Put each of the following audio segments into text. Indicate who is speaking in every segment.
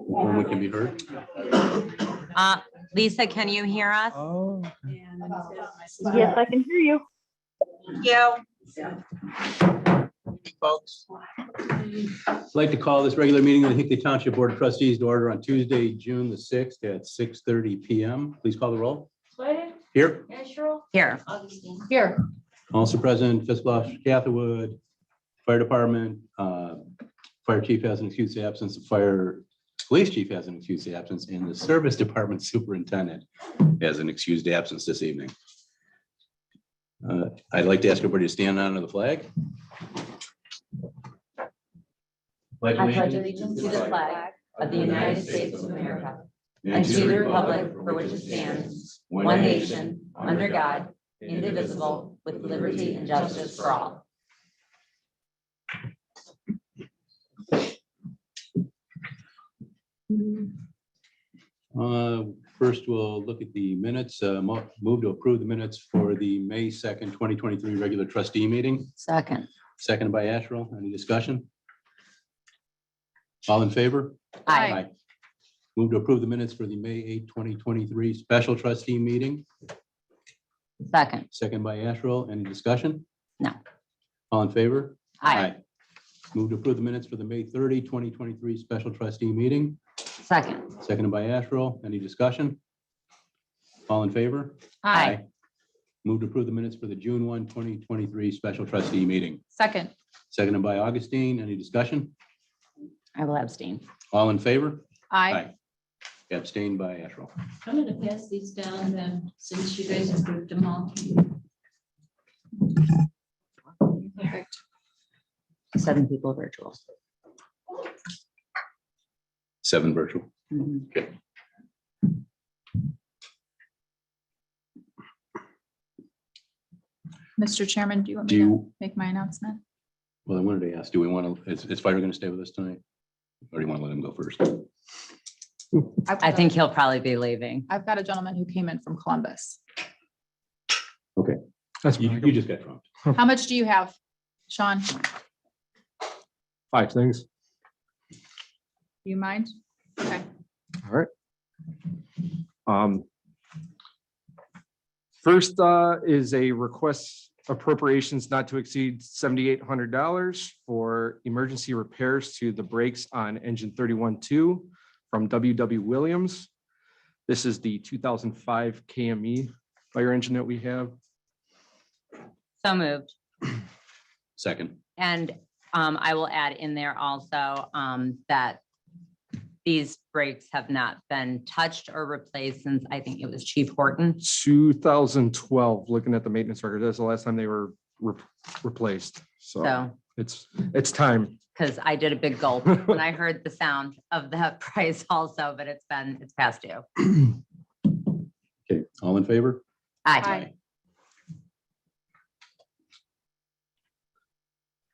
Speaker 1: When we can be heard.
Speaker 2: Lisa, can you hear us?
Speaker 1: Oh.
Speaker 3: Yes, I can hear you.
Speaker 2: Thank you.
Speaker 1: Folks. I'd like to call this regular meeting of the Hinckley Township Board of Trustees to order on Tuesday, June the 6th at 6:30 p.m. Please call the roll. Here.
Speaker 2: Here.
Speaker 3: Here.
Speaker 1: Also present, Fiscal Officer Catherwood, Fire Department, Fire Chief has an excused absence, the Police Chief has an excused absence, and the Service Department Superintendent has an excused absence this evening. I'd like to ask everybody to stand under the flag.
Speaker 2: I pledge allegiance to the flag of the United States of America and to the republic for which it stands, one nation, under God, indivisible, with liberty and justice for all.
Speaker 1: First, we'll look at the minutes. Move to approve the minutes for the May 2nd, 2023 regular trustee meeting.
Speaker 2: Second.
Speaker 1: Seconded by Asherle. Any discussion? All in favor?
Speaker 2: Aye.
Speaker 1: Move to approve the minutes for the May 8th, 2023 special trustee meeting.
Speaker 2: Second.
Speaker 1: Second by Asherle. Any discussion?
Speaker 2: No.
Speaker 1: All in favor?
Speaker 2: Aye.
Speaker 1: Move to approve the minutes for the May 30, 2023 special trustee meeting.
Speaker 2: Second.
Speaker 1: Seconded by Asherle. Any discussion? All in favor?
Speaker 2: Aye.
Speaker 1: Move to approve the minutes for the June 1, 2023 special trustee meeting.
Speaker 3: Second.
Speaker 1: Seconded by Augustine. Any discussion?
Speaker 2: I will abstain.
Speaker 1: All in favor?
Speaker 3: Aye.
Speaker 1: Abstained by Asherle.
Speaker 4: I'm gonna pass these down then, since you guys approved them all.
Speaker 3: Perfect.
Speaker 2: 7 people virtual.
Speaker 1: 7 virtual.
Speaker 2: Mhm.
Speaker 1: Okay.
Speaker 3: Mr. Chairman, do you want
Speaker 1: Do
Speaker 3: me to
Speaker 1: you,
Speaker 3: make my announcement?
Speaker 1: well, I wanted to ask, do we want to, is Fire going to stay with us tonight? Or do you want to let him go first?
Speaker 2: I think he'll probably be leaving.
Speaker 3: I've got a gentleman who came in from Columbus.
Speaker 1: Okay. You just got trumped.
Speaker 3: How much do you have, Sean?
Speaker 5: 5 things.
Speaker 3: Do you mind? Okay.
Speaker 5: All right. First is a request appropriations not to exceed $7,800 for emergency repairs to the brakes on engine 31-2 from WW Williams. This is the 2005 KME fire engine that we have.
Speaker 2: So moved.
Speaker 1: Second.
Speaker 2: And I will add in there also that these brakes have not been touched or replaced since I think it was Chief Horton.
Speaker 5: 2012, looking at the maintenance record, that's the last time they were replaced. So
Speaker 2: So,
Speaker 5: it's time.
Speaker 2: because I did a big gulp when I heard the sound of that price also, but it's past due.
Speaker 1: Okay, all in favor?
Speaker 2: Aye.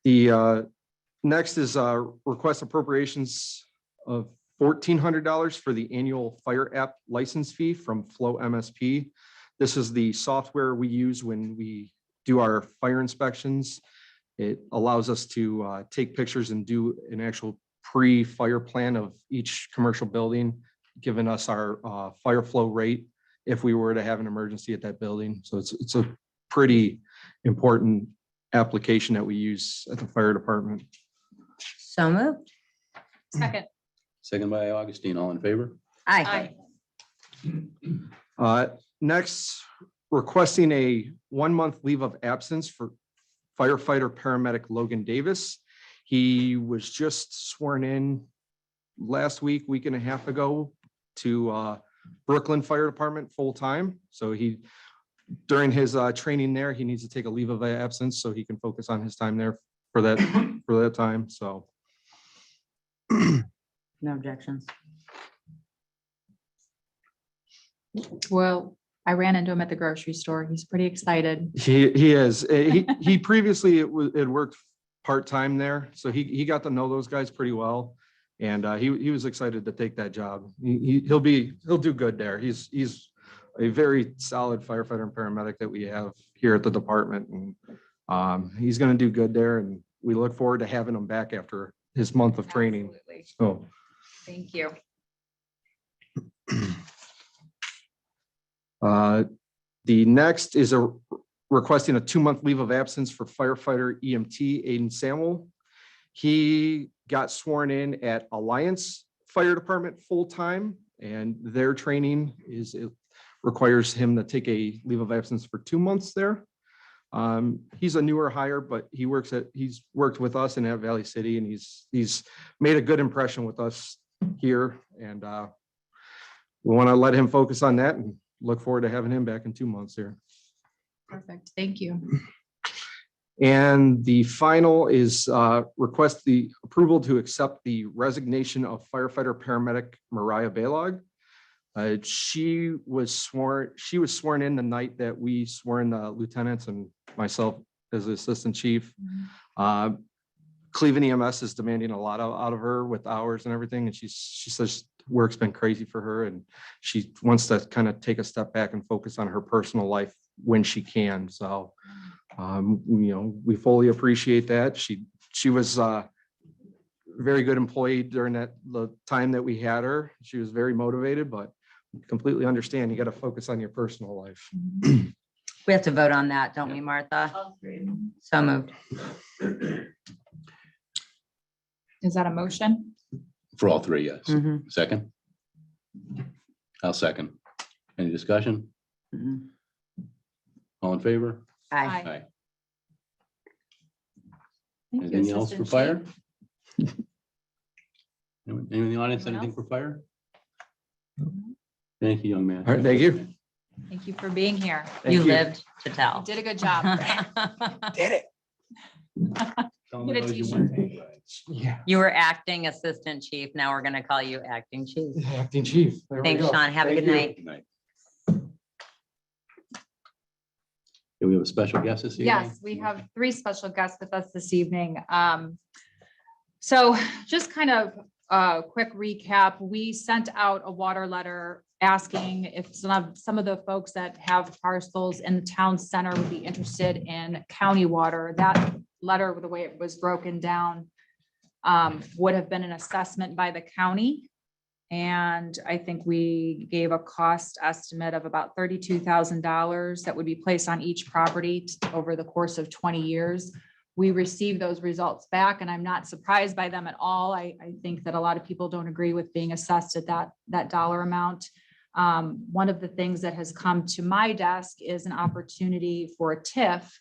Speaker 5: The next is request appropriations of $1,400 for the annual fire app license fee from Flow MSP. This is the software we use when we do our fire inspections. It allows us to take pictures and do an actual pre-fire plan of each commercial building, giving us our fire flow rate if we were to have an emergency at that building. So it's a pretty important application that we use at the fire department.
Speaker 2: So moved.
Speaker 3: Second.
Speaker 1: Second by Augustine. All in favor?
Speaker 2: Aye.
Speaker 5: Next, requesting a 1-month leave of absence for firefighter paramedic Logan Davis. He was just sworn in last week and a half ago to Brooklyn Fire Department full-time. So during his training there, he needs to take a leave of absence so he can focus on his time there for that time. So
Speaker 2: No objections.
Speaker 3: Well, I ran into him at the grocery store. He's pretty excited.
Speaker 5: he is. He previously had worked part-time there, so he got to know those guys pretty well, and he was excited to take that job. He'll do good there. He's a very solid firefighter and paramedic that we have here at the department, and he's going to do good there. And we look forward to having him back after his month of training.
Speaker 3: Absolutely.
Speaker 5: So
Speaker 3: Thank you.
Speaker 5: the next is requesting a 2-month leave of absence for firefighter EMT Aiden Samuel. He got sworn in at Alliance Fire Department full-time, and their training it requires him to take a leave of absence for 2 months there. He's a newer hire, but he's worked with us in App Valley City, and he's made a good impression with us here. And we want to let him focus on that and look forward to having him back in 2 months here.
Speaker 3: Perfect. Thank you.
Speaker 5: And the final is request the approval to accept the resignation of firefighter paramedic Mariah Baylog. She was sworn in the night that we swore in the lieutenants and myself as the assistant chief. Cleveland EMS is demanding a lot out of her with hours and everything. And she says work's been crazy for her, and she wants to kind of take a step back and focus on her personal life when she can. So, we fully appreciate that. She was a very good employee during the time that we had her. She was very motivated, but completely understand you got to focus on your personal life.
Speaker 2: We have to vote on that, don't we, Martha? So moved.
Speaker 3: Is that a motion?
Speaker 1: For all three, yes.
Speaker 2: Mhm.
Speaker 1: Second? I'll second. Any discussion?
Speaker 2: Mhm.
Speaker 1: All in favor?
Speaker 2: Aye.
Speaker 1: Aye.
Speaker 3: Thank you,
Speaker 1: Anything else for
Speaker 3: Assistant
Speaker 1: fire?
Speaker 3: Chief.
Speaker 1: Anyone in the audience,
Speaker 3: Anyone
Speaker 1: anything
Speaker 3: else?
Speaker 1: for fire? Thank you, young man.
Speaker 5: All right, thank you.
Speaker 3: Thank you for being here.
Speaker 5: Thank
Speaker 2: You
Speaker 5: you.
Speaker 2: lived to
Speaker 3: You
Speaker 2: tell.
Speaker 3: did a good job.
Speaker 5: Did it.
Speaker 1: Tell
Speaker 3: Get a
Speaker 1: them those you
Speaker 3: t-shirt.
Speaker 1: want.
Speaker 5: Yeah.
Speaker 2: You were acting assistant chief. Now we're going to call you acting chief.
Speaker 5: Acting chief. There we
Speaker 2: Thanks,
Speaker 5: go.
Speaker 2: Sean. Have a
Speaker 5: Thank
Speaker 2: good
Speaker 5: you.
Speaker 2: night.
Speaker 1: Good night. Do we have a special guest this evening?
Speaker 3: Yes, we have 3 special guests with us this evening. So just kind of a quick recap, we sent out a water letter asking if some of the folks that have parcels in the town center would be interested in county water. That letter, the way it was broken down, would have been an assessment by the county. And I think we gave a cost estimate of about $32,000 that would be placed on each property over the course of 20 years. We received those results back, and I'm not surprised by them at all. I think that a lot of people don't agree with being assessed at that dollar amount. One of the things that has come to my desk is an opportunity for a TIF,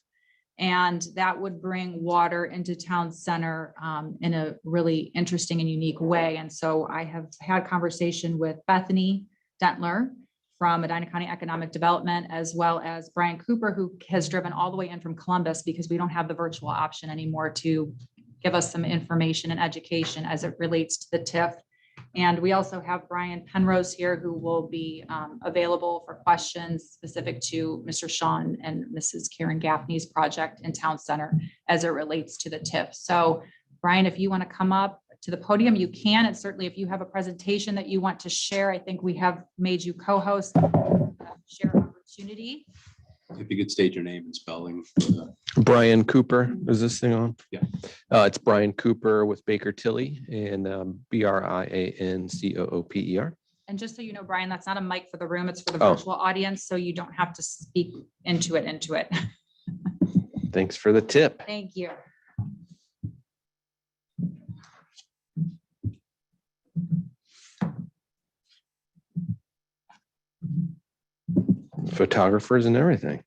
Speaker 3: and that would bring water into town center in a really interesting and unique way. And so I have had a conversation with Bethany Dentler from Medina County Economic Development, as well as Brian Cooper, who has driven all the way in from Columbus because we don't have the virtual option anymore to give us some information and education as it relates to the TIF. And we also have Brian Penrose here, who will be available for questions specific to Mr. Sean and Mrs. Karen Gaffney's project in town center as it relates to the TIF. So Brian, if you want to come up to the podium, you can. And certainly if you have a presentation that you want to share, I think we have made you co-host, share opportunity.
Speaker 1: If you could state your name and spelling.
Speaker 6: Brian Cooper, is this thing on?
Speaker 1: Yeah.
Speaker 6: It's Brian Cooper with Baker Tilly and BRIANCOOPER.
Speaker 3: And just so you know, Brian, that's not a mic for the room, it's for the
Speaker 6: Oh.
Speaker 3: virtual audience, so you don't have to speak into it.
Speaker 6: Thanks for the tip.
Speaker 3: Thank you.
Speaker 6: Photographers and everything.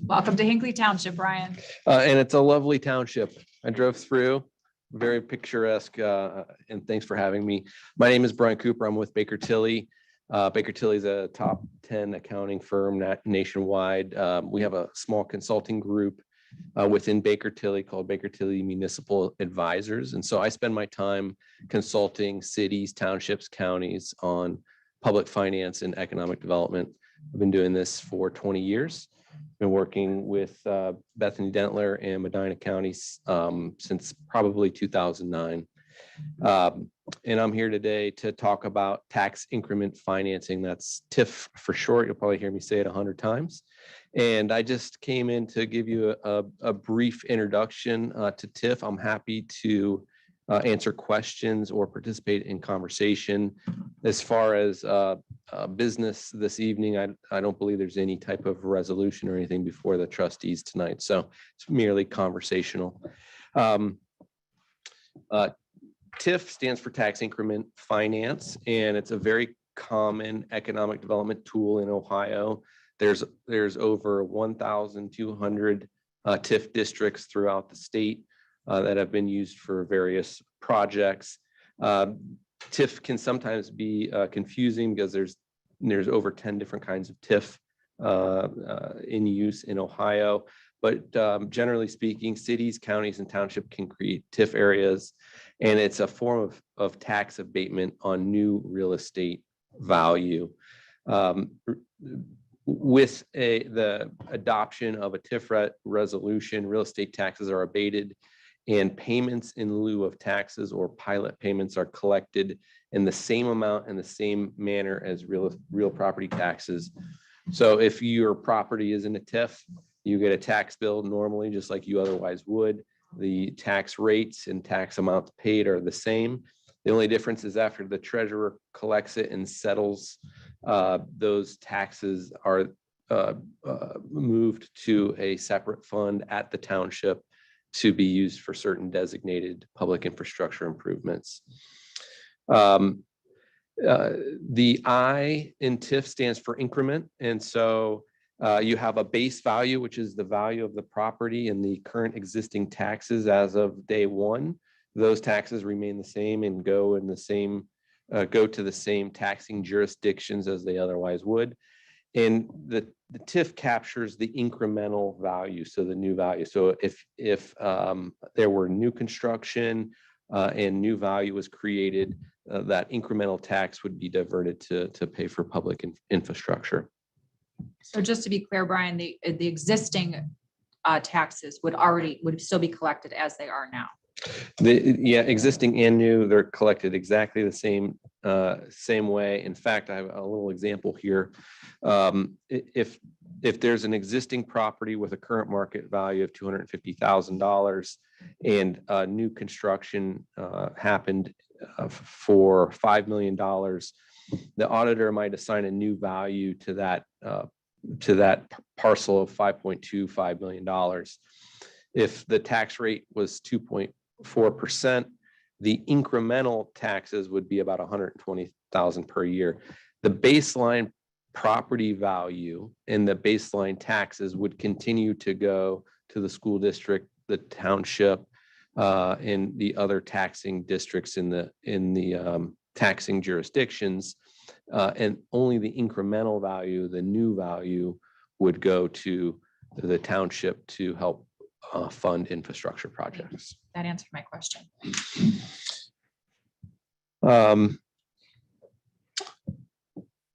Speaker 3: Welcome to Hinckley Township, Brian.
Speaker 6: And it's a lovely township. I drove through, very picturesque, and thanks for having me. My name is Brian Cooper. I'm with Baker Tilly. Baker Tilly is a top 10 accounting firm nationwide. We have a small consulting group within Baker Tilly called Baker Tilly Municipal Advisors. And so I spend my time consulting cities, townships, counties on public finance and economic development. I've been doing this for 20 years. Been working with Bethany Dentler and Medina counties since probably 2009. And I'm here today to talk about tax increment financing. That's TIF for short. You'll probably hear me say it 100 times. And I just came in to give you a brief introduction to TIF. I'm happy to answer questions or participate in conversation. As far as business this evening, I don't believe there's any type of resolution or anything before the trustees tonight. So it's merely conversational. TIF stands for tax increment finance, and it's a very common economic development tool in Ohio. There's over 1,200 TIF districts throughout the state that have been used for various projects. TIF can sometimes be confusing because there's over 10 different kinds of TIF in use in Ohio. But generally speaking, cities, counties, and townships can create TIF areas, and it's a form of tax abatement on new real estate value. With the adoption of a TIF resolution, real estate taxes are abated and payments in lieu of taxes or pilot payments are collected in the same amount and the same manner as real property taxes. So if your property is in a TIF, you get a tax bill normally, just like you otherwise would. The tax rates and tax amounts paid are the same. The only difference is after the treasurer collects it and settles, those taxes are moved to a separate fund at the township to be used for certain designated public infrastructure improvements. The I in TIF stands for increment. And so you have a base value, which is the value of the property and the current existing taxes as of day one. Those taxes remain the same and go to the same taxing jurisdictions as they otherwise would. And the TIF captures the incremental value, so the new value. So if there were new construction and new value was created, that incremental tax would be diverted to pay for public infrastructure.
Speaker 3: So just to be clear, Brian, the existing taxes would still be collected as they are now.
Speaker 6: Existing and new, they're collected exactly the same way. In fact, I have a little example here. If there's an existing property with a current market value of $250,000 and new construction happened for $5 million, the auditor might assign a new value to that parcel of $5.25 million. If the tax rate was 2.4%, the incremental taxes would be about $120,000 per year. The baseline property value and the baseline taxes would continue to go to the school district, the township, and the other taxing districts in the taxing jurisdictions, and only the incremental value, the new value, would go to the township to help fund infrastructure projects.
Speaker 3: That answered my question.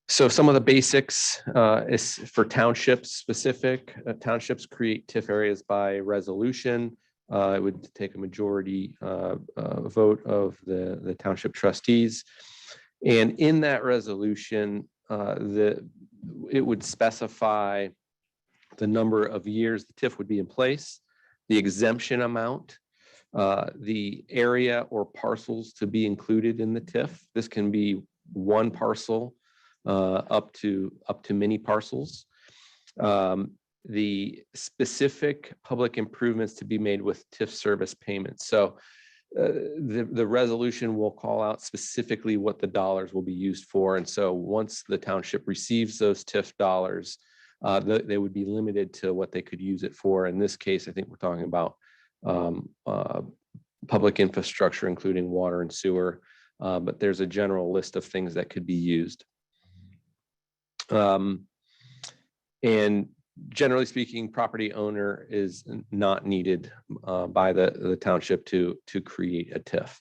Speaker 6: So some of the basics is for townships specific. Townships create TIF areas by resolution. It would take a majority vote of the township trustees. And in that resolution, it would specify the number of years the TIF would be in place, the exemption amount, the area or parcels to be included in the TIF. This can be one parcel up to many parcels. The specific public improvements to be made with TIF service payments. So the resolution will call out specifically what the dollars will be used for. And so once the township receives those TIF dollars, they would be limited to what they could use it for. In this case, I think we're talking about public infrastructure, including water and sewer, but there's a general list of things that could be used. And generally speaking, property owner is not needed by the township to create a TIF.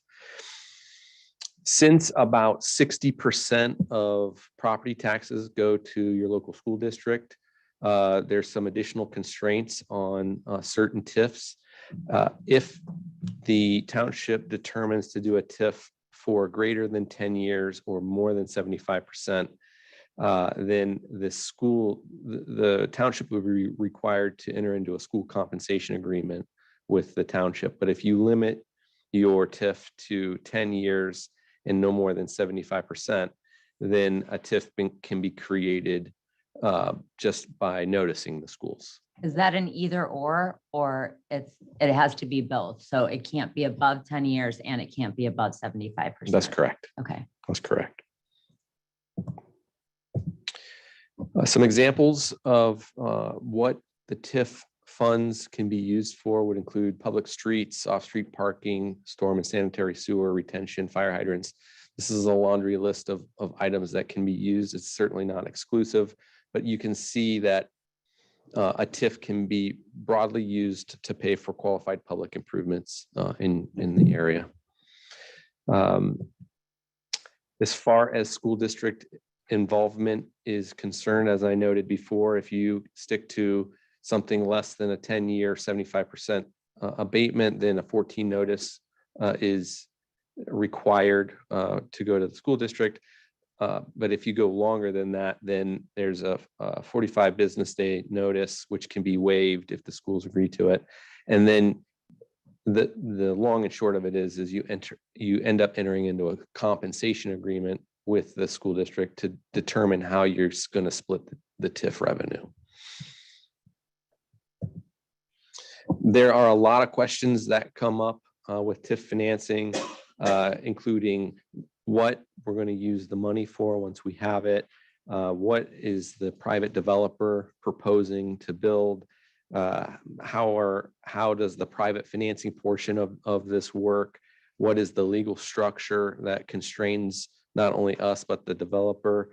Speaker 6: Since about 60% of property taxes go to your local school district, there's some additional constraints on certain TIFs. If the township determines to do a TIF for greater than 10 years or more than 75%, then the township would be required to enter into a school compensation agreement with the township. But if you limit your TIF to 10 years and no more than 75%, then a TIF can be created just by noticing the schools.
Speaker 2: Is that an either or it has to be both? So it can't be above 10 years and it can't be above 75%.
Speaker 6: That's correct.
Speaker 2: Okay.
Speaker 6: That's correct. Some examples of what the TIF funds can be used for would include public streets, off-street parking, storm and sanitary sewer retention, fire hydrants. This is a laundry list of items that can be used. It's certainly not exclusive, but you can see that a TIF can be broadly used to pay for qualified public improvements in the area. As far as school district involvement is concerned, as I noted before, if you stick to something less than a 10-year, 75% abatement, then a 14 notice is required to go to the school district. But if you go longer than that, then there's a 45 business day notice, which can be waived if the schools agree to it. And then the long and short of it is you end up entering into a compensation agreement with the school district to determine how you're going to split the TIF revenue. There are a lot of questions that come up with TIF financing, including what we're going to use the money for once we have it. What is the private developer proposing to build? How does the private financing portion of this work? What is the legal structure that constrains not only us, but the developer?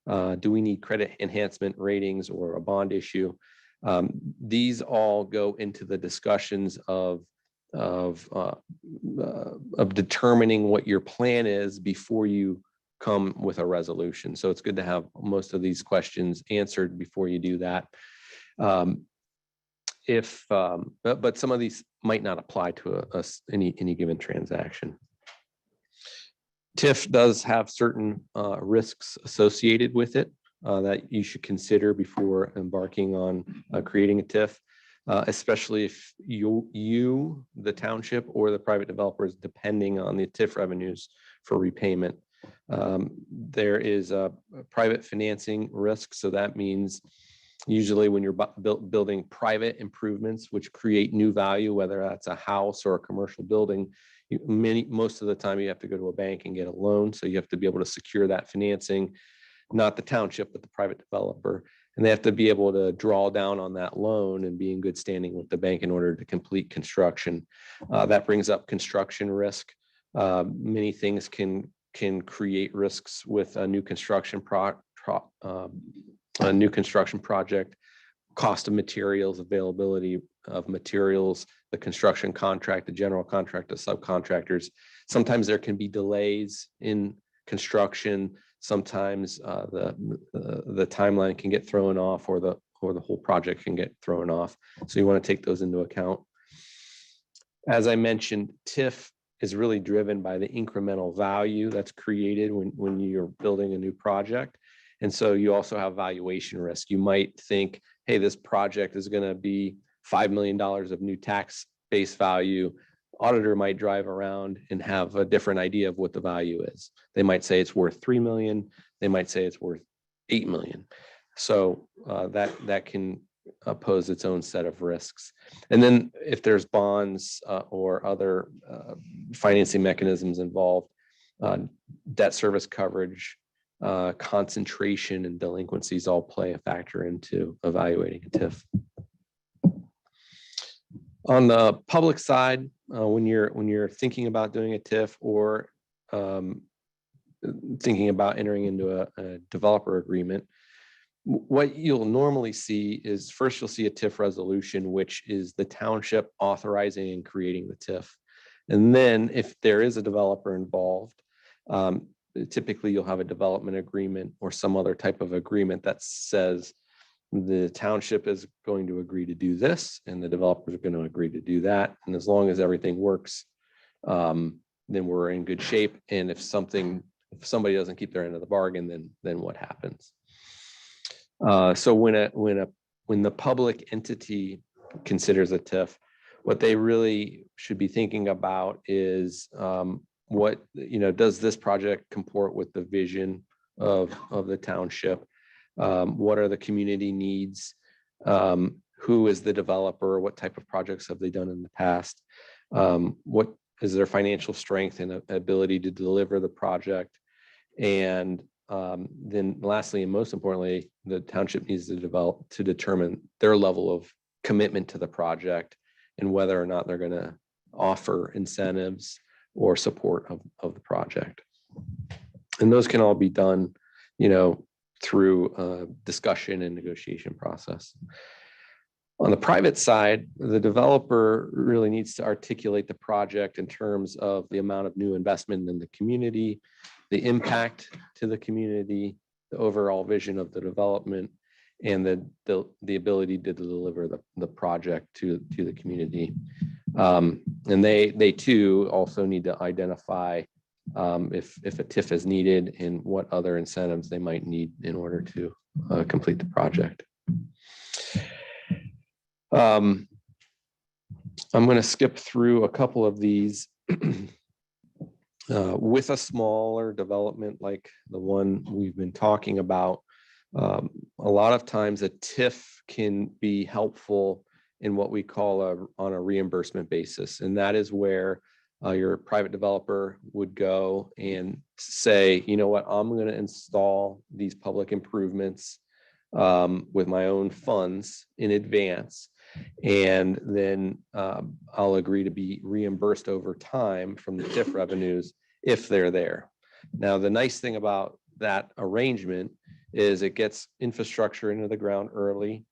Speaker 6: Do we need credit enhancement ratings or a bond issue? These all go into the discussions of determining what your plan is before you come with a resolution. So it's good to have most of these questions answered before you do that. But some of these might not apply to any given transaction. TIF does have certain risks associated with it that you should consider before embarking on creating a TIF. Especially if you, the township, or the private developers, depending on the TIF revenues for repayment. There is a private financing risk. So that means usually when you're building private improvements, which create new value, whether that's a house or a commercial building, most of the time you have to go to a bank and get a loan. So you have to be able to secure that financing, not the township, but the private developer. And they have to be able to draw down on that loan and be in good standing with the bank in order to complete construction. That brings up construction risk. Many things can create risks with a new construction project, cost of materials, availability of materials, the construction contract, the general contract, the subcontractors. Sometimes there can be delays in construction. Sometimes the timeline can get thrown off, or the whole project can get thrown off. So you want to take those into account. As I mentioned, TIF is really driven by the incremental value that's created when you're building a new project. And so you also have valuation risk. You might think, hey, this project is going to be $5 million of new tax base value. Auditor might drive around and have a different idea of what the value is. They might say it's worth 3 million. They might say it's worth 8 million. So that can pose its own set of risks. And then if there's bonds or other financing mechanisms involved, debt service coverage, concentration and delinquencies all play a factor into evaluating a TIF. On the public side, when you're thinking about doing a TIF or thinking about entering into a developer agreement, what you'll normally see is first you'll see a TIF resolution, which is the township authorizing and creating the TIF. And then if there is a developer involved, typically you'll have a development agreement or some other type of agreement that says the township is going to agree to do this and the developers are going to agree to do that. And as long as everything works, then we're in good shape. And if somebody doesn't keep their end of the bargain, then what happens? So when the public entity considers a TIF, what they really should be thinking about is what, does this project comport with the vision of the township? What are the community needs? Who is the developer? What type of projects have they done in the past? What is their financial strength and ability to deliver the project? And then lastly, and most importantly, the township needs to determine their level of commitment to the project and whether or not they're going to offer incentives or support of the project. And those can all be done, through a discussion and negotiation process. On the private side, the developer really needs to articulate the project in terms of the amount of new investment in the community, the impact to the community, the overall vision of the development, and the ability to deliver the project to the community. And they too also need to identify if a TIF is needed and what other incentives they might need in order to complete the project. I'm going to skip through a couple of these. With a smaller development like the one we've been talking about, a lot of times a TIF can be helpful in what we call on a reimbursement basis. And that is where your private developer would go and say, you know what, I'm going to install these public improvements with my own funds in advance. And then I'll agree to be reimbursed over time from the TIF revenues if they're there. Now, the nice thing about that arrangement is it gets infrastructure into the ground early,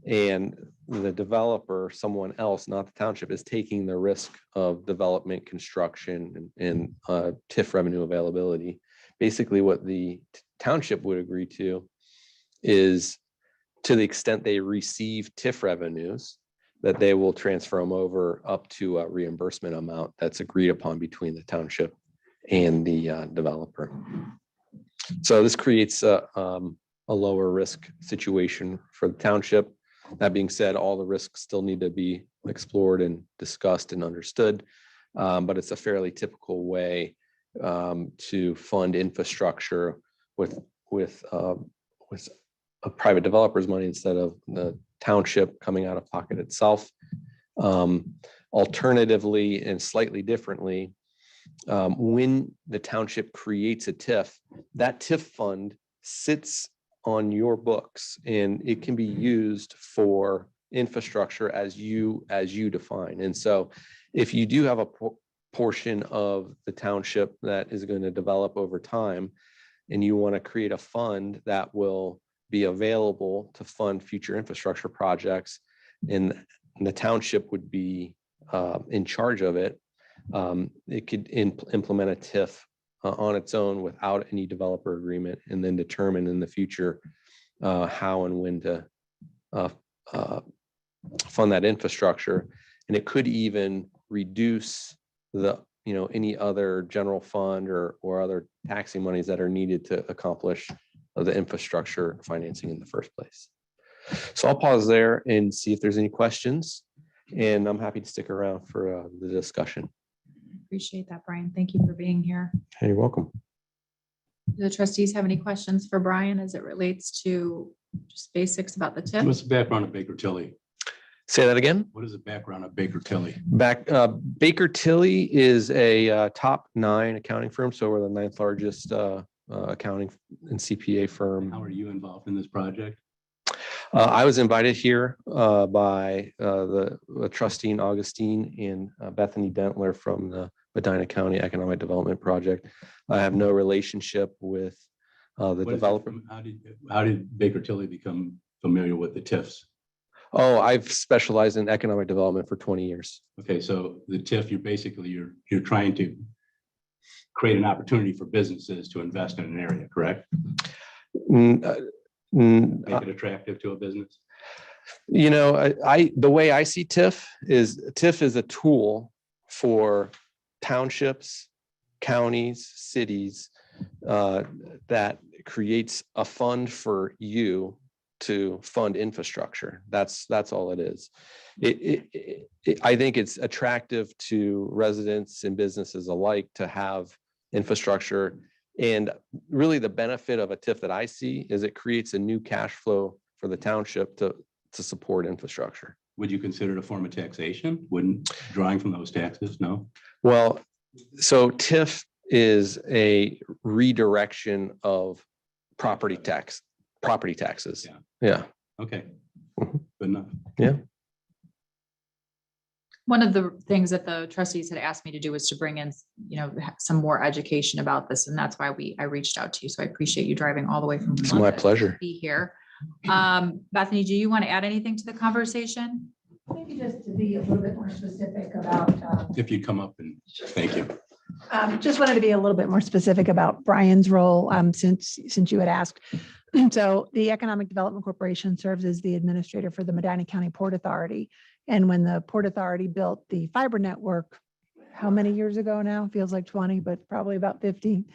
Speaker 6: and the developer, someone else, not the township, is taking the risk of development, construction, and TIF revenue availability. Basically, what the township would agree to is, to the extent they receive TIF revenues, that they will transfer them over up to a reimbursement amount that's agreed upon between the township and the developer. So this creates a lower risk situation for the township. That being said, all the risks still need to be explored and discussed and understood, but it's a fairly typical way to fund infrastructure with a private developer's money instead of the township coming out of pocket itself. Alternatively, and slightly differently, when the township creates a TIF, that TIF fund sits on your books and it can be used for infrastructure as you define. And so if you do have a portion of the township that is going to develop over time, and you want to create a fund that will be available to fund future infrastructure projects, and the township would be in charge of it, it could implement a TIF on its own without any developer agreement, and then determine in the future how and when to fund that infrastructure. And it could even reduce the any other general fund or other taxing monies that are needed to accomplish the infrastructure financing in the first place. So I'll pause there and see if there's any questions, and I'm happy to stick around for the discussion.
Speaker 3: Appreciate that, Brian. Thank you for being here.
Speaker 6: Hey, you're welcome.
Speaker 3: Do the trustees have any questions for Brian as it relates to just basics about the TIF?
Speaker 1: What's the background of Baker Tilly?
Speaker 6: Say that again.
Speaker 1: What is the background of Baker Tilly?
Speaker 6: Baker Tilly is a top 9 accounting firm. So we're the 9th largest accounting and CPA firm.
Speaker 1: How are you involved in this project?
Speaker 6: I was invited here by the trustee Augustine and Bethany Dentler from the Medina County Economic Development Project. I have no relationship with the developer.
Speaker 1: How did Baker Tilly become familiar with the TIFs?
Speaker 6: Oh, I've specialized in economic development for 20 years.
Speaker 1: Okay, so the TIF, you're trying to create an opportunity for businesses to invest in an area, correct? Make it attractive to a business?
Speaker 6: The way I see TIF is a tool for townships, counties, cities that creates a fund for you to fund infrastructure. That's all it is. I think it's attractive to residents and businesses alike to have infrastructure. And really the benefit of a TIF that I see is it creates a new cash flow for the township to support infrastructure.
Speaker 1: Would you consider it a form of taxation? Wouldn't drawing from those taxes? No.
Speaker 6: Well, so TIF is a redirection of property taxes. Yeah.
Speaker 1: Okay.
Speaker 6: Mhm.
Speaker 1: Good enough.
Speaker 3: One of the things that the trustees had asked me to do was to bring in, some more education about this, and that's why I reached out to you. So I appreciate you driving all the way from.
Speaker 6: It's my
Speaker 3: Columbus to
Speaker 6: pleasure.
Speaker 3: Be here. Bethany, do you want to add anything to the conversation?
Speaker 7: Maybe just to be a little bit more specific about,
Speaker 1: If you'd come up and thank you.
Speaker 7: just wanted to be a little bit more specific about Brian's role, since you had asked. So the Economic Development Corporation serves as the administrator for the Medina County Port Authority. And when the Port Authority built the fiber network, how many years ago now? Feels like 20, but probably about 15.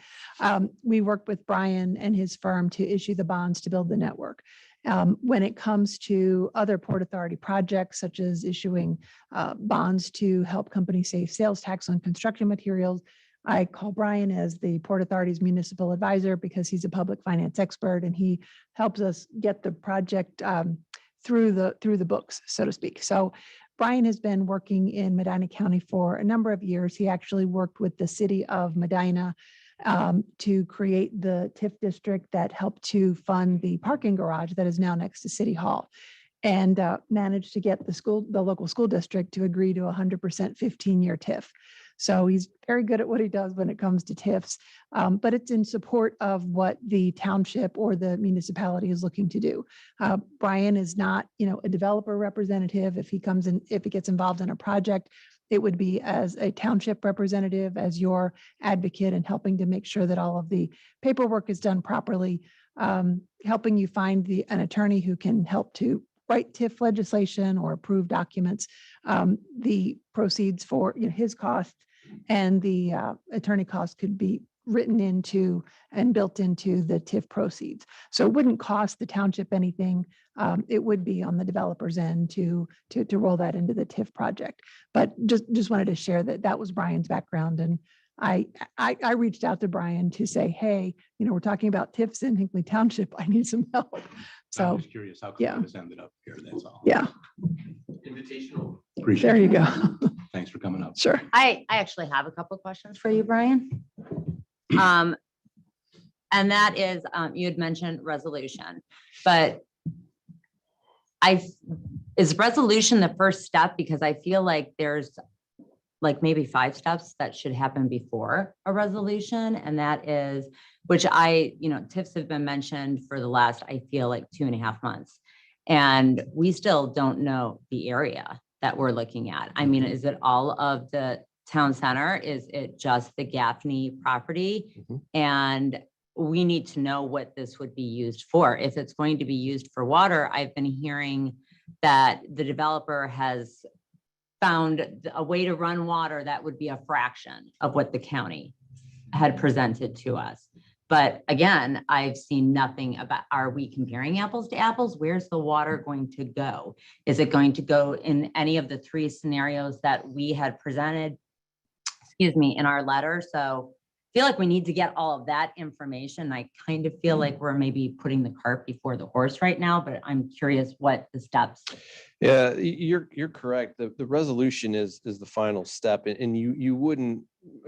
Speaker 7: We worked with Brian and his firm to issue the bonds to build the network. When it comes to other Port Authority projects, such as issuing bonds to help companies save sales tax on construction materials, I call Brian as the Port Authority's municipal advisor because he's a public finance expert and he helps us get the project through the books, so to speak. So Brian has been working in Medina County for a number of years. He actually worked with the city of Medina to create the TIF district that helped to fund the parking garage that is now next to City Hall, and managed to get the local school district to agree to 100% 15-year TIF. So he's very good at what he does when it comes to TIFs, but it's in support of what the township or the municipality is looking to do. Brian is not, a developer representative. If he gets involved in a project, it would be as a township representative, as your advocate, and helping to make sure that all of the paperwork is done properly, helping you find an attorney who can help to write TIF legislation or approve documents. The proceeds for his costs and the attorney costs could be written into and built into the TIF proceeds. So it wouldn't cost the township anything. It would be on the developer's end to roll that into the TIF project. But just wanted to share that was Brian's background. And I reached out to Brian to say, hey, we're talking about TIFs in Hinckley Township. I need some help.
Speaker 1: I'm
Speaker 7: So
Speaker 1: just curious how
Speaker 7: yeah.
Speaker 1: come this ended up here. That's all.
Speaker 7: yeah,
Speaker 6: Invitational.
Speaker 1: Appreciate
Speaker 7: there you go.
Speaker 1: Thanks for coming up.
Speaker 7: Sure.
Speaker 2: I actually have a couple of questions for you, Brian. And that is, you had mentioned resolution, but is resolution the first step? Because I feel like there's like maybe 5 steps that should happen before a resolution. And that is, which TIFs have been mentioned for the last, I feel like 2.5 months. And we still don't know the area that we're looking at. I mean, is it all of the town center? Is it just the Gaffney property?
Speaker 6: Mhm.
Speaker 2: And we need to know what this would be used for. If it's going to be used for water, I've been hearing that the developer has found a way to run water that would be a fraction of what the county had presented to us. But again, I've seen nothing about, are we comparing apples to apples? Where's the water going to go? Is it going to go in any of the 3 scenarios that we had presented, in our letter? So I feel like we need to get all of that information. I kind of feel like we're maybe putting the cart before the horse right now, but I'm curious what the steps.
Speaker 6: Yeah, you're correct. The resolution is the final step, and you wouldn't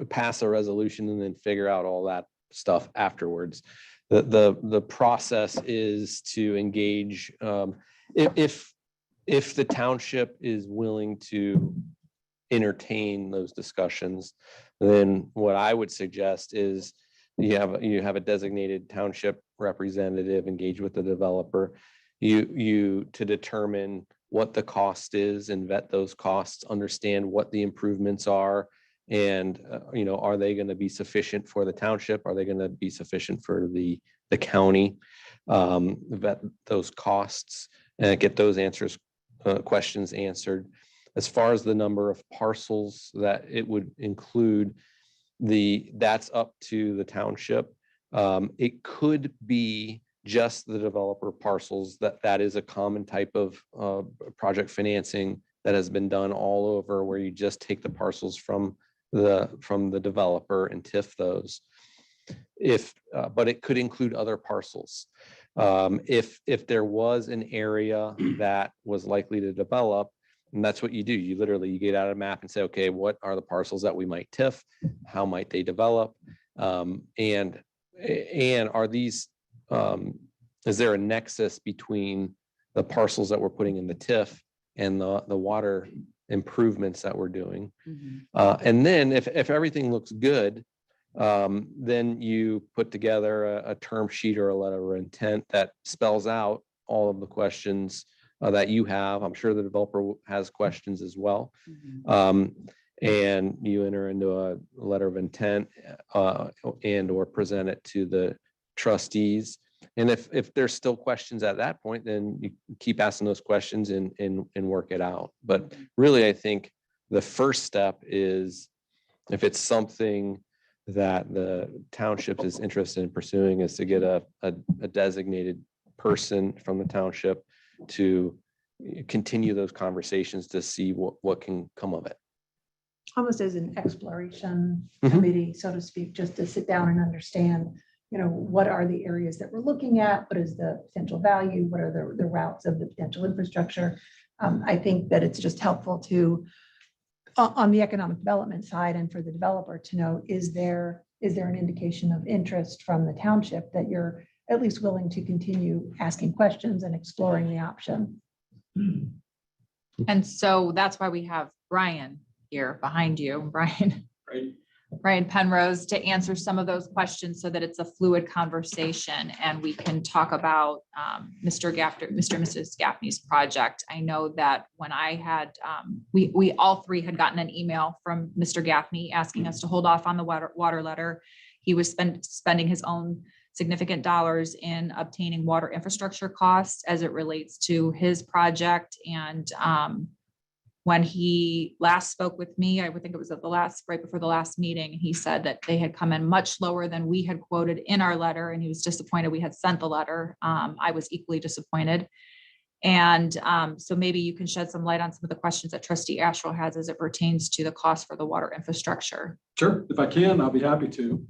Speaker 6: pass a resolution and then figure out all that stuff afterwards. The process is to engage, if the township is willing to entertain those discussions, then what I would suggest is you have a designated township representative engage with the developer, you to determine what the cost is and vet those costs, understand what the improvements are, and are they going to be sufficient for the township? Are they going to be sufficient for the county? Vet those costs and get those questions answered. As far as the number of parcels that it would include, that's up to the township. It could be just the developer parcels, that is a common type of project financing that has been done all over, where you just take the parcels from the developer and TIF those. But it could include other parcels. If there was an area that was likely to develop, and that's what you do. You literally get out a map and say, okay, what are the parcels that we might TIF? How might they develop? And are these, is there a nexus between the parcels that we're putting in the TIF and the water improvements that we're doing? And then if everything looks good, then you put together a term sheet or a letter of intent that spells out all of the questions that you have. I'm sure the developer has questions as well. And you enter into a letter of intent and or present it to the trustees. And if there's still questions at that point, then you keep asking those questions and work it out. But really, I think the first step is, if it's something that the township is interested in pursuing, is to get a designated person from the township to continue those conversations to see what can come of it.
Speaker 7: Almost as an exploration
Speaker 6: Mhm.
Speaker 7: committee, so to speak, just to sit down and understand, what are the areas that we're looking at? What is the potential value? What are the routes of the potential infrastructure? I think that it's just helpful to, on the economic development side, and for the developer to know, is there an indication of interest from the township that you're at least willing to continue asking questions and exploring the option?
Speaker 3: And so that's why we have Brian here behind you, Brian Penrose, to answer some of those questions so that it's a fluid conversation and we can talk about Mr. and Mrs. Gaffney's project. I know that when I had, we all three had gotten an email from Mr. Gaffney asking us to hold off on the water letter. He was spending his own significant dollars in obtaining water infrastructure costs as it relates to his project. And when he last spoke with me, I would think it was right before the last meeting, he said that they had come in much lower than we had quoted in our letter, and he was disappointed we had sent the letter. I was equally disappointed. And so maybe you can shed some light on some of the questions that Trustee Asherle has as it pertains to the cost for the water infrastructure.
Speaker 8: Sure, if I can, I'll be happy to.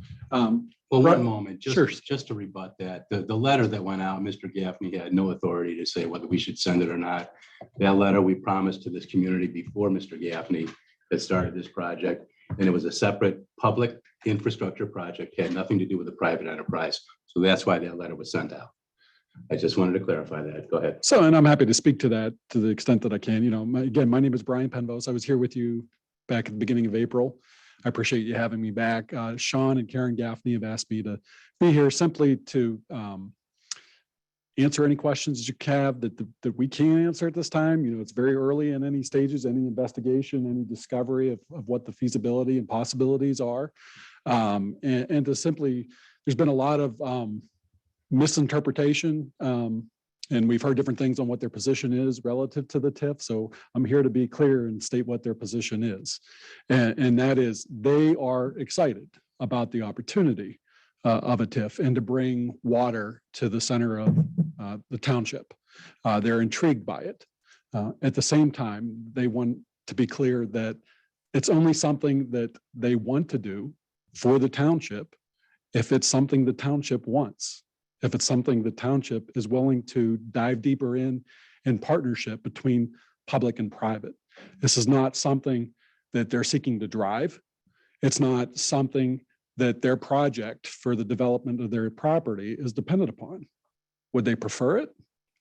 Speaker 1: Well,
Speaker 8: Right.
Speaker 1: one moment,
Speaker 8: Sure.
Speaker 1: just to rebut that, the letter that went out, Mr. Gaffney had no authority to say whether we should send it or not. That letter we promised to this community before Mr. Gaffney had started this project, and it was a separate public infrastructure project, had nothing to do with a private enterprise. So that's why that letter was sent out. I just wanted to clarify that. Go ahead.
Speaker 8: So, and I'm happy to speak to that to the extent that I can. Again, my name is Brian Penrose. I was here with you back at the beginning of April. I appreciate you having me back. Sean and Karen Gaffney have asked me to be here simply to answer any questions that you have that we can't answer at this time. It's very early in any stages, any investigation, any discovery of what the feasibility and possibilities are. And to simply, there's been a lot of misinterpretation, and we've heard different things on what their position is relative to the TIF. So I'm here to be clear and state what their position is. And that is, they are excited about the opportunity of a TIF and to bring water to the center of the township. They're intrigued by it. At the same time, they want to be clear that it's only something that they want to do for the township if it's something the township wants. If it's something the township is willing to dive deeper in partnership between public and private. This is not something that they're seeking to drive. It's not something that their project for the development of their property is dependent upon. Would they prefer it?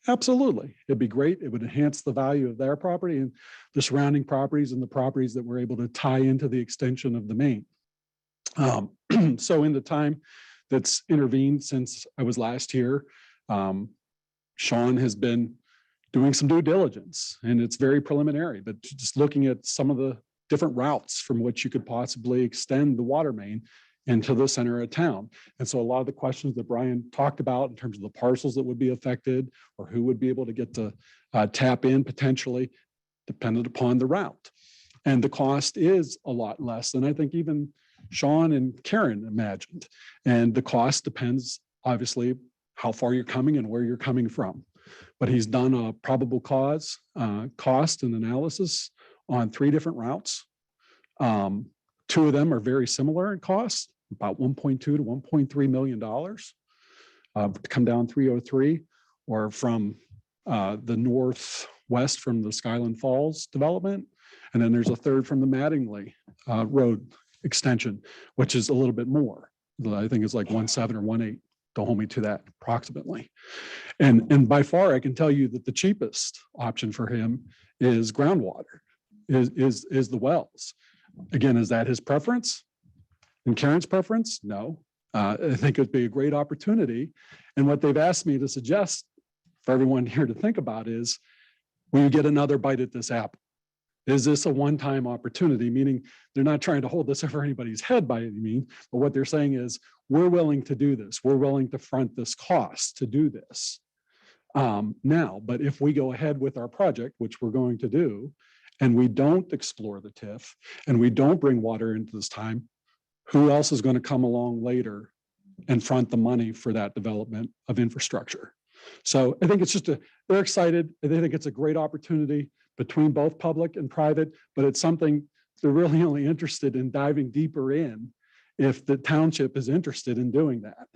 Speaker 8: Absolutely. It'd be great. It would enhance the value of their property and the surrounding properties and the properties that we're able to tie into the extension of the main. So in the time that's intervened since I was last here, Sean has been doing some due diligence, and it's very preliminary, but just looking at some of the different routes from which you could possibly extend the water main into the center of town. And so a lot of the questions that Brian talked about in terms of the parcels that would be affected or who would be able to get to tap in potentially depended upon the route. And the cost is a lot less than I think even Sean and Karen imagined. And the cost depends obviously how far you're coming and where you're coming from. But he's done a probable cause, cost and analysis on 3 different routes. 2 of them are very similar in cost, about $1.2 to $1.3 million to come down 303, or from the northwest from the Skyland Falls development. And then there's a third from the Mattingly Road extension, which is a little bit more. I think it's like 1.7 or 1.8. Don't hold me to that approximately. And by far, I can tell you that the cheapest option for him is groundwater, is the wells. Again, is that his preference and Karen's preference? No. I think it'd be a great opportunity. And what they've asked me to suggest for everyone here to think about is, will you get another bite at this apple? Is this a one-time opportunity? Meaning they're not trying to hold this over anybody's head by any means, but what they're saying is, we're willing to do this. We're willing to front this cost to do this. Now, but if we go ahead with our project, which we're going to do, and we don't explore the TIF and we don't bring water into this time, who else is going to come along later and front the money for that development of infrastructure? So I think it's just they're excited. They think it's a great opportunity between both public and private, but it's something they're really only interested in diving deeper in if the township is interested in doing that.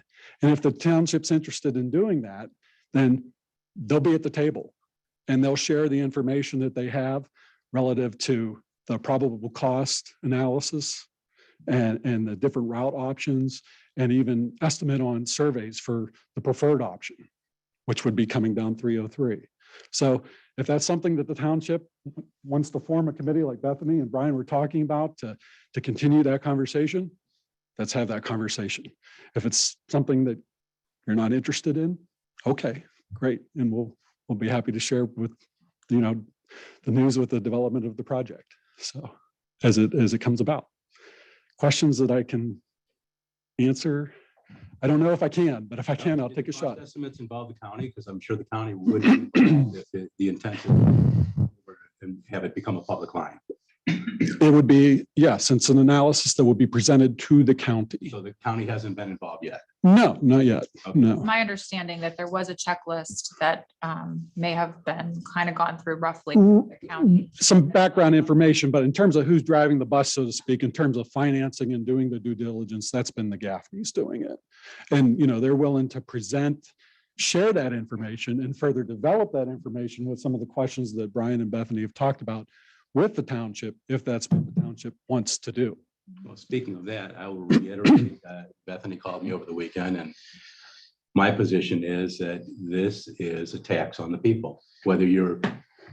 Speaker 8: And if the township's interested in doing that, then they'll be at the table and they'll share the information that they have relative to the probable cost analysis and the different route options, and even estimate on surveys for the preferred option, which would be coming down 303. So if that's something that the township wants to form a committee like Bethany and Brian were talking about to continue that conversation, let's have that conversation. If it's something that you're not interested in, okay, great. And we'll be happy to share with, the news with the development of the project. So as it comes about. Questions that I can answer? I don't know if I can, but if I can, I'll take a shot.
Speaker 1: Estimates involve the county, because I'm sure the county would be involved if the intent is to have it become a public line.
Speaker 8: It would be, yes, it's an analysis that would be presented to the county.
Speaker 1: So the county hasn't been involved yet.
Speaker 8: No, not yet.
Speaker 1: Okay.
Speaker 8: No.
Speaker 3: My understanding that there was a checklist that may have been kind of gone through roughly the county.
Speaker 8: Some background information, but in terms of who's driving the bus, so to speak, in terms of financing and doing the due diligence, that's been the Gaffneys doing it. And, they're willing to share that information and further develop that information with some of the questions that Brian and Bethany have talked about with the township, if that's what the township wants to do.
Speaker 1: Well, speaking of that, I will reiterate that Bethany called me over the weekend, and my position is that this is a tax on the people. Whether you're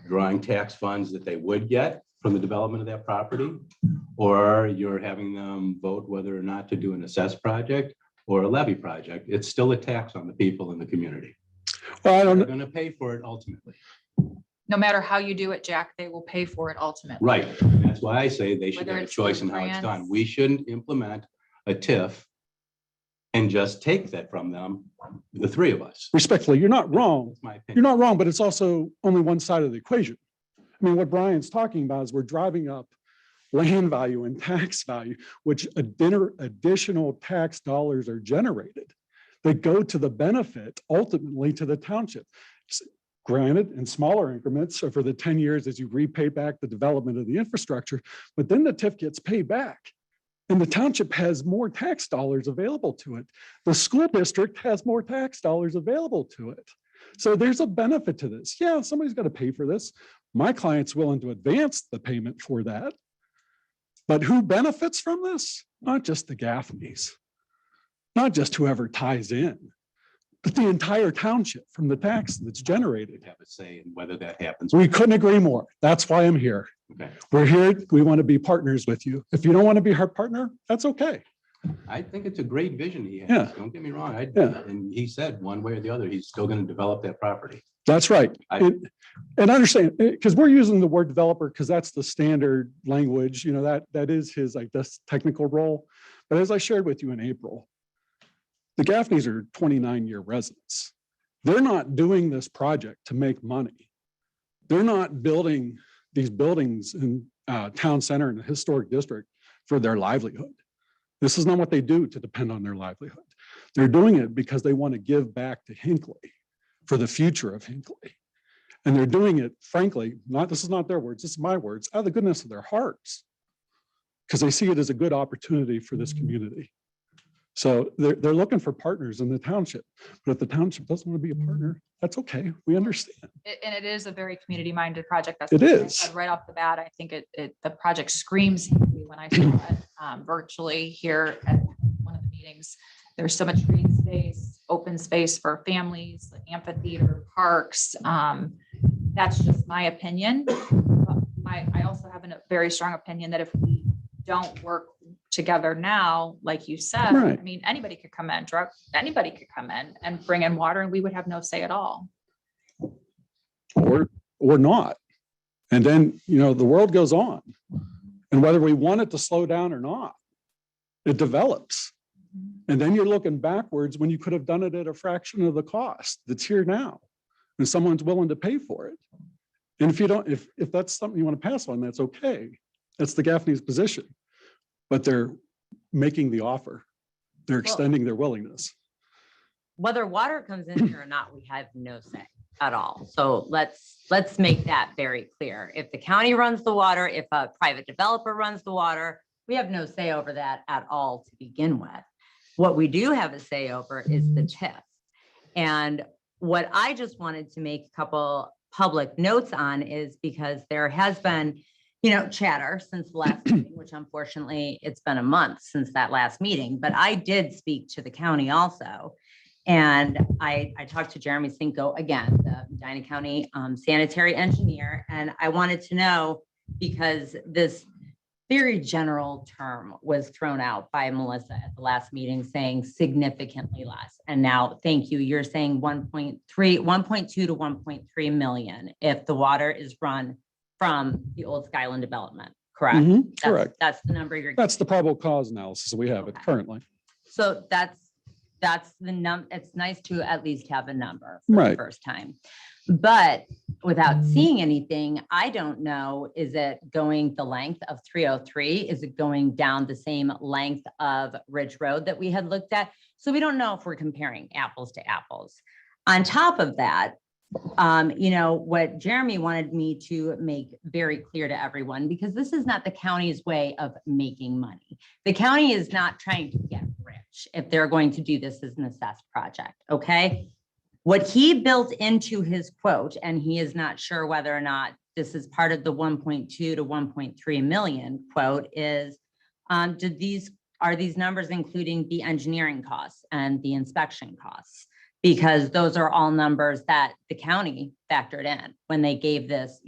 Speaker 1: drawing tax funds that they would get from the development of that property, or you're having them vote whether or not to do an assessed project or a levy project, it's still a tax on the people in the community.
Speaker 8: Well, I don't
Speaker 1: They're
Speaker 8: know.
Speaker 1: going to pay for it ultimately.
Speaker 3: No matter how you do it, Jack, they will pay for it ultimately.
Speaker 1: Right. That's why I say they should
Speaker 3: Whether
Speaker 1: have a
Speaker 3: it's
Speaker 1: choice
Speaker 3: through
Speaker 1: in how it's done.
Speaker 3: grants.
Speaker 1: We shouldn't implement a TIF and just take that from them, the 3 of us.
Speaker 8: Respectfully, you're not wrong.
Speaker 1: That's my
Speaker 8: You're
Speaker 1: opinion.
Speaker 8: not wrong, but it's also only one side of the equation. I mean, what Brian's talking about is we're driving up land value and tax value, which additional tax dollars are generated that go to the benefit ultimately to the township. Granted, in smaller increments, so for the 10 years as you repay back the development of the infrastructure, but then the TIF gets paid back. And the township has more tax dollars available to it. The school district has more tax dollars available to it. So there's a benefit to this. Yeah, somebody's got to pay for this. My client's willing to advance the payment for that. But who benefits from this? Not just the Gaffneys, not just whoever ties in, but the entire township from the tax that's generated.
Speaker 1: Have a say in whether that happens.
Speaker 8: We couldn't agree more. That's why I'm here.
Speaker 1: Okay.
Speaker 8: We're here. We want to be partners with you. If you don't want to be our partner, that's okay.
Speaker 1: I think it's a great vision he has.
Speaker 8: Yeah.
Speaker 1: Don't get me wrong.
Speaker 8: Yeah.
Speaker 1: And he said one way or the other, he's still going to develop that property.
Speaker 8: That's right. And understand, because we're using the word developer because that's the standard language, that is his, technical role. But as I shared with you in April, the Gaffneys are 29-year residents. They're not doing this project to make money. They're not building these buildings in town center and the historic district for their livelihood. This is not what they do to depend on their livelihood. They're doing it because they want to give back to Hinckley for the future of Hinckley. And they're doing it, frankly, this is not their words, this is my words, out of the goodness of their hearts, because they see it as a good opportunity for this community. So they're looking for partners in the township, but if the township doesn't want to be a partner, that's okay. We understand.
Speaker 3: And it is a very community-minded project. That's
Speaker 8: It
Speaker 3: something I
Speaker 8: is.
Speaker 3: said right off the bat. I think the project screams Hinckley when I saw it virtually here at one of the meetings. There's so much green space, open space for families, amphitheater, parks. That's just my opinion. I also have a very strong opinion that if we don't work together now, like you said,
Speaker 8: Right.
Speaker 3: I mean, anybody could come in, anybody could come in and bring in water and we would have no say at all.
Speaker 8: Or not. And then, the world goes on. And whether we want it to slow down or not, it develops. And then you're looking backwards when you could have done it at a fraction of the cost that's here now. And someone's willing to pay for it. And if that's something you want to pass on, that's okay. That's the Gaffney's position. But they're making the offer. They're extending their willingness.
Speaker 2: Whether water comes in here or not, we have no say at all. So let's make that very clear. If the county runs the water, if a private developer runs the water, we have no say over that at all to begin with. What we do have a say over is the TIF. And what I just wanted to make a couple public notes on is because there has been, chatter since the last meeting, which unfortunately it's been a month since that last meeting, but I did speak to the county also. And I talked to Jeremy Cinco, again, the Medina County sanitary engineer. And I wanted to know, because this very general term was thrown out by Melissa at the last meeting saying significantly less. And now, thank you, you're saying 1.2 to 1.3 million if the water is run from the old Skyland development, correct?
Speaker 8: Correct.
Speaker 2: That's the number you're.
Speaker 8: That's the probable cause analysis we have it currently.
Speaker 2: So that's the number. It's nice to at least have a number for the first time. But without seeing anything, I don't know, is it going the length of 303? Is it going down the same length of Ridge Road that we had looked at? So we don't know if we're comparing apples to apples. On top of that, what Jeremy wanted me to make very clear to everyone, because this is not the county's way of making money. The county is not trying to get rich if they're going to do this as an assessed project, okay? What he built into his quote, and he is not sure whether or not this is part of the 1.2 to 1.3 million quote, is are these numbers including the engineering costs and the inspection costs? Because those are all numbers that the county factored in when they gave this,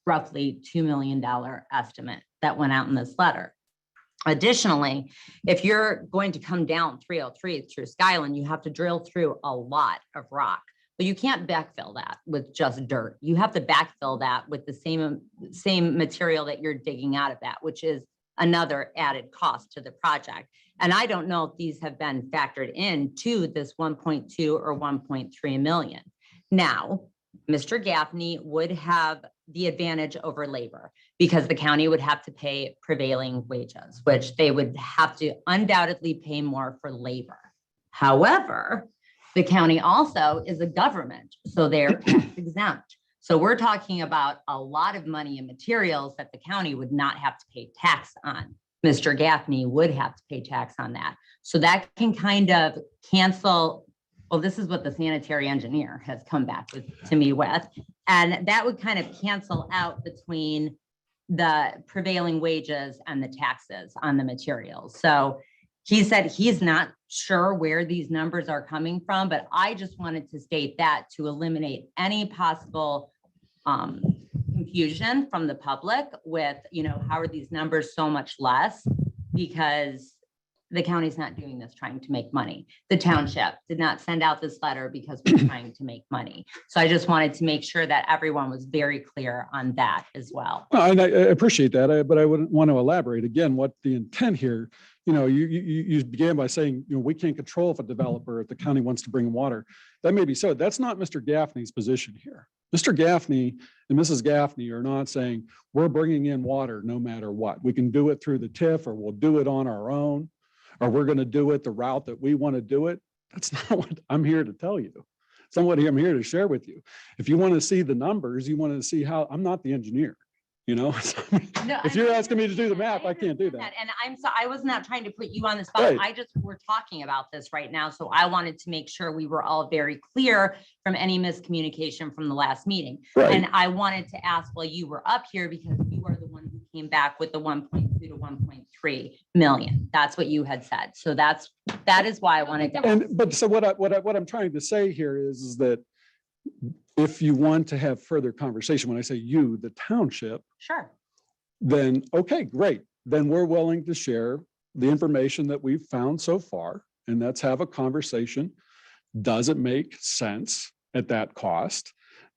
Speaker 2: roughly $2 million estimate that went out in this letter. Additionally, if you're going to come down 303 through Skyland, you have to drill through a lot of rock, but you can't backfill that with just dirt. You have to backfill that with the same material that you're digging out of that, which is another added cost to the project. And I don't know if these have been factored into this 1.2 or 1.3 million. Now, Mr. Gaffney would have the advantage over labor because the county would have to pay prevailing wages, which they would have to undoubtedly pay more for labor. However, the county also is a government, so they're tax exempt. So we're talking about a lot of money and materials that the county would not have to pay tax on. Mr. Gaffney would have to pay tax on that. So that can kind of cancel. Well, this is what the sanitary engineer has come back to me with. And that would kind of cancel out between the prevailing wages and the taxes on the materials. So he said he's not sure where these numbers are coming from, but I just wanted to state that to eliminate any possible confusion from the public with, how are these numbers so much less? Because the county's not doing this trying to make money. The township did not send out this letter because we're trying to make money. So I just wanted to make sure that everyone was very clear on that as well.
Speaker 8: Well, and I appreciate that, but I wouldn't want to elaborate again what the intent here. You began by saying, we can't control if a developer, if the county wants to bring water. That may be so. That's not Mr. Gaffney's position here. Mr. Gaffney and Mrs. Gaffney are not saying we're bringing in water no matter what. We can do it through the TIF or we'll do it on our own. or we're going to do it the route that we want to do it. That's not what I'm here to tell you. Somebody I'm here to share with you. If you want to see the numbers, you want to see how, I'm not the engineer, you know? If you're asking me to do the math, I can't do that.
Speaker 2: And I was not trying to put you on the spot.
Speaker 8: Right.
Speaker 2: I just, we're talking about this right now. So I wanted to make sure we were all very clear from any miscommunication from the last meeting.
Speaker 8: Right.
Speaker 2: And I wanted to ask while you were up here, because you are the one who came back with the 1.2 to 1.3 million. That's what you had said. So that is why I wanted to.
Speaker 8: And, but so what I'm trying to say here is that if you want to have further conversation, when I say you, the township,
Speaker 2: Sure.
Speaker 8: then, okay, great. Then we're willing to share the information that we've found so far, and let's have a conversation. Does it make sense at that cost?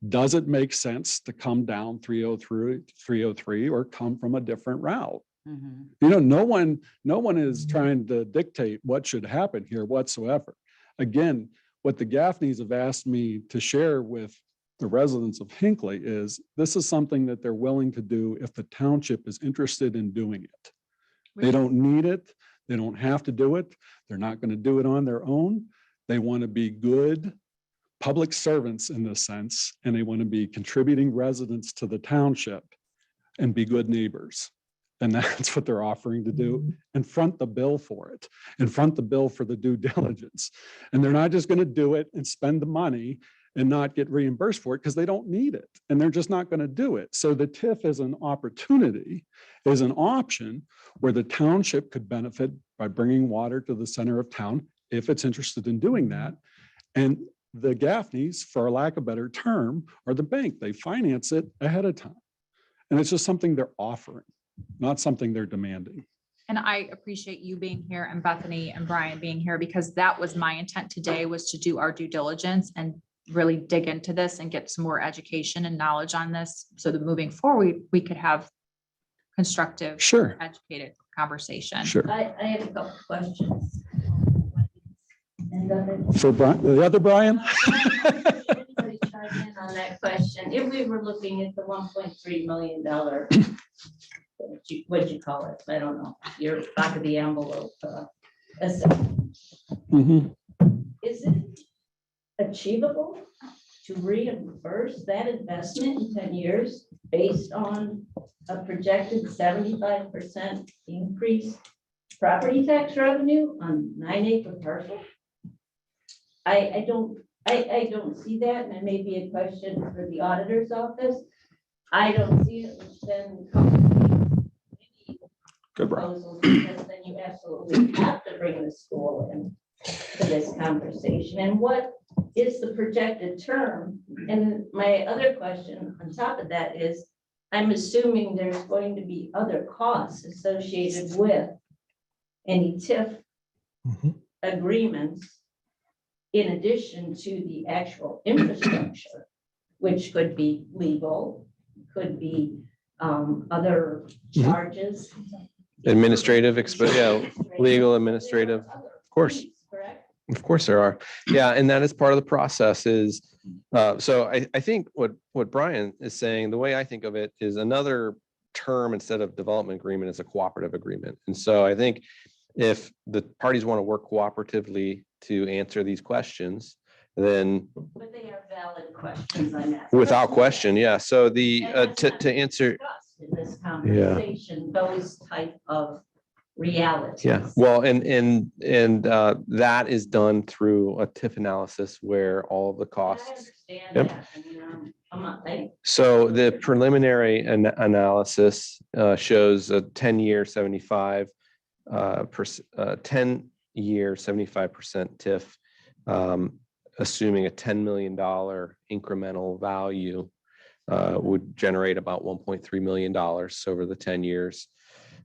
Speaker 8: Does it make sense to come down 303 or come from a different route?
Speaker 2: Mhm.
Speaker 8: You know, no one is trying to dictate what should happen here whatsoever. Again, what the Gaffneys have asked me to share with the residents of Hinckley is this is something that they're willing to do if the township is interested in doing it. They don't need it. They don't have to do it. They're not going to do it on their own. They want to be good public servants in this sense, and they want to be contributing residents to the township and be good neighbors. And that's what they're offering to do, and front the bill for it, and front the bill for the due diligence. And they're not just going to do it and spend the money and not get reimbursed for it because they don't need it, and they're just not going to do it. So the TIF is an opportunity, is an option where the township could benefit by bringing water to the center of town if it's interested in doing that. And the Gaffneys, for lack of a better term, are the bank. They finance it ahead of time. And it's just something they're offering, not something they're demanding.
Speaker 3: And I appreciate you being here and Bethany and Brian being here, because that was my intent today, was to do our due diligence and really dig into this and get some more education and knowledge on this, so that moving forward, we could have constructive,
Speaker 8: Sure,
Speaker 3: educated conversation.
Speaker 8: sure.
Speaker 4: I have a couple questions. And
Speaker 8: For Brian, the other Brian?
Speaker 4: Anybody chime in on that question? If we were looking at the $1.3 million, what'd you call it? I don't know, your back of the envelope. Assessment.
Speaker 8: Mhm.
Speaker 4: Is it achievable to reimburse that investment in 10 years based on a projected 75% increase property tax revenue on 9-acre parcel? I don't see that, and it may be a question for the auditor's office. I don't see it, which then
Speaker 8: Good, Brian.
Speaker 4: proposals, because then you absolutely have to bring the school in to this conversation. And what is the projected term? And my other question on top of that is, I'm assuming there's going to be other costs associated with any TIF
Speaker 8: Mhm.
Speaker 4: agreements in addition to the actual infrastructure, which could be legal, could be other charges.
Speaker 6: Administrative, legal, administrative, of course.
Speaker 4: Correct?
Speaker 6: Of course there are. Yeah, and that is part of the process is, so I think what Brian is saying, the way I think of it is another term instead of development agreement is a cooperative agreement. And so I think if the parties want to work cooperatively to answer these questions, then
Speaker 4: But they are valid questions, I'm asking.
Speaker 6: without question, yeah. So the,
Speaker 4: And that's not
Speaker 6: to answer,
Speaker 4: discussed in this conversation, those type of realities.
Speaker 6: yeah, well, and that is done through a TIF analysis where all of the
Speaker 4: I
Speaker 6: costs.
Speaker 4: understand
Speaker 6: Yep.
Speaker 4: that. And, I'm not,
Speaker 6: So the preliminary analysis shows a 10-year 75 10-year 75% TIF, assuming a $10 million incremental value would generate about $1.3 million over the 10 years.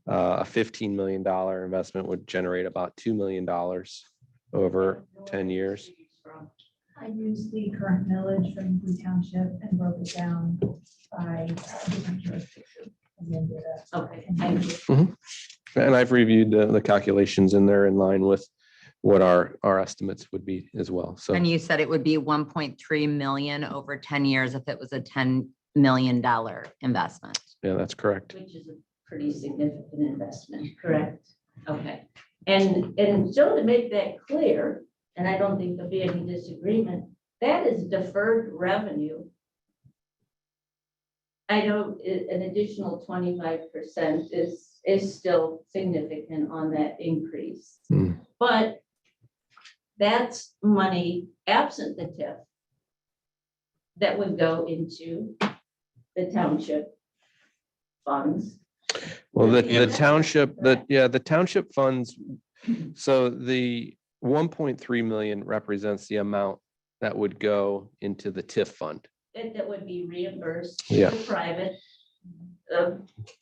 Speaker 6: A $15 million investment would generate about $2 million over 10 years.
Speaker 9: I used the current millage from Hinckley Township and broke it down by different jurisdictions. And then did a-
Speaker 4: okay, thank you.
Speaker 6: And I've reviewed the calculations and they're in line with what our estimates would be as well. So,
Speaker 2: And you said it would be 1.3 million over 10 years if it was a $10 million investment.
Speaker 6: yeah, that's correct.
Speaker 4: Which is a pretty significant investment, correct? Okay. And so to make that clear, and I don't think there'll be any disagreement, that is deferred revenue. I know an additional 25% is still significant on that increase.
Speaker 6: Hmm.
Speaker 4: But that's money absent the TIF that would go into the township funds.
Speaker 6: Well, the
Speaker 4: Yeah.
Speaker 6: township, the township funds, so the 1.3 million represents the amount that would go into the TIF fund.
Speaker 4: That would be reimbursed
Speaker 6: Yeah.
Speaker 4: to the private.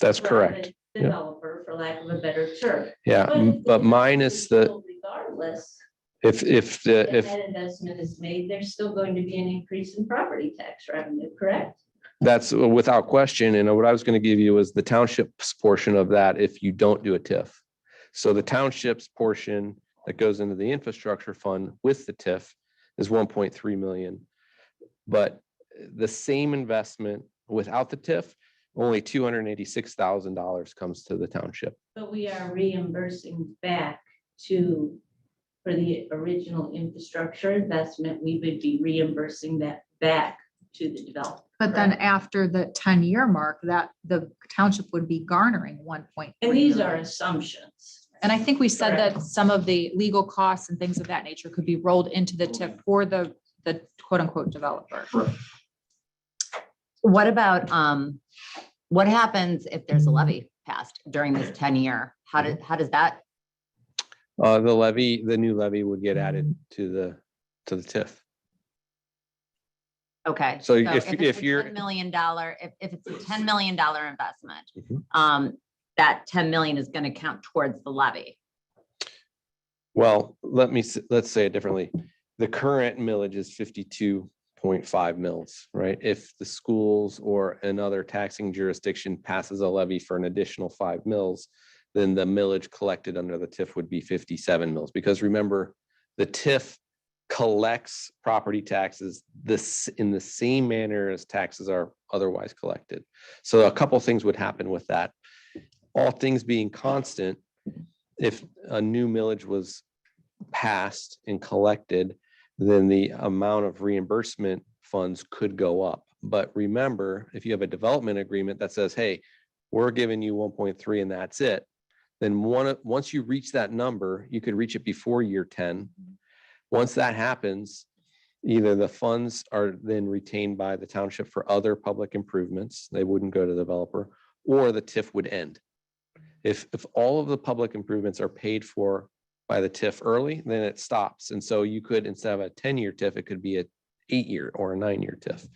Speaker 6: That's correct.
Speaker 4: private Developer, for lack of a better term.
Speaker 6: Yeah,
Speaker 4: if
Speaker 6: but
Speaker 4: the
Speaker 6: minus
Speaker 4: investment
Speaker 6: the,
Speaker 4: is still Regardless,
Speaker 6: if
Speaker 4: if
Speaker 6: if
Speaker 4: that investment is made, there's still going to be an increase in property tax revenue, correct?
Speaker 6: that's without question. And what I was going to give you is the township's portion of that if you don't do a TIF. So the township's portion that goes into the infrastructure fund with the TIF is 1.3 million. But the same investment without the TIF, only $286,000 comes to the township.
Speaker 4: But we are reimbursing back for the original infrastructure investment, we would be reimbursing that back to the developer.
Speaker 3: But then
Speaker 4: correct?
Speaker 3: after the 10-year mark, that the township would be garnering 1.3.
Speaker 4: And these are
Speaker 3: million.
Speaker 4: assumptions.
Speaker 3: And I think we said that some of the legal costs and things of that nature could be rolled into the TIF for the quote unquote developer.
Speaker 2: What about, what happens if there's a levy passed during this 10-year? How does that,
Speaker 6: The new levy would get added to the TIF.
Speaker 2: okay.
Speaker 6: So if
Speaker 2: it's a
Speaker 6: you're-
Speaker 2: $10 million, if it's a $10 million investment,
Speaker 6: Mhm.
Speaker 2: that 10 million is going to count towards the levy.
Speaker 6: Well, let's say it differently. The current millage is 52.5 mils, right? If the schools or another taxing jurisdiction passes a levy for an additional 5 mils, then the millage collected under the TIF would be 57 mils. Because remember, the TIF collects property taxes in the same manner as taxes are otherwise collected. So a couple things would happen with that. All things being constant, if a new millage was passed and collected, then the amount of reimbursement funds could go up. But remember, if you have a development agreement that says, hey, we're giving you 1.3 and that's it, then once you reach that number, you could reach it before year 10. Once that happens, either the funds are then retained by the township for other public improvements, they wouldn't go to the developer, or the TIF would end. If all of the public improvements are paid for by the TIF early, then it stops. And so you could, instead of a 10-year TIF, it could be a 8-year or a 9-year TIF.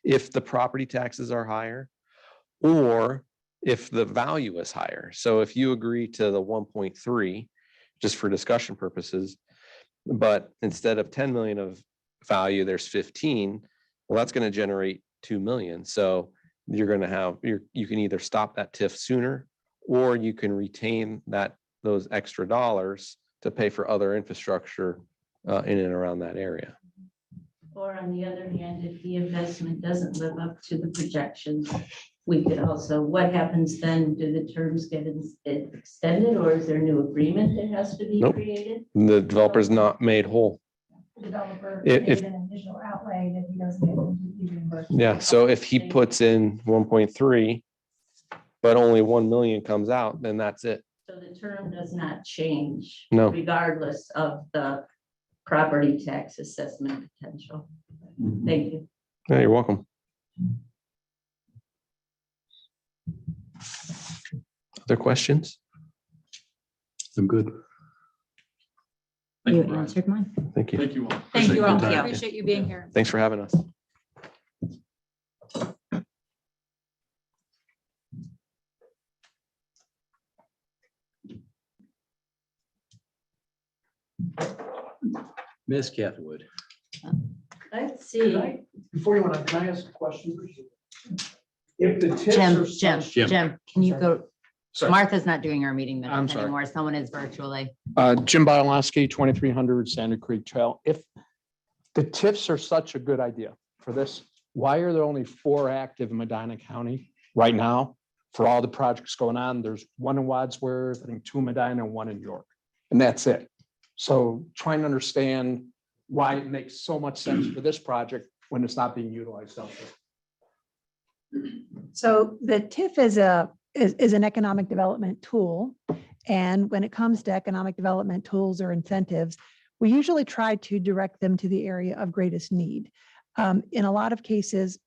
Speaker 6: If the property taxes are higher, or if the value is higher. So if you agree to the 1.3, just for discussion purposes, but instead of 10 million of value, there's 15, well, that's going to generate 2 million. So you're going to have, you can either stop that TIF sooner, or you can retain those extra dollars to pay for other infrastructure in and around that area.
Speaker 4: Or on the other hand, if the investment doesn't live up to the projections, we could also, what happens then? Do the terms get extended, or is there a new agreement that has to be
Speaker 6: Nope.
Speaker 4: created?
Speaker 6: The developer's not made whole.
Speaker 9: The developer
Speaker 6: If-
Speaker 9: made an initial outlay that he doesn't get completely reimbursed.
Speaker 6: Yeah, so if he puts in 1.3, but only 1 million comes out, then that's it.
Speaker 4: So the term does not change.
Speaker 6: No.
Speaker 4: Regardless of the property tax assessment potential. Thank you.
Speaker 6: Yeah, you're welcome. Other questions?
Speaker 1: I'm good.
Speaker 2: You answered mine.
Speaker 6: Thank you.
Speaker 8: Thank you all.
Speaker 3: Thank you all.
Speaker 1: Appreciate your time.
Speaker 3: Appreciate you being here.
Speaker 6: Thanks for having us.
Speaker 1: Miss Catherwood.
Speaker 4: Let's see.
Speaker 10: Before you went on, can I ask a question? If the tips are such.
Speaker 2: Jim, can you go?
Speaker 10: Sorry.
Speaker 2: Martha's not doing our meeting
Speaker 10: I'm
Speaker 2: minutes
Speaker 10: sorry.
Speaker 2: anymore. Someone is virtually.
Speaker 10: Jim Bialowski, 2300 Sandy Creek Trail. If the TIFs are such a good idea for this, why are there only 4 active in Medina County right now for all the projects going on? There's one in Wadsworth, I think 2 in Medina, and 1 in York. and that's it. So trying to understand why it makes so much sense for this project when it's not being utilized elsewhere.
Speaker 7: So the TIF is an economic development tool. And when it comes to economic development tools or incentives, we usually try to direct them to the area of greatest need. In a lot of cases,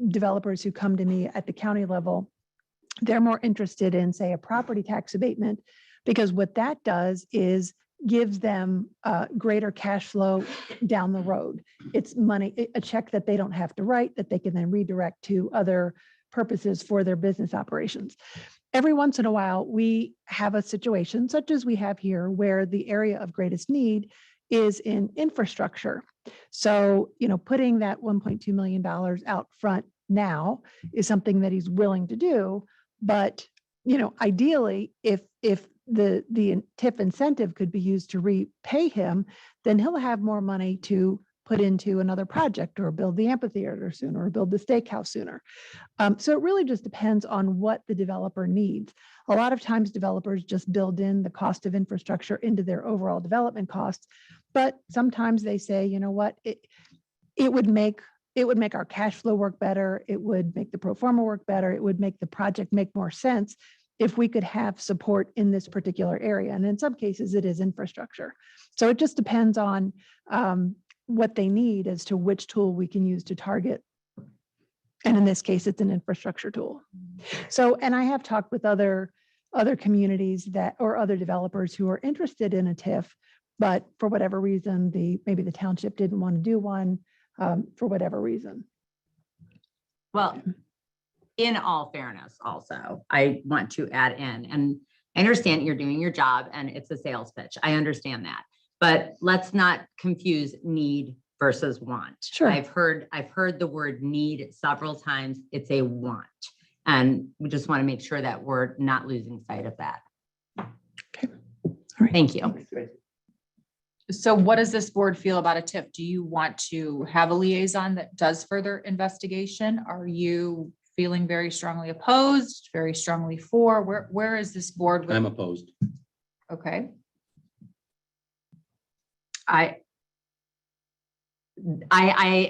Speaker 7: developers who come to me at the county level, they're more interested in, say, a property tax abatement, because what that does is gives them greater cash flow down the road. It's money, a check that they don't have to write, that they can then redirect to other purposes for their business operations. Every once in a while, we have a situation such as we have here where the area of greatest need is in infrastructure. So, putting that $1.2 million out front now is something that he's willing to do. But, ideally, if the TIF incentive could be used to repay him, then he'll have more money to put into another project or build the amphitheater sooner or build the steakhouse sooner. So it really just depends on what the developer needs. A lot of times developers just build in the cost of infrastructure into their overall development costs. But sometimes they say, you know what, it would make our cash flow work better. It would make the pro forma work better. It would make the project make more sense if we could have support in this particular area. And in some cases, it is infrastructure. So it just depends on what they need as to which tool we can use to target. And in this case, it's an infrastructure tool. So, and I have talked with other communities or other developers who are interested in a TIF, but for whatever reason, maybe the township didn't want to do one for whatever reason.
Speaker 2: Well, in all fairness, also, I want to add in, and I understand you're doing your job and it's a sales pitch. I understand that, but let's not confuse need versus want.
Speaker 7: Sure.
Speaker 2: I've heard the word need several times. It's a want. And we just want to make sure that we're not losing sight of that.
Speaker 7: Okay. All right.
Speaker 2: Thank you.
Speaker 3: So what does this board feel about a TIF? Do you want to have a liaison that does further investigation? Are you feeling very strongly opposed, very strongly for? Where is this board?
Speaker 1: I'm opposed.
Speaker 3: Okay.
Speaker 2: I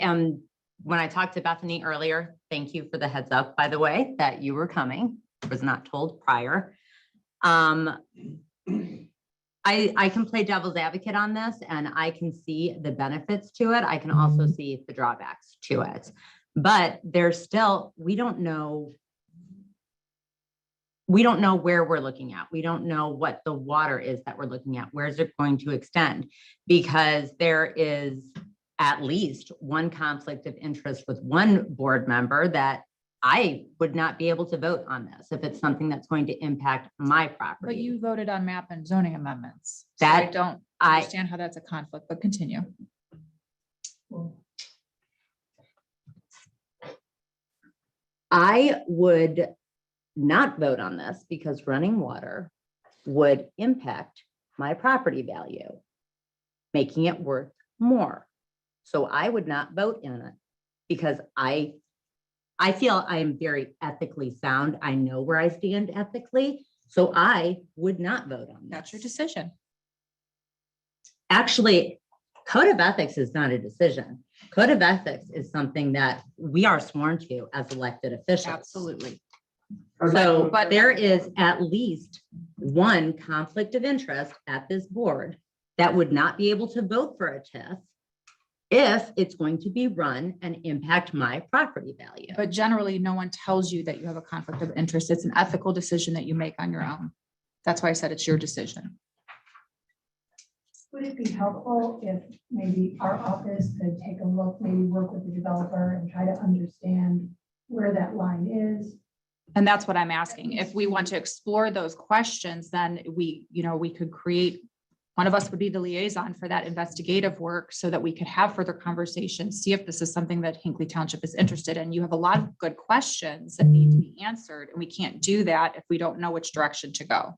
Speaker 2: am, when I talked to Bethany earlier, thank you for the heads up, by the way, that you were coming. I was not told prior. I can play devil's advocate on this and I can see the benefits to it. I can also see the drawbacks to it, but there's still, we don't know where we're looking at. We don't know what the water is that we're looking at. Where's it going to extend? Because there is at least one conflict of interest with one board member that I would not be able to vote on this if it's something that's going to impact my property.
Speaker 3: But you voted on map and zoning amendments. So
Speaker 2: That
Speaker 3: I don't understand how that's a conflict, but continue.
Speaker 2: I would not vote on this because running water would impact my property value, making it worth more. So I would not vote in it because I feel I am very ethically sound. I know where I stand ethically, so I would not vote on this.
Speaker 3: That's your decision.
Speaker 2: Actually, code of ethics is not a decision. Code of ethics is something that we are sworn to as elected officials.
Speaker 3: Absolutely.
Speaker 2: So, but there is at least one conflict of interest at this board that would not be able to vote for a TIF if it's going to be run and impact my property value.
Speaker 3: But generally, no one tells you that you have a conflict of interest. It's an ethical decision that you make on your own. That's why I said it's your decision.
Speaker 9: Would it be helpful if maybe our office could take a look, maybe work with the developer and try to understand where that line is?
Speaker 3: And that's what I'm asking. If we want to explore those questions, then we could create, one of us would be the liaison for that investigative work so that we could have further conversations, see if this is something that Hinckley Township is interested in. You have a lot of good questions that need to be answered, and we can't do that if we don't know which direction to go.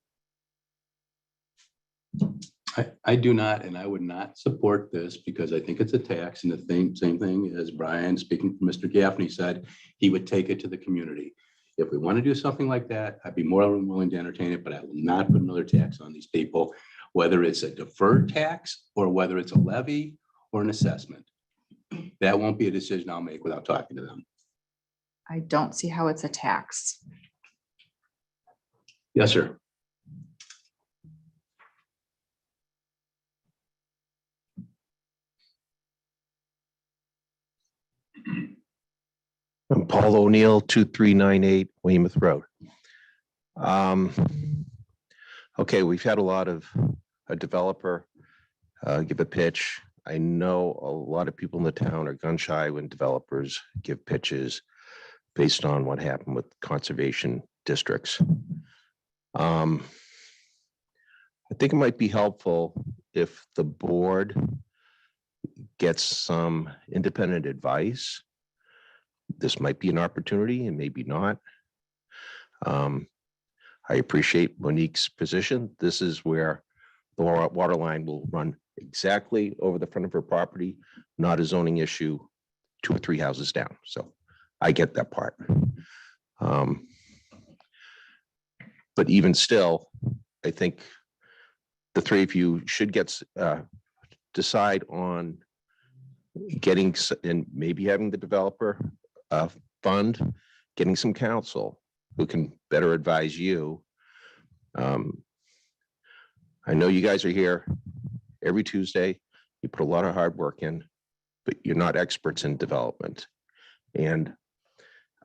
Speaker 1: I do not, and I would not support this because I think it's a tax, and the same thing as Brian, speaking from Mr. Gaffney, said, he would take it to the community. If we want to do something like that, I'd be more than willing to entertain it, but I will not put another tax on these people. whether it's a deferred tax or whether it's a levy or an assessment. That won't be a decision I'll make without talking to them.
Speaker 3: I don't see how it's a tax.
Speaker 1: Yes, sir.
Speaker 6: I'm Paul O'Neill, 2398 Weymouth Road. Okay, we've had a lot of a developer give a pitch. I know a lot of people in the town are gun shy when developers give pitches based on what happened with conservation districts. I think it might be helpful if the board gets some independent advice. This might be an opportunity and maybe not. I appreciate Monique's position. This is where the water line will run exactly over the front of her property, not a zoning issue 2 or 3 houses down. So I get that part. But even still, I think the three of you should decide on getting and maybe having the developer fund, getting some counsel who can better advise you. I know you guys are here every Tuesday. You put a lot of hard work in, but you're not experts in development. And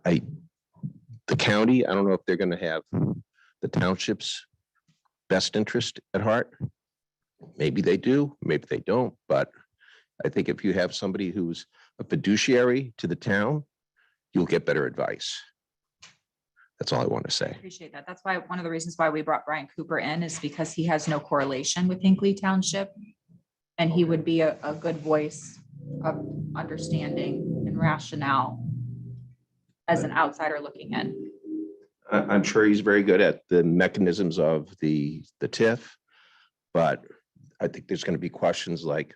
Speaker 6: the county, I don't know if they're going to have the township's best interest at heart. Maybe they do, maybe they don't. But I think if you have somebody who's a fiduciary to the town, you'll get better advice. That's all I want to say.
Speaker 3: Appreciate that. That's why one of the reasons why we brought Brian Cooper in is because he has no correlation with Hinckley Township. And he would be a good voice of understanding and rationale as an outsider looking in.
Speaker 6: I'm sure he's very good at the mechanisms of the TIF, but I think there's going to be questions like,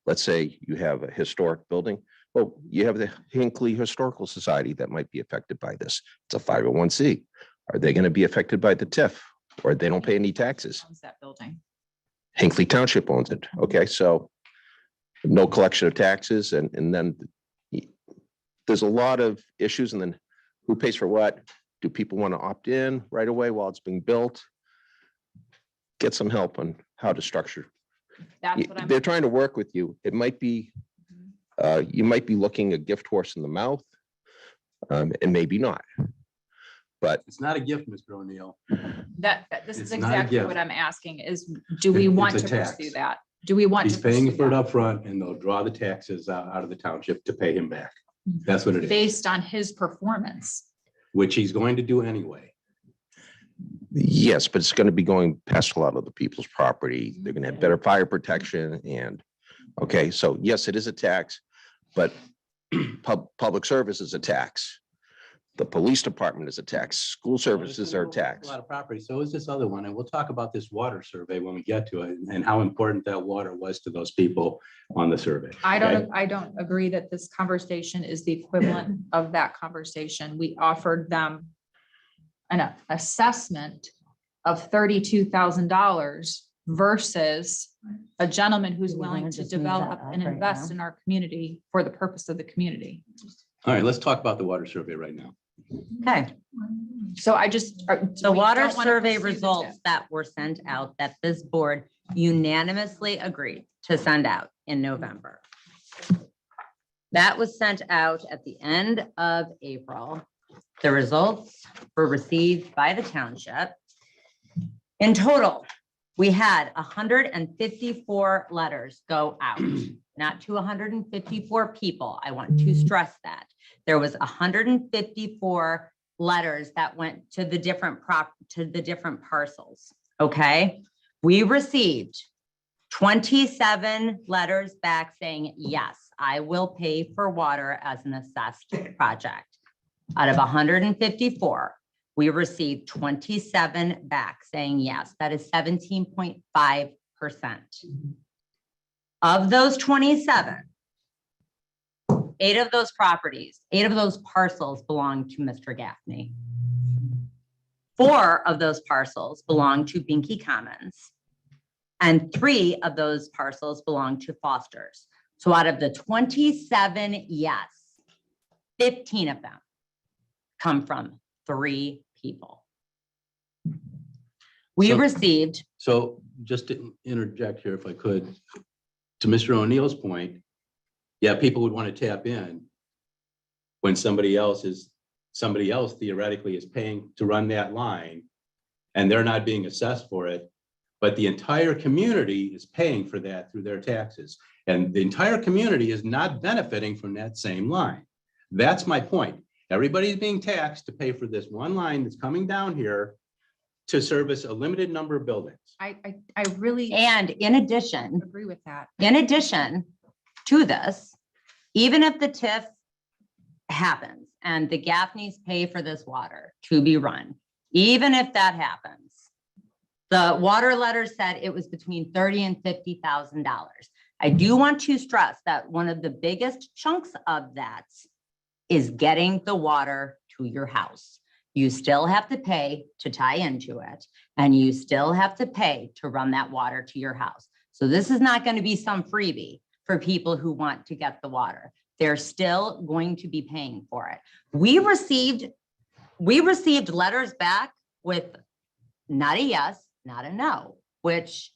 Speaker 6: let's say you have a historic building. Well, you have the Hinckley Historical Society that might be affected by this. It's a 501c. Are they going to be affected by the TIF, or they don't pay any taxes?
Speaker 3: Owns that building.
Speaker 6: Hinckley Township owns it. Okay, so no collection of taxes, and then there's a lot of issues. And then who pays for what? Do people want to opt in right away while it's being built? Get some help on how to structure.
Speaker 3: That's what
Speaker 6: They're trying to work with you. It might be, you might be looking a gift horse in the mouth, and maybe not. But
Speaker 1: It's not a gift, Mr. O'Neill.
Speaker 3: This is
Speaker 1: It's not a
Speaker 3: exactly
Speaker 1: gift.
Speaker 3: what I'm asking is, do we want
Speaker 1: It's
Speaker 3: to
Speaker 1: a tax.
Speaker 3: pursue that? Do we want
Speaker 1: He's
Speaker 3: to
Speaker 1: paying
Speaker 3: pursue
Speaker 1: for it
Speaker 3: that?
Speaker 1: up front, and they'll draw the taxes out of the township to pay him back. That's what it is,
Speaker 3: Based on his performance?
Speaker 1: which he's going to do anyway.
Speaker 6: yes, but it's going to be going past a lot of the people's property. They're going to have better fire protection. And okay, so yes, it is a tax, but public service is a tax. The police department is a tax. School services are
Speaker 1: A
Speaker 6: taxed.
Speaker 1: lot of property. So is this other one. And we'll talk about this water survey when we get to it and how important that water was to those people on the survey.
Speaker 3: I
Speaker 1: okay?
Speaker 3: don't agree that this conversation is the equivalent of that conversation. We offered them an assessment of $32,000 versus a gentleman who's
Speaker 2: Do we wanna
Speaker 3: willing to
Speaker 2: just move
Speaker 3: develop
Speaker 2: that up
Speaker 3: and
Speaker 2: right
Speaker 3: invest
Speaker 2: now?
Speaker 3: in our community for the purpose of the community.
Speaker 1: All right, let's talk about the water survey right now.
Speaker 2: Okay,
Speaker 3: So I just.
Speaker 2: the water survey results that were sent out that this board unanimously agreed to send out in November. That was sent out at the end of April. The results were received by the township. In total, we had 154 letters go out, not to 154 people. I want to stress that. There was 154 letters that went to the different parcels. Okay, we received 27 letters back saying, yes, I will pay for water as an assessed project. Out of 154, we received 27 back saying yes. That is 17.5%. Of those 27, 8 of those parcels belong to Mr. Gaffney. 4 of those parcels belong to Binky Commons. And 3 of those parcels belong to Foster's. So out of the 27 yes, 15 of them come from 3 people. We
Speaker 1: So-
Speaker 2: received,
Speaker 1: So just to interject here, if I could, to Mr. O'Neill's point, yeah, people would want to tap in when somebody else theoretically is paying to run that line and they're not being assessed for it, but the entire community is paying for that through their taxes. And the entire community is not benefiting from that same line. That's my point. Everybody's being taxed to pay for this one line that's coming down here to service a limited number of buildings.
Speaker 3: I really
Speaker 2: and in addition,
Speaker 3: agree with that.
Speaker 2: in addition to this, even if the TIF happens and the Gaffneys pay for this water to be run, even if that happens, the water letter said it was between $30,000 and $50,000. I do want to stress that one of the biggest chunks of that is getting the water to your house. You still have to pay to tie into it, and you still have to pay to run that water to your house. So this is not going to be some freebie for people who want to get the water. They're still going to be paying for it. We received letters back with not a yes, not a no, which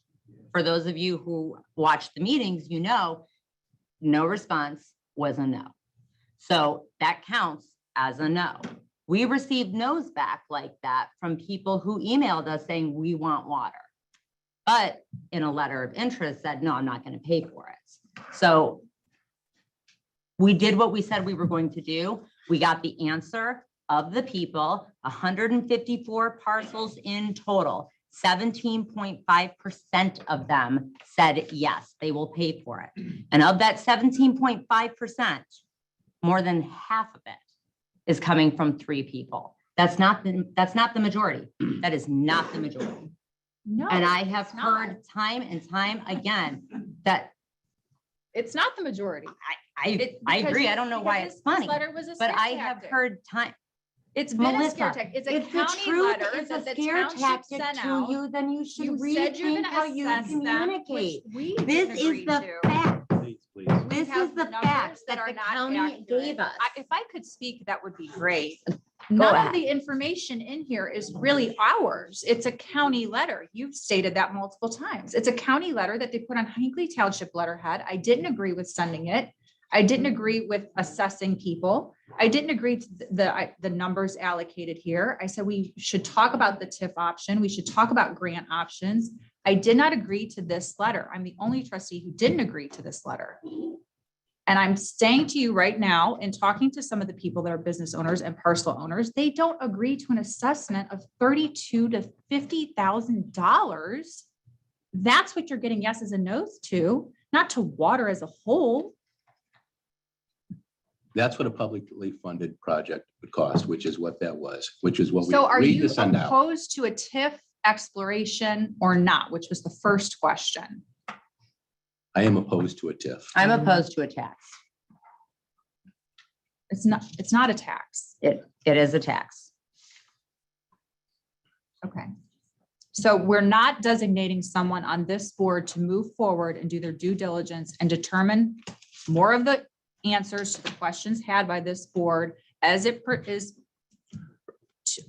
Speaker 2: for those of you who watch the meetings, you know, no response was a no. So that counts as a no. We received no's back like that from people who emailed us saying, we want water. But in a letter of interest said, no, I'm not going to pay for it. So we did what we said we were going to do. We got the answer of the people, 154 parcels in total. 17.5% of them said yes, they will pay for it. And of that 17.5%, more than half of it is coming from 3 people. That's not the majority. That is not the majority.
Speaker 3: No,
Speaker 2: And I have
Speaker 3: it's not.
Speaker 2: heard time and time again that
Speaker 3: It's not the majority.
Speaker 2: I agree. I don't know why it's funny,
Speaker 3: Letter was a
Speaker 2: but
Speaker 3: scare
Speaker 2: I have
Speaker 3: tactic.
Speaker 2: heard time.
Speaker 3: It's been a
Speaker 2: Melissa,
Speaker 3: scare tactic. It's a
Speaker 2: If the
Speaker 3: county
Speaker 2: truth
Speaker 3: letter
Speaker 2: is a
Speaker 3: that the
Speaker 2: scare
Speaker 3: township
Speaker 2: tactic
Speaker 3: sent
Speaker 2: to
Speaker 3: out.
Speaker 2: you, then you should
Speaker 3: You said you're
Speaker 2: rethink
Speaker 3: gonna
Speaker 2: how you
Speaker 3: assess them, which
Speaker 2: communicate.
Speaker 3: we
Speaker 2: This
Speaker 3: didn't
Speaker 2: is
Speaker 3: agree
Speaker 2: the
Speaker 3: to.
Speaker 2: fact.
Speaker 1: Please, please.
Speaker 2: This
Speaker 3: have
Speaker 2: is the
Speaker 3: numbers
Speaker 2: fact
Speaker 3: that
Speaker 2: that
Speaker 3: are
Speaker 2: the
Speaker 3: not
Speaker 2: county
Speaker 3: accurate.
Speaker 2: gave us.
Speaker 3: If I could speak, that would be great. None
Speaker 2: ahead.
Speaker 3: of the information in here is really ours. It's a county letter. You've stated that multiple times. It's a county letter that they put on Hinckley Township letterhead. I didn't agree with sending it. I didn't agree with assessing people. I didn't agree to the numbers allocated here. I said we should talk about the TIF option. We should talk about grant options. I did not agree to this letter. I'm the only trustee who didn't agree to this letter. And I'm saying to you right now, and talking to some of the people that are business owners and parcel owners, they don't agree to an assessment of $32,000 to $50,000. That's what you're getting yeses and nos to, not to water as a whole.
Speaker 1: That's what a publicly funded project would cost, which is what that was, which is what we
Speaker 3: So are
Speaker 1: agreed
Speaker 3: you
Speaker 1: to send out.
Speaker 3: opposed to a TIF exploration or not, which was the first question?
Speaker 1: I am opposed to a TIF.
Speaker 2: I'm opposed to a tax.
Speaker 3: It's not a tax.
Speaker 2: It is a tax.
Speaker 3: Okay. So we're not designating someone on this board to move forward and do their due diligence and determine more of the answers to the questions had by this board as it is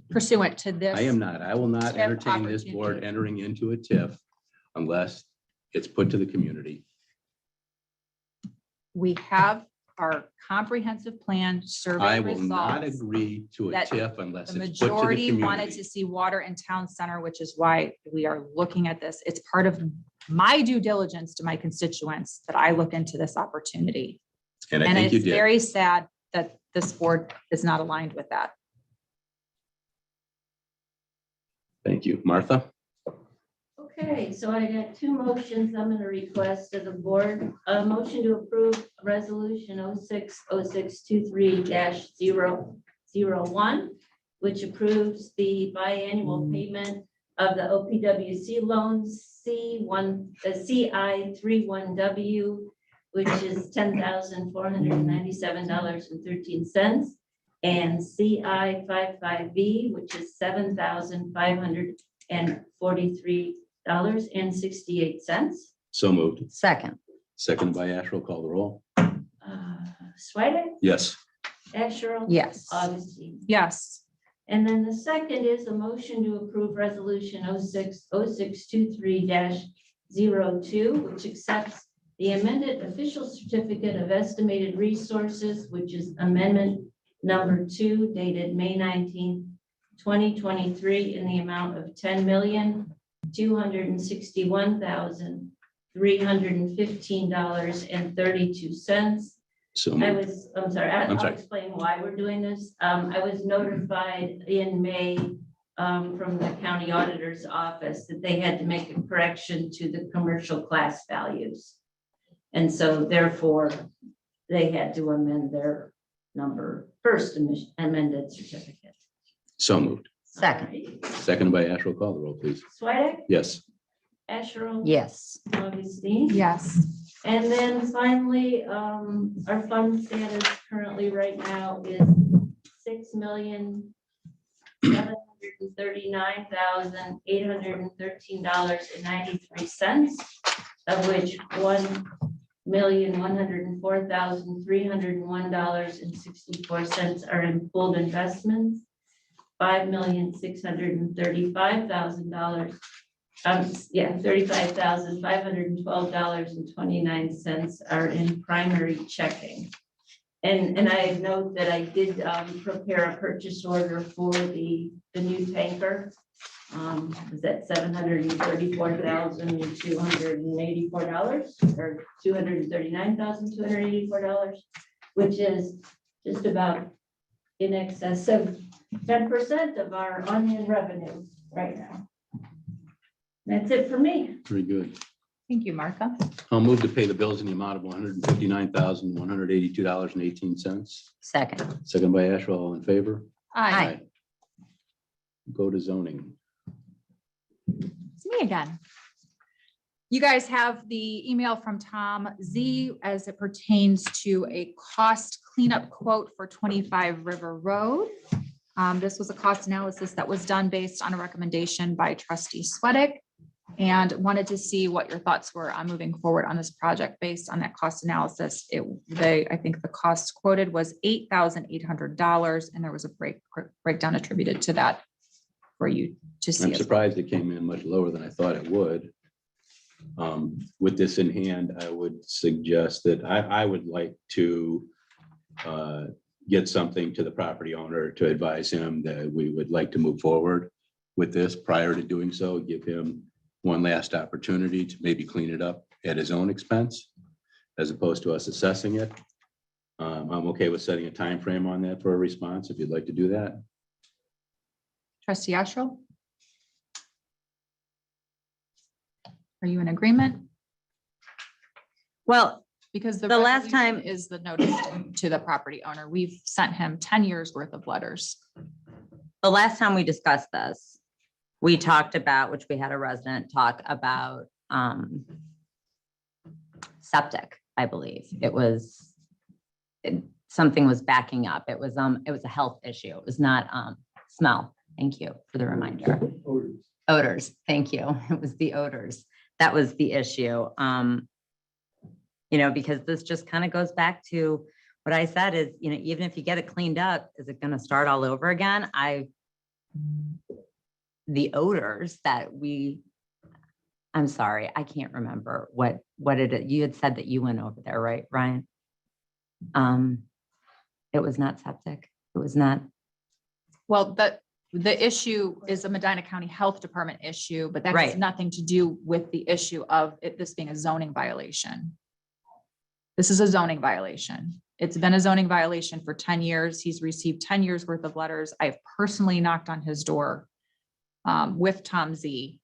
Speaker 3: pursuant to this.
Speaker 1: I am not. I will not
Speaker 3: TIF
Speaker 1: entertain this board
Speaker 3: opportunity.
Speaker 1: entering into a TIF unless it's put to the community.
Speaker 3: We have our comprehensive plan survey
Speaker 1: I will not
Speaker 3: results.
Speaker 1: agree to a
Speaker 3: that
Speaker 1: TIF unless
Speaker 3: The
Speaker 1: it's put to the
Speaker 3: majority wanted
Speaker 1: community.
Speaker 3: to see water in town center, which is why we are looking at this. It's part of my due diligence to my constituents that I look into this opportunity.
Speaker 1: And I
Speaker 3: And
Speaker 1: think you
Speaker 3: it's
Speaker 1: did.
Speaker 3: very sad that this board is not aligned with that.
Speaker 1: Thank you. Martha?
Speaker 4: Okay, so I got 2 motions I'm going to request of the board. A motion to approve resolution 060623-001, which approves the biannual payment of the OPWC loans CI31W, which is $10,497.13, and CI55B, which is $7,543 $1,000.68.
Speaker 1: So moved.
Speaker 2: Second.
Speaker 1: Seconded by Asherle. Call the roll.
Speaker 4: Swedek,
Speaker 1: Yes.
Speaker 4: Asherle?
Speaker 2: Yes.
Speaker 4: Augustine.
Speaker 3: Yes.
Speaker 4: And then the second is a motion to approve resolution 0623-02, which accepts the amended official certificate of estimated resources, which is amendment number 2 dated May 19th, 2023 in the amount of $10,261,315.32.
Speaker 1: So
Speaker 4: I'm sorry,
Speaker 1: I'm
Speaker 4: I'll
Speaker 1: sorry.
Speaker 4: explain why we're doing this. I was notified in May from the county auditor's office that they had to make a correction to the commercial class values. And so therefore, they had to amend their first amended certificate.
Speaker 1: So moved.
Speaker 2: Second.
Speaker 1: Seconded by Asherle. Call the roll, please.
Speaker 4: Swedek,
Speaker 1: Yes.
Speaker 4: Asherle?
Speaker 2: Yes.
Speaker 4: Augustine?
Speaker 3: Yes.
Speaker 4: And then finally, our fund status currently right now is $6,739,813.93, of which $1,104,301.64 are in pooled investments. $5,635,000. $35,512.29 are in primary checking. And I note that I did prepare a purchase order for the new tanker. Is that $734,284 or $239,284, which is just about in excess of 10% of our onion revenue right now. That's it for me.
Speaker 1: Very good.
Speaker 3: Thank you, Martha.
Speaker 1: I'll move to pay the bills in the amount of $159,182.18.
Speaker 2: Second.
Speaker 1: Second by Asherle. All in favor?
Speaker 3: Aye.
Speaker 1: Go to zoning.
Speaker 3: It's me again. You guys have the email from Tom Z as it pertains to a cost cleanup quote for 25 River Road. This was a cost analysis that was done based on a recommendation by Trustee Swedek, and wanted to see what your thoughts were on moving forward on this project based on that cost analysis. I think the cost quoted was $8,800, and there was a breakdown attributed to that for you to see.
Speaker 1: I'm
Speaker 3: as well.
Speaker 1: surprised it came in much lower than I thought it would. With this in hand, I would suggest that I would like to get something to the property owner to advise him that we would like to move forward with this. Prior to doing so, give him one last opportunity to maybe clean it up at his own expense, as opposed to us assessing it. I'm okay with setting a time frame on that for a response, if you'd like to do that.
Speaker 3: Trustee Asherle? Are you in agreement?
Speaker 2: Well,
Speaker 3: Because
Speaker 2: The last
Speaker 3: resolution
Speaker 2: time-
Speaker 3: is the notice to the property owner. We've sent him 10 years worth of letters.
Speaker 2: the last time we discussed this, we talked about, which we had a resident talk about, septic, I believe. Something was backing up. It was a health issue. It was not, smell. Thank you for the reminder. Odors. Thank you. It was the odors. That was the issue. Because this just kind of goes back to what I said is, even if you get it cleaned up, is it going to start all over again? The odors that I'm sorry, I can't remember what you had said that you went over there, right, Ryan? It was not septic. It was not.
Speaker 3: Well, the issue is a Medina County Health Department issue, but that has
Speaker 2: Right.
Speaker 3: nothing to do with the issue of this being a zoning violation. This is a zoning violation. It's been a zoning violation for 10 years. He's received 10 years worth of letters. I've personally knocked on his door with Tom Z.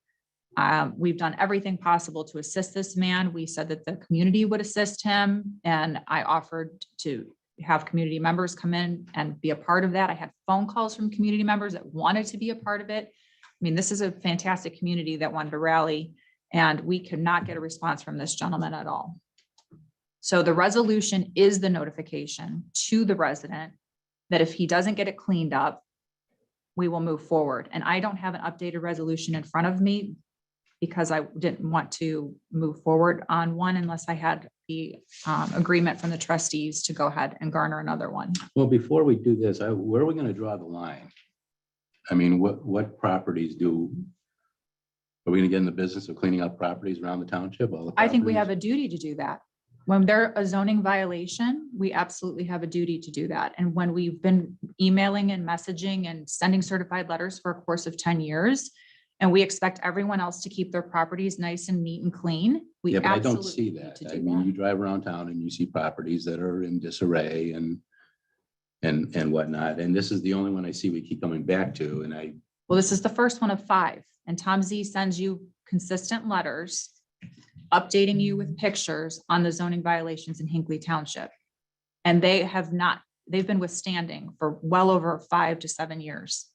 Speaker 3: We've done everything possible to assist this man. We said that the community would assist him, and I offered to have community members come in and be a part of that. I had phone calls from community members that wanted to be a part of it. I mean, this is a fantastic community that wanted to rally, and we could not get a response from this gentleman at all. So the resolution is the notification to the resident that if he doesn't get it cleaned up, we will move forward. And I don't have an updated resolution in front of me. because I didn't want to move forward on one unless I had the agreement from the trustees to go ahead and garner another one.
Speaker 1: Well, before we do this, where are we gonna draw the line? I mean, what properties are we gonna get in the business of cleaning up properties around the township? All the
Speaker 3: I think we
Speaker 1: properties?
Speaker 3: have a duty to do that. When they're a zoning violation, we absolutely have a duty to do that. And when we've been emailing and messaging and sending certified letters for a course of 10 years, and we expect everyone else to keep their properties nice and neat and clean, we
Speaker 1: Yeah, but I don't
Speaker 3: absolutely
Speaker 1: see
Speaker 3: need
Speaker 1: that.
Speaker 3: to
Speaker 1: I
Speaker 3: do
Speaker 1: mean,
Speaker 3: that.
Speaker 1: you drive around town and you see properties that are in disarray and whatnot. And this is the only one I see we keep coming back to. And
Speaker 3: Well, this is the first one of 5, and Tom Z sends you consistent letters updating you with pictures on the zoning violations in Hinckley Township. And they've been withstanding for well over 5 to 7 years.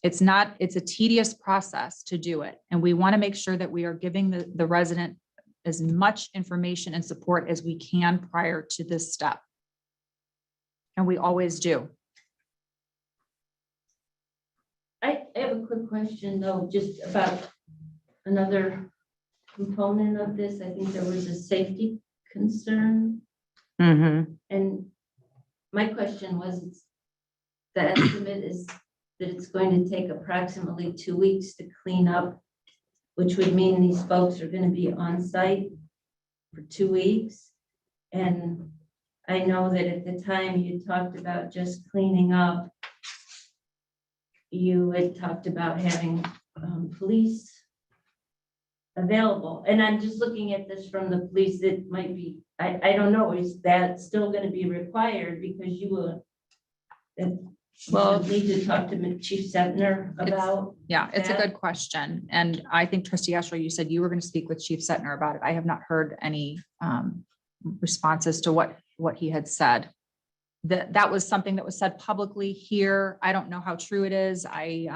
Speaker 3: It's a tedious process to do it. And we want to make sure that we are giving the resident as much information and support as we can prior to this step. And we always do.
Speaker 4: I have a quick question though, just about another component of this. I think there was a safety concern. And my question was, the estimate is that it's going to take approximately 2 weeks to clean up, which would mean these folks are going to be on site for 2 weeks. And I know that at the time you talked about just cleaning up, you had talked about having police available. And I'm just looking at this from the police, it might be, I don't know, is that still going to be required? Because you will need to talk to Chief Setner about.
Speaker 3: Yeah, it's a
Speaker 4: that.
Speaker 3: good question. And I think trustee Asher, you said you were going to speak with Chief Setner about it. I have not heard any responses to what he had said. That was something that was said publicly here. I don't know how true it is. I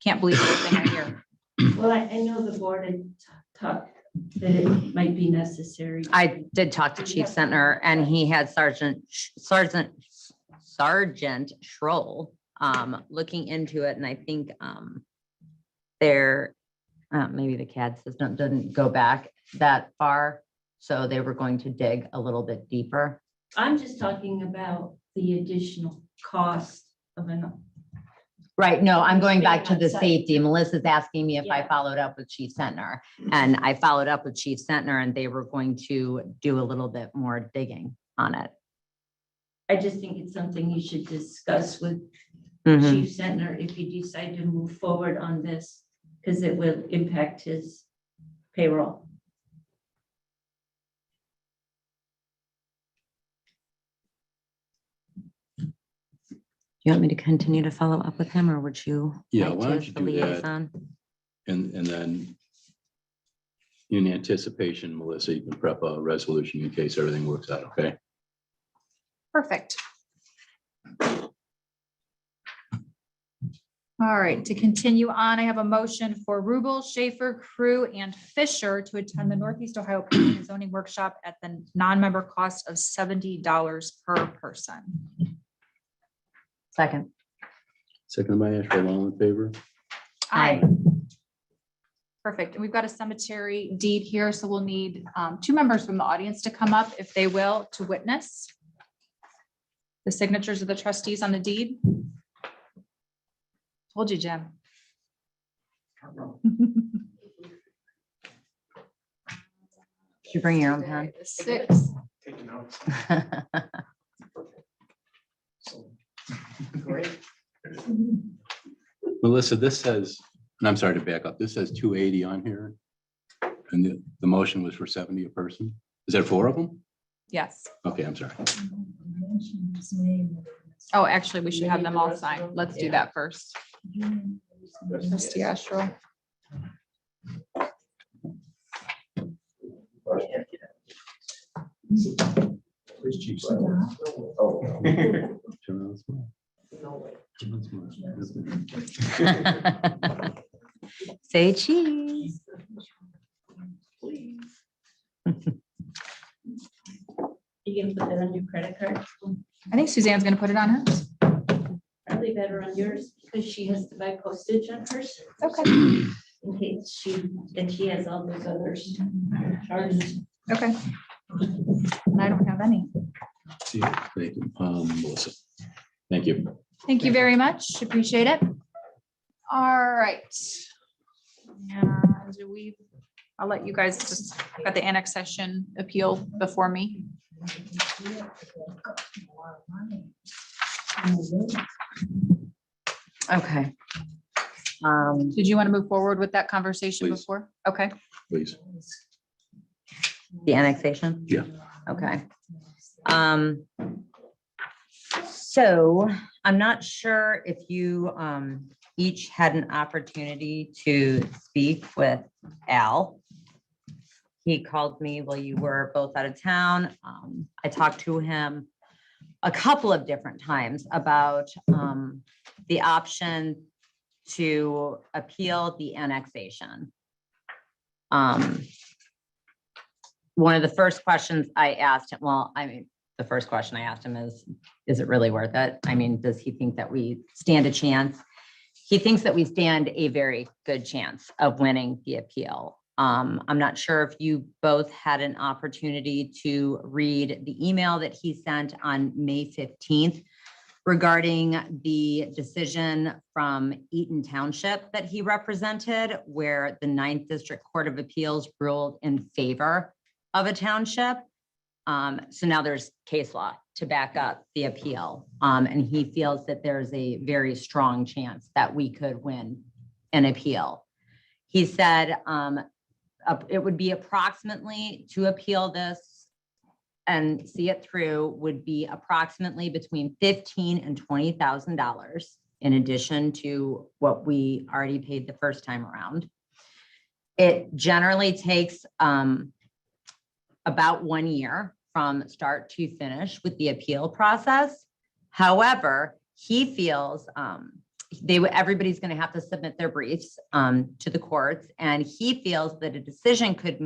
Speaker 3: can't believe everything I hear.
Speaker 4: Well, I know the board had talked that it might be necessary.
Speaker 2: I did talk to Chief Centner, and he had Sergeant Schroll looking into it, and I think maybe the CAD system didn't go back that far, so they were going to dig a little bit deeper.
Speaker 4: I'm just talking about the additional cost of an.
Speaker 2: Right, no, I'm going back to the
Speaker 4: Outside.
Speaker 2: safety. Melissa's asking me if I
Speaker 4: Yeah.
Speaker 2: followed up with Chief Centner, and I followed up with Chief Centner, and they were going to do a little bit more digging on it.
Speaker 4: I just think it's something you should discuss with
Speaker 2: Mhm.
Speaker 4: Chief Setner if you decide to move forward on this, because it will impact his payroll.
Speaker 2: You want me to continue to follow up with him, or would you?
Speaker 1: Yeah,
Speaker 2: like
Speaker 1: why
Speaker 2: to
Speaker 1: don't
Speaker 2: as
Speaker 1: you
Speaker 2: the
Speaker 1: do that?
Speaker 2: liaison?
Speaker 1: And then in anticipation, Melissa, you can prep a resolution in case everything works out, okay?
Speaker 3: Perfect. All right, to continue on, I have a motion for Rubel, Schaefer, Crew, and Fisher to attend the Northeast Ohio Planning and Zoning Workshop at the non-member cost of $70 per person.
Speaker 2: Second.
Speaker 1: Second by Asher, all in favor?
Speaker 2: Aye.
Speaker 3: Perfect. And we've got a cemetery deed here, so we'll need 2 members from the audience to come up, if they will, to witness the signatures of the trustees on the deed. Told you, Jim.
Speaker 2: Did you bring your own pen?
Speaker 3: 6.
Speaker 1: Melissa, this says, and I'm sorry to back up, this says 280 on here. And the motion was for 70 a person. Is that 4 of them?
Speaker 3: Yes.
Speaker 1: Okay, I'm sorry.
Speaker 3: Oh, actually, we should have them all signed. Let's do that first. Trustee Asher.
Speaker 1: Turn around, smile. Turn around, smile.
Speaker 2: Say cheese.
Speaker 4: You can put that on your credit card.
Speaker 3: I think Suzanne's gonna put it on hers.
Speaker 4: slightly better on yours because she has to buy postage on hers.
Speaker 3: Okay,
Speaker 4: In case she has all those others charges.
Speaker 3: okay. And I don't have any.
Speaker 1: See, thank you, Melissa. Thank you.
Speaker 3: Thank you very much. Appreciate it. All right. And I'll let you guys just got the annexation appeal before me.
Speaker 2: Okay.
Speaker 3: Did you want to move forward with that conversation
Speaker 1: Please.
Speaker 3: before? Okay.
Speaker 1: Please.
Speaker 2: The annexation?
Speaker 1: Yeah.
Speaker 2: Okay. So I'm not sure if you each had an opportunity to speak with Al. He called me while you were both out of town. I talked to him a couple of different times about the option to appeal the annexation. One of the first questions I asked him, well, I mean, the first question I asked him is it really worth it? I mean, does he think that we stand a chance? He thinks that we stand a very good chance of winning the appeal. I'm not sure if you both had an opportunity to read the email that he sent on May 15th regarding the decision from Eaton Township that he represented, where the 9th District Court of Appeals ruled in favor of a township. So now there's case law to back up the appeal. And he feels that there's a very strong chance that we could win an appeal. He said it would be approximately, to appeal this and see it through, would be approximately between $15,000 and $20,000 in addition to what we already paid the first time around. It generally takes about 1 year from start to finish with the appeal process. However, he feels everybody's going to have to submit their briefs to the courts, and he feels that a decision could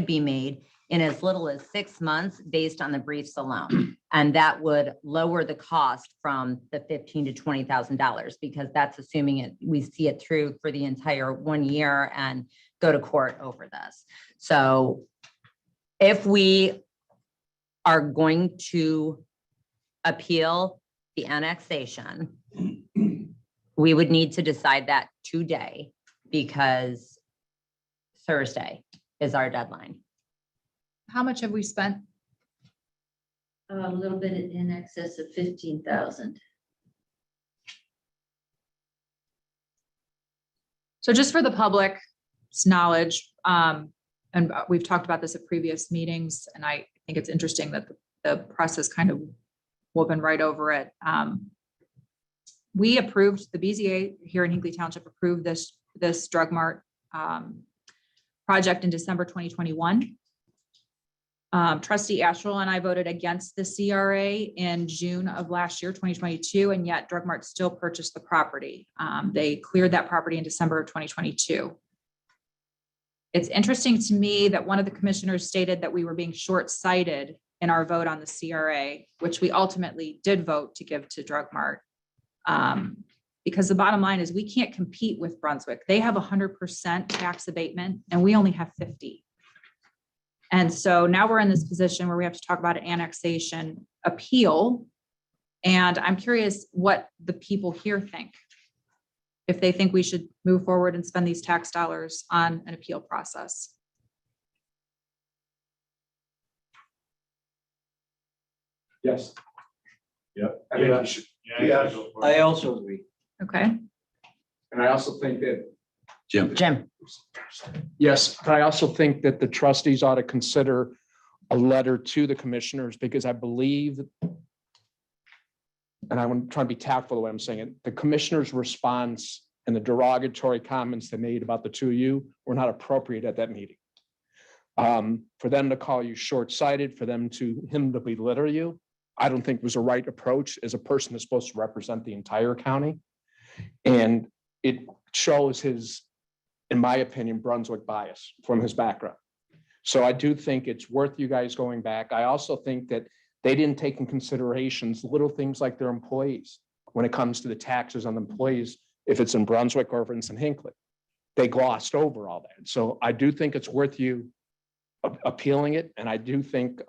Speaker 2: be made in as little as 6 months based on the briefs alone, and that would lower the cost from the $15,000 to $20,000 because that's assuming we see it through for the entire 1 year and go to court over this. So if we are going to appeal the annexation, we would need to decide that today because Thursday is our deadline.
Speaker 3: How much have we spent?
Speaker 4: A little bit in excess of 15,000.
Speaker 3: So just for the public's knowledge, and we've talked about this at previous meetings, and I think it's interesting that the press has kind of woven right over it. We approved, the BZA here in Hinckley Township approved this Drug Mart project in December 2021. Trustee Asherle and I voted against the CRA in June of last year, 2022, and yet Drug Mart still purchased the property. They cleared that property in December of 2022. It's interesting to me that one of the commissioners stated that we were being short-sighted in our vote on the CRA, which we ultimately did vote to give to Drug Mart. Because the bottom line is we can't compete with Brunswick. They have 100% tax abatement and we only have 50. And so now we're in this position where we have to talk about an annexation appeal. And I'm curious what the people here think. If they think we should move forward and spend these tax dollars on an appeal process.
Speaker 10: Yes.
Speaker 11: Yep.
Speaker 10: I think you should.
Speaker 11: Yeah,
Speaker 12: I also agree.
Speaker 3: Okay.
Speaker 10: And I also think that,
Speaker 2: Jim,
Speaker 10: yes, but I also think that the trustees ought to consider a letter to the commissioners because I believe, and I'm trying to be tactful the way I'm saying it, the commissioner's response and the derogatory comments they made about the two of you were not appropriate at that meeting. For them to call you short-sighted, for him to belittle you, I don't think was a right approach as a person that's supposed to represent the entire county. And it shows his, in my opinion, Brunswick bias from his background. So I do think it's worth you guys going back. I also think that they didn't take in considerations little things like their employees. when it comes to the taxes on the employees, if it's in Brunswick or if it's in Hinckley. They glossed over all that. So I do think it's worth you appealing it. And I do think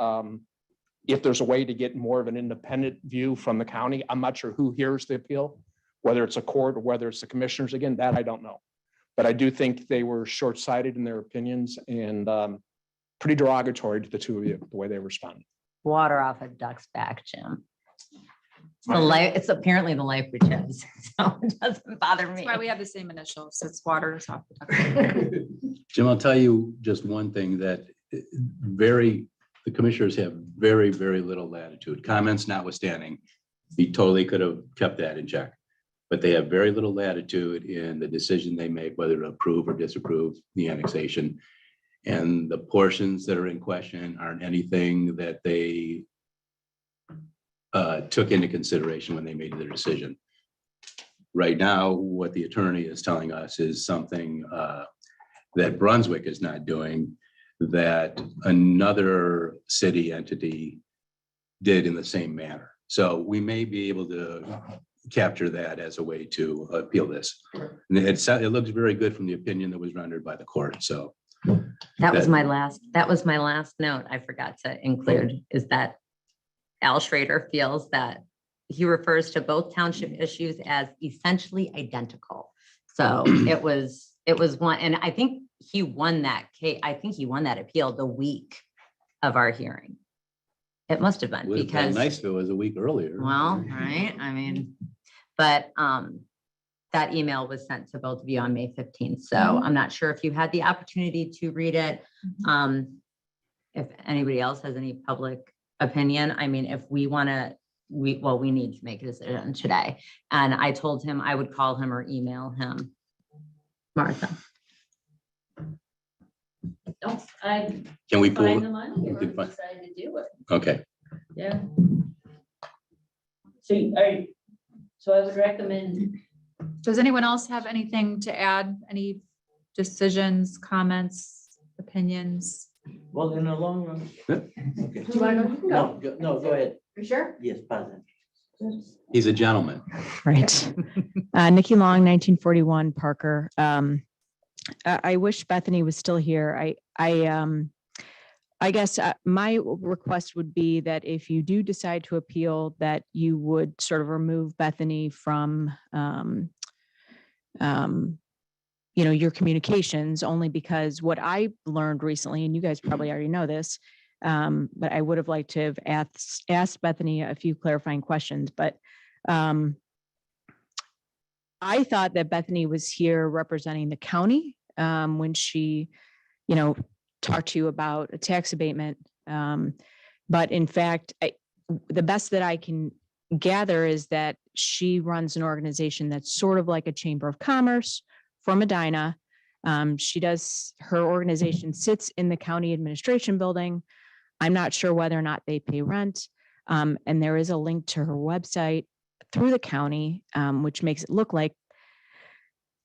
Speaker 10: if there's a way to get more of an independent view from the county, I'm not sure who hears the appeal, whether it's a court or whether it's the commissioners, again, that I don't know. But I do think they were short-sighted in their opinions and pretty derogatory to the two of you, the way they responded.
Speaker 2: Water off a duck's back, Jim. It's apparently the life we chose, so it doesn't bother me.
Speaker 3: That's why we have the same initials. It's water is off the duck.
Speaker 1: Jim, I'll tell you just one thing that the commissioners have very, very little latitude, comments notwithstanding. He totally could have kept that in check, but they have very little latitude in the decision they make, whether to approve or disapprove the annexation. And the portions that are in question aren't anything that they took into consideration when they made their decision. Right now, what the attorney is telling us is something that Brunswick is not doing, that another city entity did in the same manner. So we may be able to capture that as a way to appeal this. And it looks very good from the opinion that was rendered by the court. So
Speaker 2: That was my last note I forgot to include, is that Al Schrader feels that he refers to both township issues as essentially identical. So it was one, and I think he won that case. I think he won that appeal the week of our hearing. It must have been
Speaker 1: would have been
Speaker 2: because,
Speaker 1: nice if it was a week earlier.
Speaker 2: well, right, I mean, but that email was sent to both of you on May 15th. So I'm not sure if you had the opportunity to read it. If anybody else has any public opinion, I mean, if we want to, we need to make a decision today. And I told him I would call him or email him. Martha.
Speaker 4: No, I
Speaker 1: Can we pull?
Speaker 4: find the money
Speaker 1: we
Speaker 4: or
Speaker 1: can find-
Speaker 4: decide to do it.
Speaker 1: Okay,
Speaker 4: Yeah. So I would recommend,
Speaker 3: Does anyone else have anything to add? Any decisions, comments, opinions?
Speaker 11: Well, in the long run.
Speaker 1: Yeah.
Speaker 11: Okay.
Speaker 4: do you want to
Speaker 11: No, no, go ahead.
Speaker 4: For sure.
Speaker 11: Yes, positive.
Speaker 1: he's a gentleman.
Speaker 7: Right. Nikki Long, 1941 Parker. I wish Bethany was still here. I guess my request would be that if you do decide to appeal, that you would sort of remove Bethany from, your communications, only because what I learned recently, and you guys probably already know this, but I would have liked to have asked Bethany a few clarifying questions, but I thought that Bethany was here representing the county when she, talked to you about a tax abatement. But in fact, the best that I can gather is that she runs an organization that's sort of like a chamber of commerce for Medina. Her organization sits in the county administration building. I'm not sure whether or not they pay rent. And there is a link to her website through the county, which makes it look like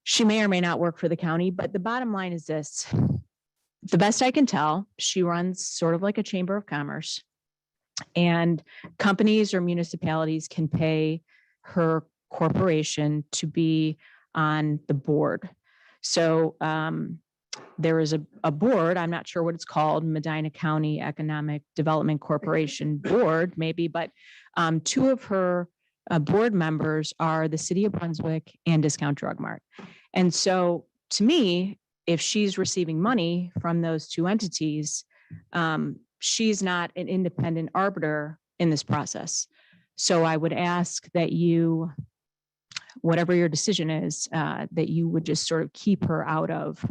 Speaker 7: she may or may not work for the county. But the bottom line is this: the best I can tell, she runs sort of like a chamber of commerce, and companies or municipalities can pay her corporation to be on the board. So there is a board, I'm not sure what it's called, Medina County Economic Development Corporation Board, maybe, but two of her board members are the City of Brunswick and Discount Drug Mart. And so to me, if she's receiving money from those two entities, she's not an independent arbiter in this process. So I would ask that you, whatever your decision is, that you would just sort of keep her out of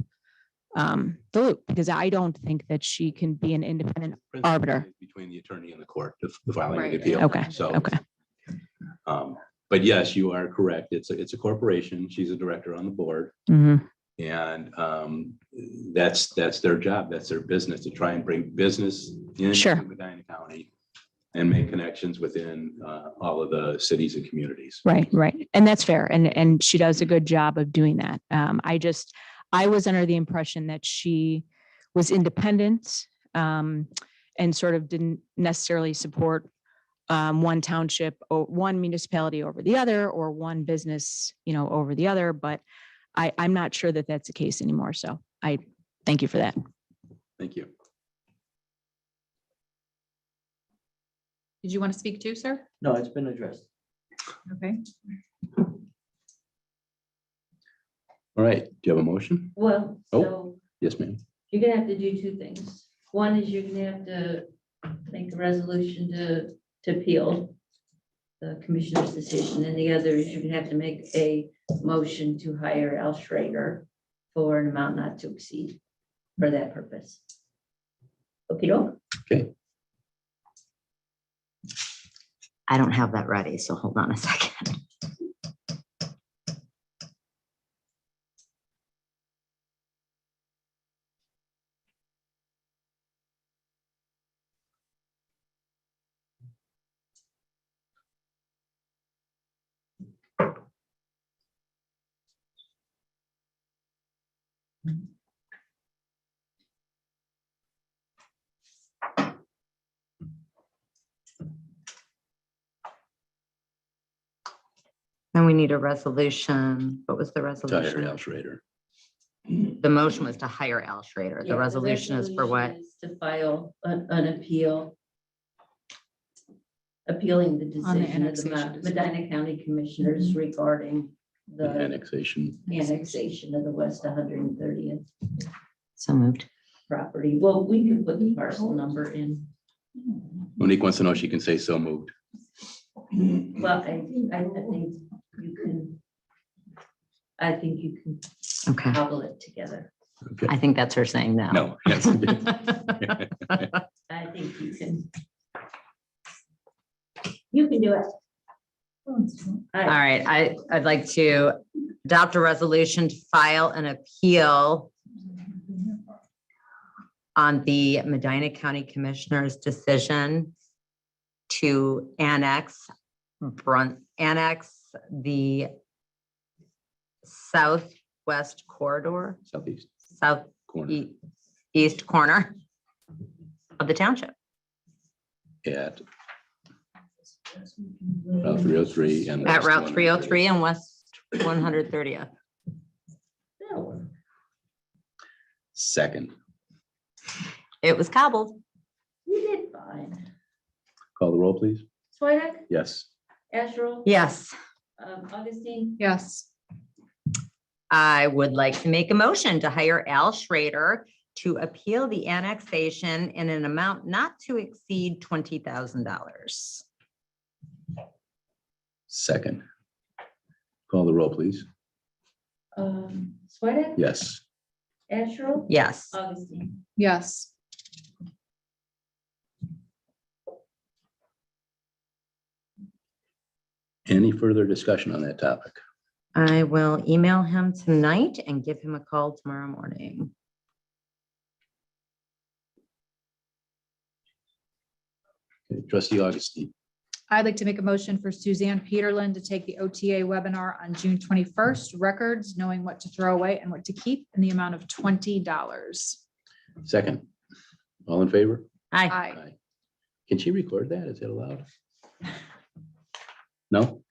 Speaker 7: the loop, because I don't think that she can be an independent arbiter.
Speaker 1: Between the attorney and the court, the filing of the
Speaker 3: Right.
Speaker 1: appeal.
Speaker 7: Okay,
Speaker 1: So,
Speaker 7: okay.
Speaker 1: But yes, you are correct. It's a corporation. She's a director on the board.
Speaker 7: Mhm.
Speaker 1: And that's their job. That's their business, to try and bring business into
Speaker 7: Sure.
Speaker 1: Medina County and make connections within all of the cities and communities.
Speaker 7: Right, right. And that's fair. And she does a good job of doing that. I was under the impression that she was independent and sort of didn't necessarily support
Speaker 2: one township or one municipality over the other, or one business, over the other, but I'm not sure that that's the case anymore. So I thank you for that.
Speaker 1: Thank you.
Speaker 3: Did you want to speak too, sir?
Speaker 11: No, it's been addressed.
Speaker 3: Okay.
Speaker 1: All right, do you have a motion?
Speaker 4: Well,
Speaker 1: Oh.
Speaker 4: so
Speaker 1: Yes, ma'am.
Speaker 4: you're gonna have to do two things. One is you're gonna have to make a resolution to appeal the commissioner's decision, and the other is you're gonna have to make a motion to hire Al Schrader for an amount not to exceed for that purpose. Okay,
Speaker 1: Okay,
Speaker 2: I don't have that ready, so hold on a second. And we need a resolution. What was the
Speaker 1: to hire
Speaker 2: resolution?
Speaker 1: Al Schrader.
Speaker 2: The motion was to hire Al Schrader. The resolution is for what?
Speaker 4: resolution is to file an appeal. Appealing the
Speaker 3: On the
Speaker 4: decision of the
Speaker 3: annexation
Speaker 4: Medina County Commissioners regarding
Speaker 1: The
Speaker 4: the
Speaker 1: annexation.
Speaker 4: annexation of the West 130th
Speaker 2: So moved.
Speaker 4: property. Well, we can put the parcel number in.
Speaker 1: Monique wants to know if she can say so moved.
Speaker 4: Well, I think you can. I think you can
Speaker 2: Okay.
Speaker 4: cobble it together.
Speaker 1: Okay.
Speaker 2: I think that's her saying no.
Speaker 1: No. Yes.
Speaker 4: I think you can. You can do it.
Speaker 2: All right, I'd like to adopt a resolution to file an appeal on the Medina County Commissioner's decision to annex the southwest corridor,
Speaker 1: Southeast
Speaker 2: southeast
Speaker 1: corner
Speaker 2: corner of the township.
Speaker 1: at Route 303 and.
Speaker 2: At
Speaker 1: West
Speaker 2: Route 303
Speaker 1: 130th.
Speaker 2: and West 130th.
Speaker 4: That'll work.
Speaker 1: Second,
Speaker 2: It was cobbled.
Speaker 4: You did fine.
Speaker 1: call the roll, please.
Speaker 4: Swedek,
Speaker 1: Yes.
Speaker 4: Asherle?
Speaker 2: Yes.
Speaker 4: Augustine?
Speaker 3: Yes.
Speaker 2: I would like to make a motion to hire Al Schrader to appeal the annexation in an amount not to exceed $20,000.
Speaker 1: Second, call the roll, please.
Speaker 4: Swedek?
Speaker 1: Yes.
Speaker 4: Asherle?
Speaker 2: Yes.
Speaker 4: Augustine?
Speaker 3: Yes.
Speaker 1: Any further discussion on that topic?
Speaker 2: I will email him tonight and give him a call tomorrow morning.
Speaker 1: Okay, Trustee Augustine.
Speaker 3: I'd like to make a motion for Suzanne Peterlin to take the OTA webinar on June 21st, records, knowing what to throw away and what to keep, in the amount of $20.
Speaker 1: Second, all in favor?
Speaker 2: Aye.
Speaker 3: Aye.
Speaker 1: Can she record that? Is that allowed? No?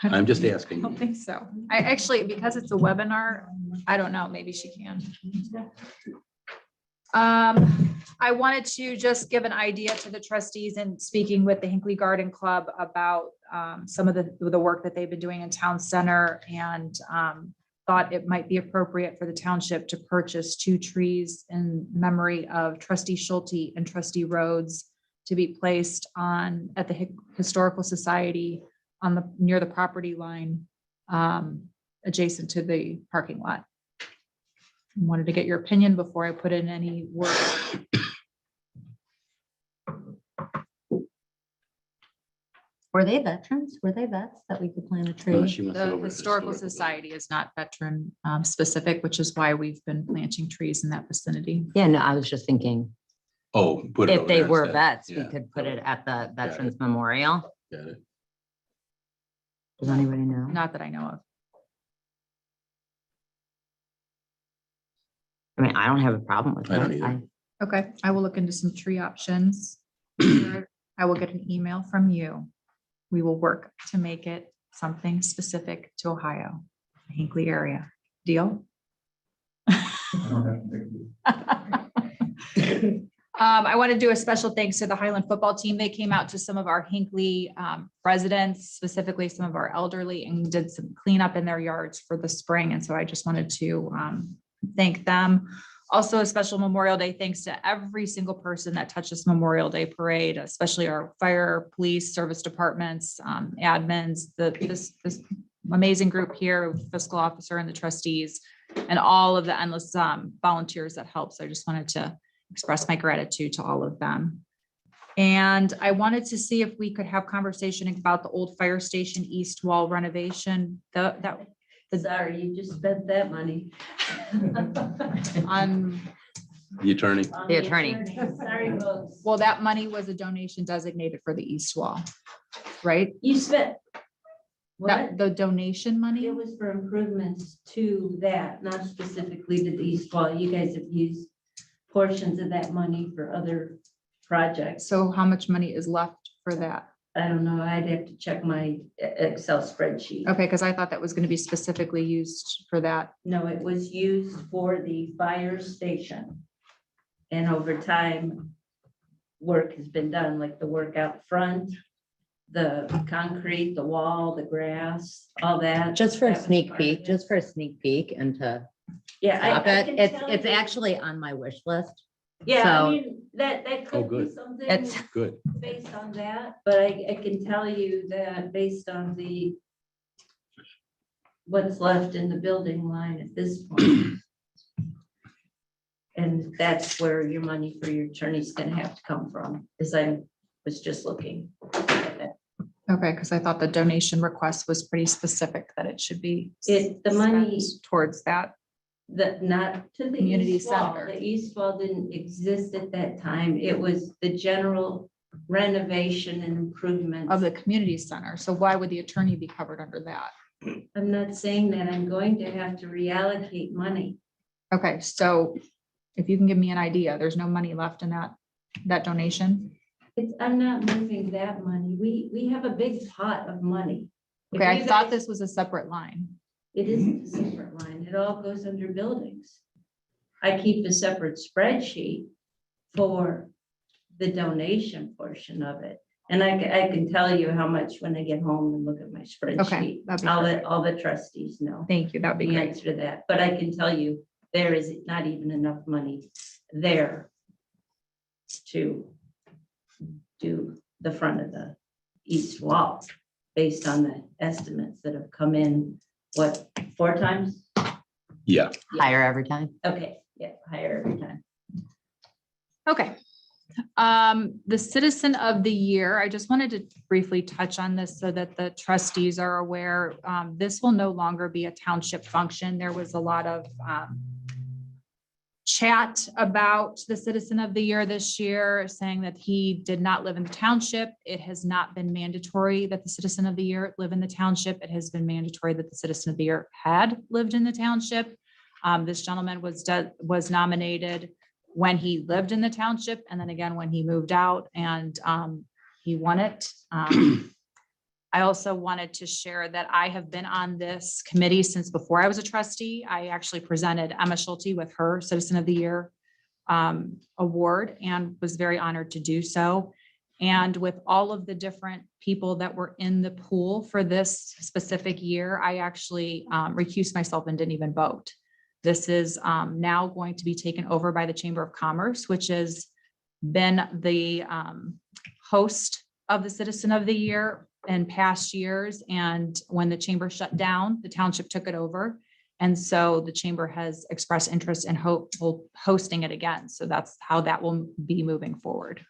Speaker 1: I'm just
Speaker 3: I
Speaker 1: asking.
Speaker 3: don't think so. I actually, because it's a webinar, I don't know, maybe she can. I wanted to just give an idea to the trustees and speaking with the Hinckley Garden Club about some of the work that they've been doing in town center, and thought it might be appropriate for the township to purchase 2 trees in memory of Trustee Schulte and Trustee Rhodes to be placed at the Historical Society near the property line, adjacent to the parking lot. Wanted to get your opinion before I put in any work.
Speaker 2: Were they veterans? Were they vets that we could plant a
Speaker 1: No,
Speaker 2: tree?
Speaker 1: she wants it
Speaker 3: The
Speaker 1: over to
Speaker 3: Historical Society is not veteran specific, which is why we've been planting trees in that vicinity.
Speaker 2: Yeah, no, I was just thinking,
Speaker 1: Oh, put it
Speaker 2: if
Speaker 1: over
Speaker 2: they
Speaker 1: there
Speaker 2: were
Speaker 1: instead.
Speaker 2: vets, we
Speaker 1: Yeah.
Speaker 2: could put it at the
Speaker 1: it.
Speaker 2: Veterans Memorial.
Speaker 1: Got it.
Speaker 2: Does anybody know?
Speaker 3: Not that I know of.
Speaker 2: I mean, I don't have a problem with
Speaker 1: I don't
Speaker 2: that.
Speaker 1: either.
Speaker 3: Okay, I will look into some tree options. Is there I will get an email from you. We will work to make it something specific to Ohio, Hinckley area. Deal? I want to do a special thanks to the Highland football team. They came out to some of our Hinckley residents, specifically some of our elderly, and did some cleanup in their yards for the spring. And so I just wanted to thank them. Also, a special Memorial Day thanks to every single person that touched this Memorial Day parade, especially our fire, police, service departments, admins, this amazing group here, fiscal officer and the trustees, and all of the endless volunteers that help. So I just wanted to express my gratitude to all of them. And I wanted to see if we could have conversation about the old fire station east wall renovation.
Speaker 4: Sorry, you just spent that money.
Speaker 3: On,
Speaker 1: The attorney.
Speaker 2: The attorney.
Speaker 4: Sorry, folks.
Speaker 3: well, that money was a donation designated for the east wall, right?
Speaker 4: You spent. What?
Speaker 3: That, the donation money?
Speaker 4: It was for improvements to that, not specifically to the east wall. You guys have used portions of that money for other projects.
Speaker 3: So how much money is left for that?
Speaker 4: I don't know. I'd have to check my Excel spreadsheet.
Speaker 3: Okay, because I thought that was going to be specifically used for that.
Speaker 4: No, it was used for the fire station. And over time, work has been done, like the work out front, the concrete, the wall, the grass, all that.
Speaker 2: Just for a
Speaker 4: That was
Speaker 2: sneak
Speaker 4: part of
Speaker 2: peek,
Speaker 4: it.
Speaker 2: just for a sneak peek and to
Speaker 4: Yeah.
Speaker 2: stop
Speaker 4: I
Speaker 2: it.
Speaker 4: can
Speaker 2: It's,
Speaker 4: tell
Speaker 2: it's
Speaker 4: you-
Speaker 2: actually on my wish list.
Speaker 4: Yeah,
Speaker 2: so-
Speaker 4: I mean, that
Speaker 1: Oh,
Speaker 4: could be
Speaker 1: good.
Speaker 4: something
Speaker 2: It's,
Speaker 1: Good.
Speaker 4: based on that, but I can tell you that based on what's left in the building line at this point. And that's where your money for your attorney's gonna have to come from, as I was just looking.
Speaker 3: Okay, because I thought the donation request was pretty specific that it should be
Speaker 4: The money,
Speaker 3: spent towards that.
Speaker 4: not to the
Speaker 3: Community
Speaker 4: east wall.
Speaker 3: center.
Speaker 4: The east wall didn't exist at that time. It was the general renovation and improvement.
Speaker 3: Of the community center. So why would the attorney be covered under that?
Speaker 4: I'm not saying that. I'm going to have to reallocate money.
Speaker 3: Okay, so if you can give me an idea, there's no money left in that donation?
Speaker 4: I'm not moving that money. We have a big pot of money. If
Speaker 3: Okay, I
Speaker 4: you
Speaker 3: thought
Speaker 4: guys-
Speaker 3: this was a separate line.
Speaker 4: It isn't a separate line. It all goes under buildings. I keep a separate spreadsheet for the donation portion of it. And I can tell you how much when I get home and look at my spreadsheet.
Speaker 3: that'd be
Speaker 4: I'll let
Speaker 3: perfect.
Speaker 4: all the trustees know
Speaker 3: Thank you, that'd be
Speaker 4: the
Speaker 3: great.
Speaker 4: answer to that. But I can tell you, there is not even enough money there to do the front of the east wall based on the estimates that have come in, what, 4 times?
Speaker 1: Yeah.
Speaker 2: higher every time.
Speaker 4: Okay, yeah, higher every time.
Speaker 3: Okay. The citizen of the year, I just wanted to briefly touch on this so that the trustees are aware. This will no longer be a township function. There was a lot of chat about the citizen of the year this year, saying that he did not live in the township. It has not been mandatory that the citizen of the year live in the township. It has been mandatory that the citizen of the year had lived in the township. This gentleman was nominated when he lived in the township and then again when he moved out, and he won it. I also wanted to share that I have been on this committee since before I was a trustee. I actually presented Emma Schulte with her Citizen of the Year award and was very honored to do so. And with all of the different people that were in the pool for this specific year, I actually recused myself and didn't even vote. This is now going to be taken over by the Chamber of Commerce, which has been the host of the Citizen of the Year in past years. And when the chamber shut down, the township took it over. And so the chamber has expressed interest in hosting it again. So that's how that will be moving forward.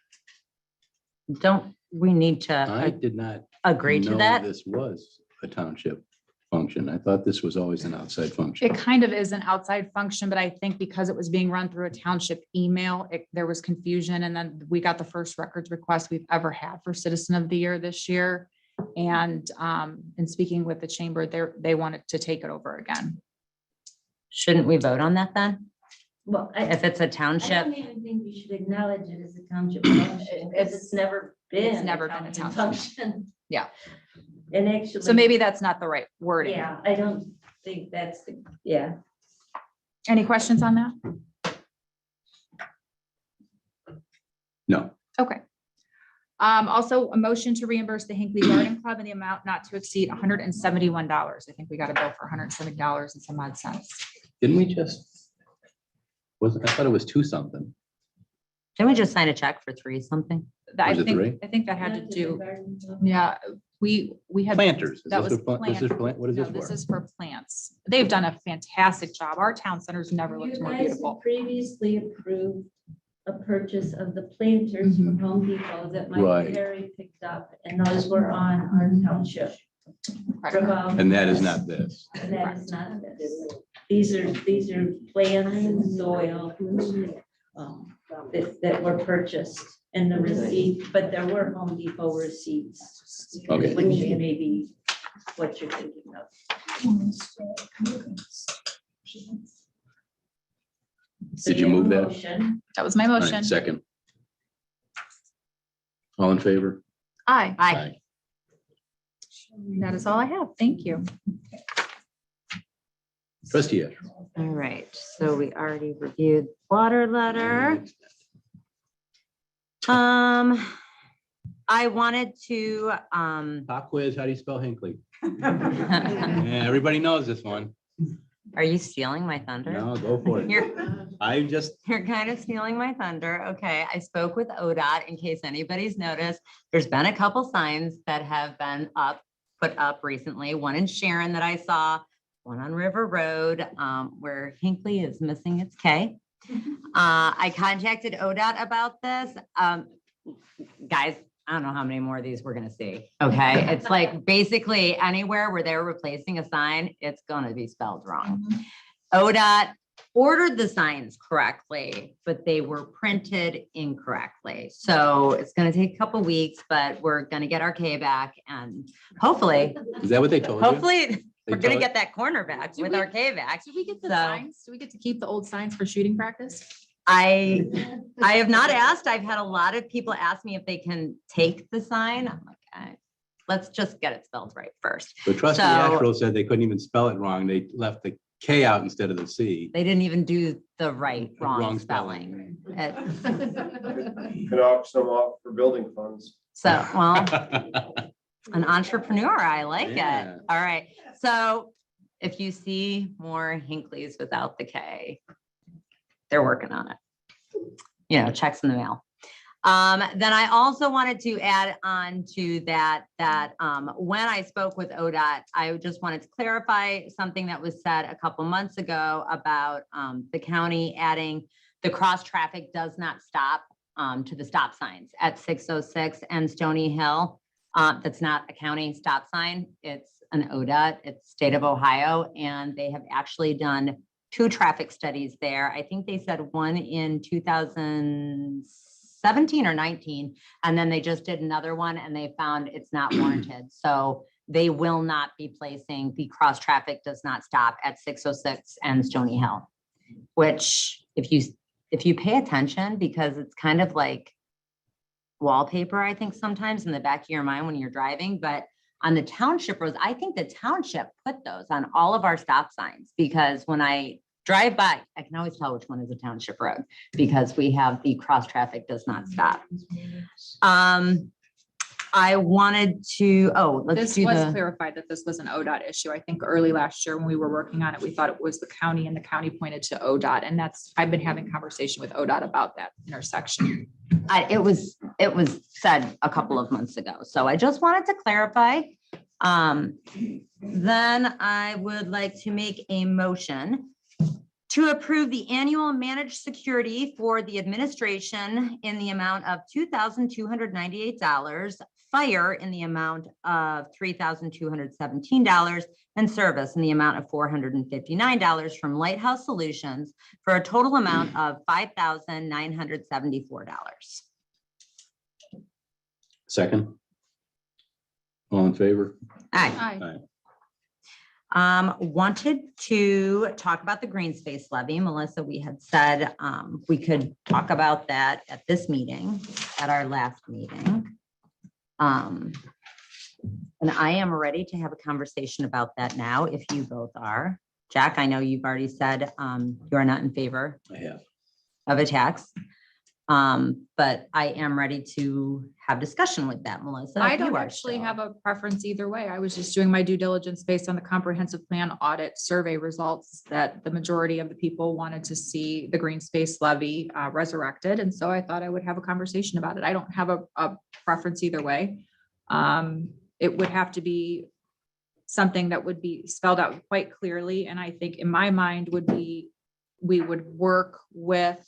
Speaker 2: Don't we need
Speaker 1: I
Speaker 2: to
Speaker 1: did not
Speaker 2: agree to
Speaker 1: know
Speaker 2: that?
Speaker 1: this was a township function. I thought this was always an outside function.
Speaker 3: It kind of is an outside function, but I think because it was being run through a township email, there was confusion. And then we got the first records request we've ever had for Citizen of the Year this year. And in speaking with the chamber, they wanted to take it over again.
Speaker 2: Shouldn't we vote on that then?
Speaker 4: Well,
Speaker 2: If it's a
Speaker 4: I
Speaker 2: township,
Speaker 4: don't even think we should acknowledge it as a township function, because it's never been.
Speaker 3: never been a township.
Speaker 4: function.
Speaker 3: Yeah.
Speaker 4: And actually.
Speaker 3: So maybe that's not the right wording.
Speaker 4: Yeah, I don't think that's the, yeah.
Speaker 3: Any questions on that?
Speaker 1: No.
Speaker 3: Okay. Also a motion to reimburse the Hinckley Garden Club in the amount not to exceed $171. I think we got a bill for $170 and some odd cents.
Speaker 1: Didn't we just? I thought it was two something.
Speaker 2: didn't we just sign a check for 3 something?
Speaker 3: That-
Speaker 1: Was it three?
Speaker 3: I think that had to do, yeah, we had.
Speaker 1: Planters. Is
Speaker 3: That
Speaker 1: this
Speaker 3: was
Speaker 1: for plant- this is
Speaker 3: plant-
Speaker 1: plant- What is
Speaker 3: No,
Speaker 1: this
Speaker 3: this
Speaker 1: for?
Speaker 3: is for plants. They've done a fantastic job. Our town centers never looked
Speaker 4: You
Speaker 3: more
Speaker 4: guys had
Speaker 3: beautiful.
Speaker 4: previously approved a purchase of the planters from Home Depot that Mike
Speaker 1: Right.
Speaker 4: Perry picked up, and those were on our township. revolving
Speaker 1: And that is
Speaker 4: funds.
Speaker 1: not this.
Speaker 4: And that is not this. These are plants and soil that were purchased and the receipt, but there were Home Depot receipts.
Speaker 1: Okay.
Speaker 4: Which may be what you're thinking of. So
Speaker 1: Did you
Speaker 4: have a
Speaker 1: move that?
Speaker 4: motion.
Speaker 3: That was my
Speaker 1: All right,
Speaker 3: motion.
Speaker 1: second. All in favor?
Speaker 3: Aye.
Speaker 2: Aye.
Speaker 3: That is all I have. Thank you.
Speaker 1: Trustee Ash.
Speaker 2: All right, so we already reviewed water letter. I wanted to,
Speaker 1: Pop quiz, how do you spell Hinckley? Yeah, everybody knows this one.
Speaker 2: are you stealing my thunder?
Speaker 1: No, go for it.
Speaker 2: You're,
Speaker 1: I'm just,
Speaker 2: you're kind of stealing my thunder. Okay, I spoke with ODOT in case anybody's noticed. There's been a couple signs that have been put up recently. One in Sharon that I saw, one on River Road, where Hinckley is missing its K. I contacted ODOT about this. Guys, I don't know how many more of these we're gonna see. Okay, it's like basically anywhere where they're replacing a sign, it's gonna be spelled wrong. ODOT ordered the signs correctly, but they were printed incorrectly. So it's gonna take a couple weeks, but we're gonna get our K back and hopefully,
Speaker 1: is that what they told you?
Speaker 2: hopefully
Speaker 1: They
Speaker 2: we're gonna
Speaker 1: told-
Speaker 2: get that corner back
Speaker 3: Did
Speaker 2: with
Speaker 3: we-
Speaker 2: our K back.
Speaker 3: Did we get the
Speaker 2: So-
Speaker 3: signs? Do we get to keep the old signs for shooting practice?
Speaker 2: I have not asked. I've had a lot of people ask me if they can take the sign. I'm like, let's just get it spelled right first.
Speaker 1: But trustee
Speaker 2: So-
Speaker 1: Asherle said they couldn't even spell it wrong. They left the K out instead of the C.
Speaker 2: They didn't even do the right, wrong
Speaker 1: Wrong
Speaker 2: spelling.
Speaker 12: Could auction them off for building funds.
Speaker 2: So, well, an entrepreneur, I like
Speaker 1: Yeah.
Speaker 2: it. All right. So if you see more Hinckleys without the K, they're working on it. You know, checks in the mail. Then I also wanted to add on to that, when I spoke with ODOT, I just wanted to clarify something that was said a couple months ago about the county adding the cross traffic does not stop to the stop signs at 606 and Stony Hill. That's not a county stop sign. It's an ODOT, it's state of Ohio, and they have actually done 2 traffic studies there. I think they said one in 2017 or 19, and then they just did another one and they found it's not warranted. So they will not be placing the cross traffic does not stop at 606 and Stony Hill, which if you pay attention, because it's kind of like wallpaper, I think sometimes in the back of your mind when you're driving, but on the township roads, I think the township put those on all of our stop signs, because when I drive by, I can always tell which one is a township road because we have the cross traffic does not stop. I wanted to, let's
Speaker 3: This
Speaker 2: do
Speaker 3: was
Speaker 2: the,
Speaker 3: clarified that this was an ODOT issue. I think early last year when we were working on it, we thought it was the county and the county pointed to ODOT. And I've been having conversation with ODOT about that intersection.
Speaker 2: it was said a couple of months ago. So I just wanted to clarify. Then I would like to make a motion to approve the annual managed security for the administration in the amount of $2,298, fire in the amount of $3,217, and service in the amount of $459 from Lighthouse Solutions for a total amount of $5,974.
Speaker 1: Second. All in favor?
Speaker 2: Aye.
Speaker 3: Aye.
Speaker 2: Wanted to talk about the green space levy. Melissa, we had said we could talk about that at this meeting, at our last meeting. And I am ready to have a conversation about that now, if you both are. Jack, I know you've already said you are not in favor
Speaker 1: I have.
Speaker 2: of a tax. But I am ready to have discussion with that, Melissa.
Speaker 3: I
Speaker 2: if you
Speaker 3: don't
Speaker 2: are
Speaker 3: actually
Speaker 2: still.
Speaker 3: have a preference either way. I was just doing my due diligence based on the comprehensive plan audit survey results that the majority of the people wanted to see the green space levy resurrected. And so I thought I would have a conversation about it. I don't have a preference either way. It would have to be something that would be spelled out quite clearly. And I think in my mind would be, we would work with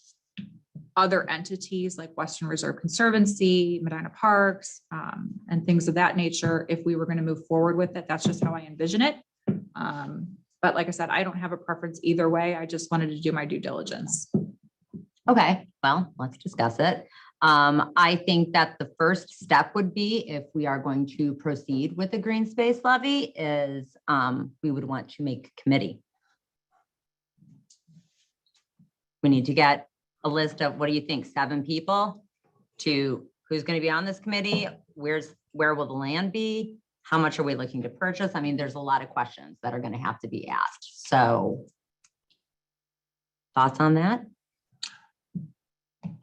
Speaker 3: other entities like Western Reserve Conservancy, Medina Parks, and things of that nature, if we were going to move forward with it. That's just how I envision it. But like I said, I don't have a preference either way. I just wanted to do my due diligence.
Speaker 2: Okay, well, let's discuss it. I think that the first step would be, if we are going to proceed with the green space levy, is we would want to make a committee. We need to get a list of, what do you think, 7 people to who's going to be on this committee? Where will the land be? How much are we looking to purchase? I mean, there's a lot of questions that are going to have to be asked. So thoughts on that?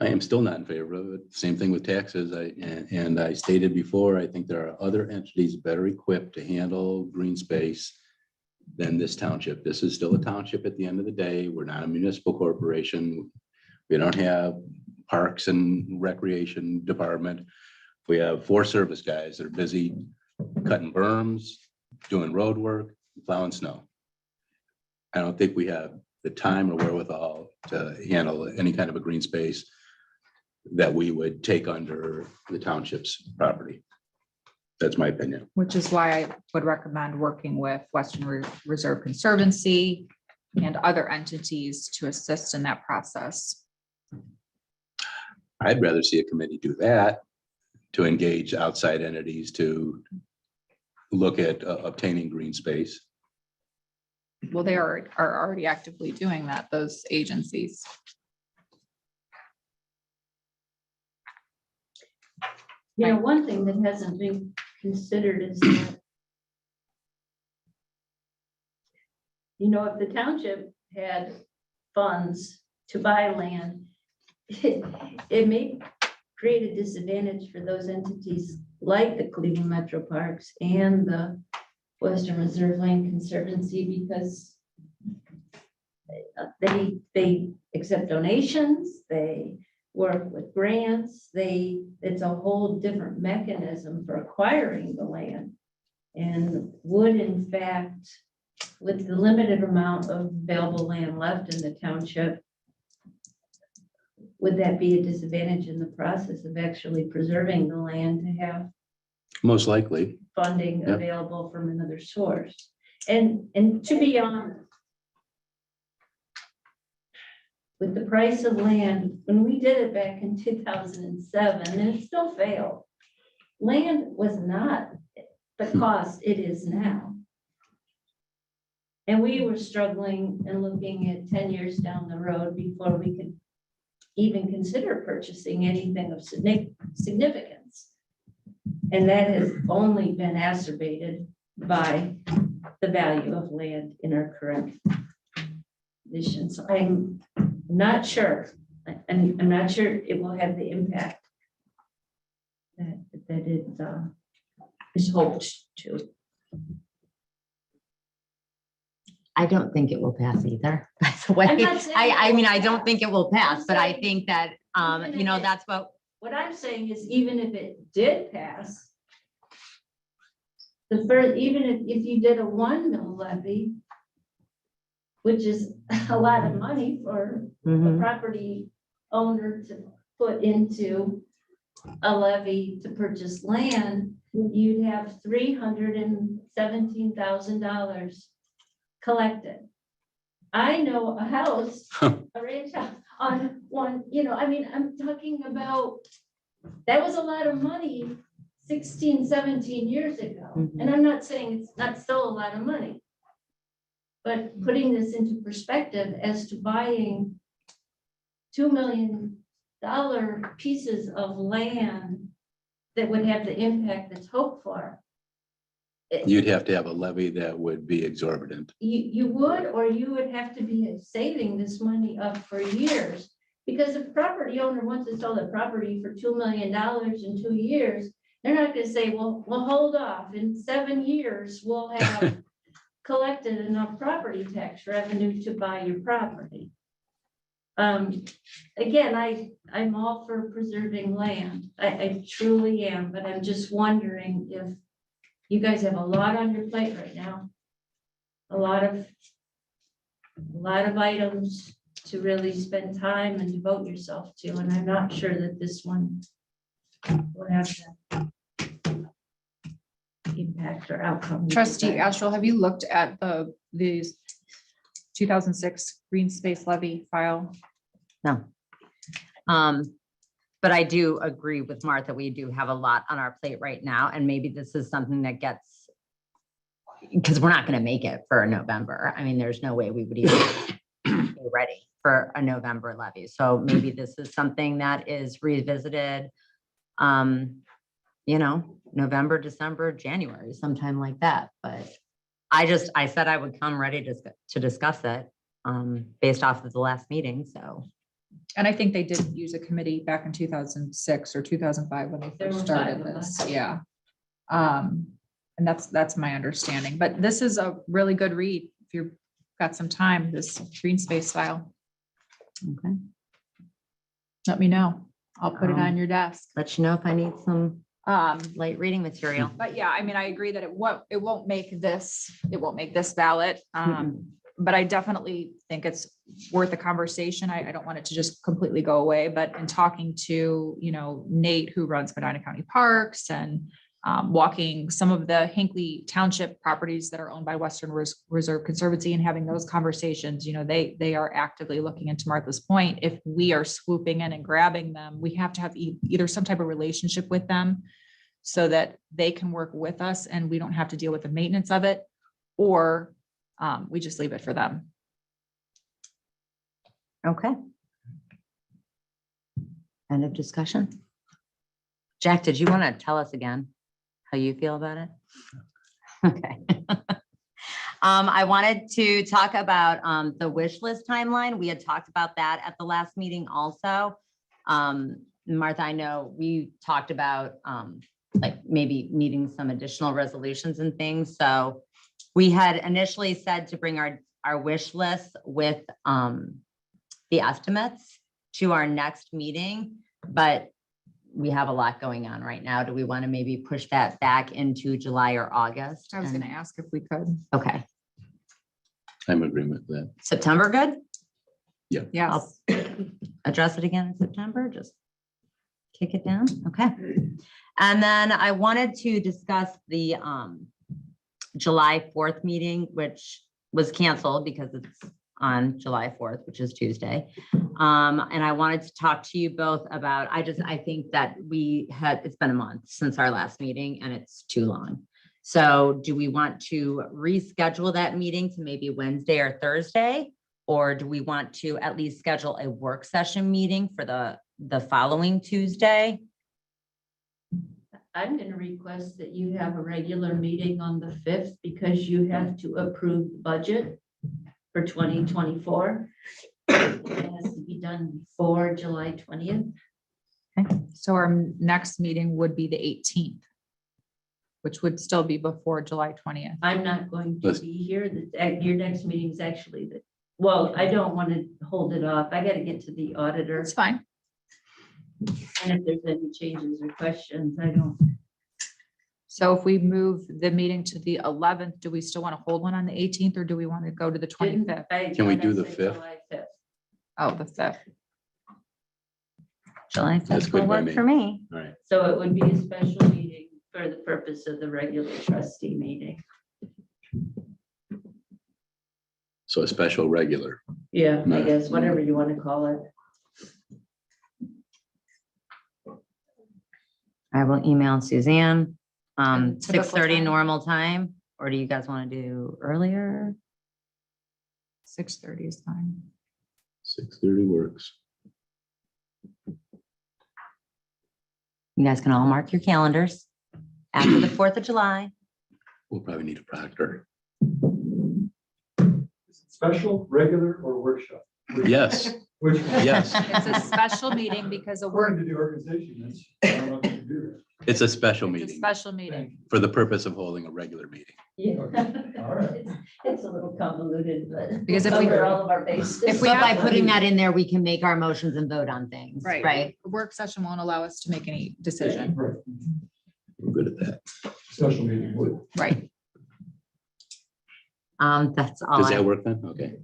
Speaker 1: I am still not in favor of it. Same thing with taxes. And I stated before, I think there are other entities better equipped to handle green space than this township. This is still a township at the end of the day. We're not a municipal corporation. We don't have parks and recreation department. We have 4 service guys that are busy cutting berms, doing road work, plowing snow. I don't think we have the time or wherewithal to handle any kind of a green space that we would take under the township's property. That's my opinion.
Speaker 3: Which is why I would recommend working with Western Reserve Conservancy and other entities to assist in that process.
Speaker 1: I'd rather see a committee do that, to engage outside entities to look at obtaining green space.
Speaker 3: Well, they are already actively doing that, those agencies.
Speaker 4: You know, one thing that hasn't been considered is that, you know, if the township had funds to buy land, it may create a disadvantage for those entities like the Cleveland Metro Parks and the Western Reserve Land Conservancy, because they accept donations, they work with grants, it's a whole different mechanism for acquiring the land, and would in fact, with the limited amount of available land left in the township, would that be a disadvantage in the process of actually preserving the land to have
Speaker 1: Most likely.
Speaker 4: funding
Speaker 1: Yep.
Speaker 4: available from another source? And to be honest, with the price of land, when we did it back in 2007, and it still failed, land was not the cost it is now. And we were struggling and looking at 10 years down the road before we could even consider purchasing anything of significance. And that has only been exacerbated by the value of land in our current condition. So I'm not sure, and I'm not sure it will have the impact that it is hoped to.
Speaker 2: I don't think it will pass either. By the way,
Speaker 4: I'm not saying
Speaker 2: I
Speaker 4: it
Speaker 2: mean,
Speaker 4: will
Speaker 2: I don't
Speaker 4: pass.
Speaker 2: think it will pass,
Speaker 4: I'm
Speaker 2: but I
Speaker 4: saying
Speaker 2: think that,
Speaker 4: even
Speaker 2: you know,
Speaker 4: if it-
Speaker 2: that's what,
Speaker 4: What I'm saying is, even if it did pass, even if you did a 1 mill levy, which is a lot of money for a
Speaker 2: Mhm.
Speaker 4: property owner to put into a levy to purchase land, you'd have $317,000 collected. I know a house, a ranch house on one, you know, I mean, I'm talking about, that was a lot of money 16, 17 years ago.
Speaker 2: Mhm.
Speaker 4: And I'm not saying it's not still a lot of money, But putting this into perspective as to buying $2 million pieces of land that would have the impact that's hoped for.
Speaker 1: You'd have to have a levy that would be exorbitant.
Speaker 4: You would, or you would have to be saving this money up for years. Because if a property owner wants to sell the property for $2 million in 2 years, they're not gonna say, well, we'll hold off. In 7 years, we'll have collected enough property tax revenue to buy your property. Again, I'm all for preserving land. I truly am, but I'm just wondering if you guys have a lot on your plate right now. A lot of items to really spend time and devote yourself to, and I'm not sure that this one will have that impact or outcome.
Speaker 3: Trustee Astral, have you looked at the 2006 green space levy file?
Speaker 2: No. But I do agree with Martha. We do have a lot on our plate right now, and maybe this is something that gets, because we're not going to make it for November. I mean, there's no way we would even be ready for a November levy. So maybe this is something that is revisited, you know, November, December, January, sometime like that. But I said I would come ready to discuss it based off of the last meeting. So.
Speaker 3: And I think they did use a committee back in 2006 or 2005 when they first started this. Yeah. And that's my understanding, but this is a really good read. If you've got some time, this green space file.
Speaker 2: Okay.
Speaker 3: Let me know. I'll put it on your desk.
Speaker 2: Let you know if I need some light reading material.
Speaker 3: But yeah, I mean, I agree that it won't make this ballot. But I definitely think it's worth a conversation. I don't want it to just completely go away, but in talking to, you know, Nate, who runs Medina County Parks, and walking some of the Hinckley Township properties that are owned by Western Reserve Conservancy and having those conversations, you know, they are actively looking into Martha's point. If we are swooping in and grabbing them, we have to have either some type of relationship with them so that they can work with us and we don't have to deal with the maintenance of it, or we just leave it for them.
Speaker 2: Okay. End of discussion. Jack, did you want to tell us again how you feel about it? Okay. I wanted to talk about the wish list timeline. We had talked about that at the last meeting also. Martha, I know we talked about like maybe needing some additional resolutions and things. So we had initially said to bring our wish list with the estimates to our next meeting, but we have a lot going on right now. Do we want to maybe push that back into July or August?
Speaker 3: I was going to ask if we could.
Speaker 2: Okay.
Speaker 1: I'm in agreement with that.
Speaker 2: September, good?
Speaker 3: Yes.
Speaker 2: I'll address it again in September, just kick it down. Okay. And then I wanted to discuss the July 4th meeting, which was canceled because it's on July 4th, which is Tuesday. And I wanted to talk to you both about, I think that it's been a month since our last meeting and it's too long. So do we want to reschedule that meeting to maybe Wednesday or Thursday? Or do we want to at least schedule a work session meeting for the following Tuesday?
Speaker 4: I'm going to request that you have a regular meeting on the 5th because you have to approve the budget for 2024. It has to be done before July 20th.
Speaker 3: Okay. So our next meeting would be the 18th, which would still be before July 20th.
Speaker 4: I'm not going to be here. Your next meeting is actually well, I don't want to hold it off. I got to get to the auditor.
Speaker 3: It's fine.
Speaker 4: And if there's any changes or questions, I don't.
Speaker 3: So if we move the meeting to the 11th, do we still want to hold one on the 18th or do we want to go to the 25th?
Speaker 1: Can we do the 5th?
Speaker 4: July 5th.
Speaker 3: Oh, the 5th.
Speaker 2: July
Speaker 1: That's
Speaker 2: 5th
Speaker 1: good
Speaker 2: will
Speaker 1: by
Speaker 2: work
Speaker 1: me.
Speaker 2: for me.
Speaker 1: All right.
Speaker 4: So it would be a special meeting for the purpose of the regular trustee meeting.
Speaker 1: So a special regular.
Speaker 4: Yeah, I
Speaker 1: Right.
Speaker 4: guess, whatever you want to call it.
Speaker 2: I will email Suzanne.
Speaker 3: And typical
Speaker 2: 6:30
Speaker 3: time?
Speaker 2: normal time, or do you guys want to do earlier?
Speaker 3: 6:30 is fine.
Speaker 1: 6:30 works.
Speaker 2: You guys can all mark your calendars after the 4th of July.
Speaker 1: We'll probably need a proctor.
Speaker 12: Special, regular, or workshop?
Speaker 1: Yes,
Speaker 12: Which one?
Speaker 1: yes.
Speaker 3: It's a special meeting because of work.
Speaker 12: According to the organization, that's, I don't know if you can do that.
Speaker 1: It's a special
Speaker 3: It's a
Speaker 1: meeting
Speaker 3: special meeting.
Speaker 1: for the purpose of holding a regular meeting.
Speaker 4: Yeah.
Speaker 12: All right.
Speaker 4: It's a little convoluted, but.
Speaker 3: Because if
Speaker 4: we'll
Speaker 3: we-
Speaker 4: cover all of our bases.
Speaker 3: if we
Speaker 2: But by
Speaker 3: have-
Speaker 2: putting that in there, we can make our motions and vote on things, right?
Speaker 3: A work session won't allow us to make any decision.
Speaker 12: Right.
Speaker 1: We're good at that.
Speaker 12: Special meeting would.
Speaker 3: Right.
Speaker 2: That's all.
Speaker 1: Does that work then? Okay,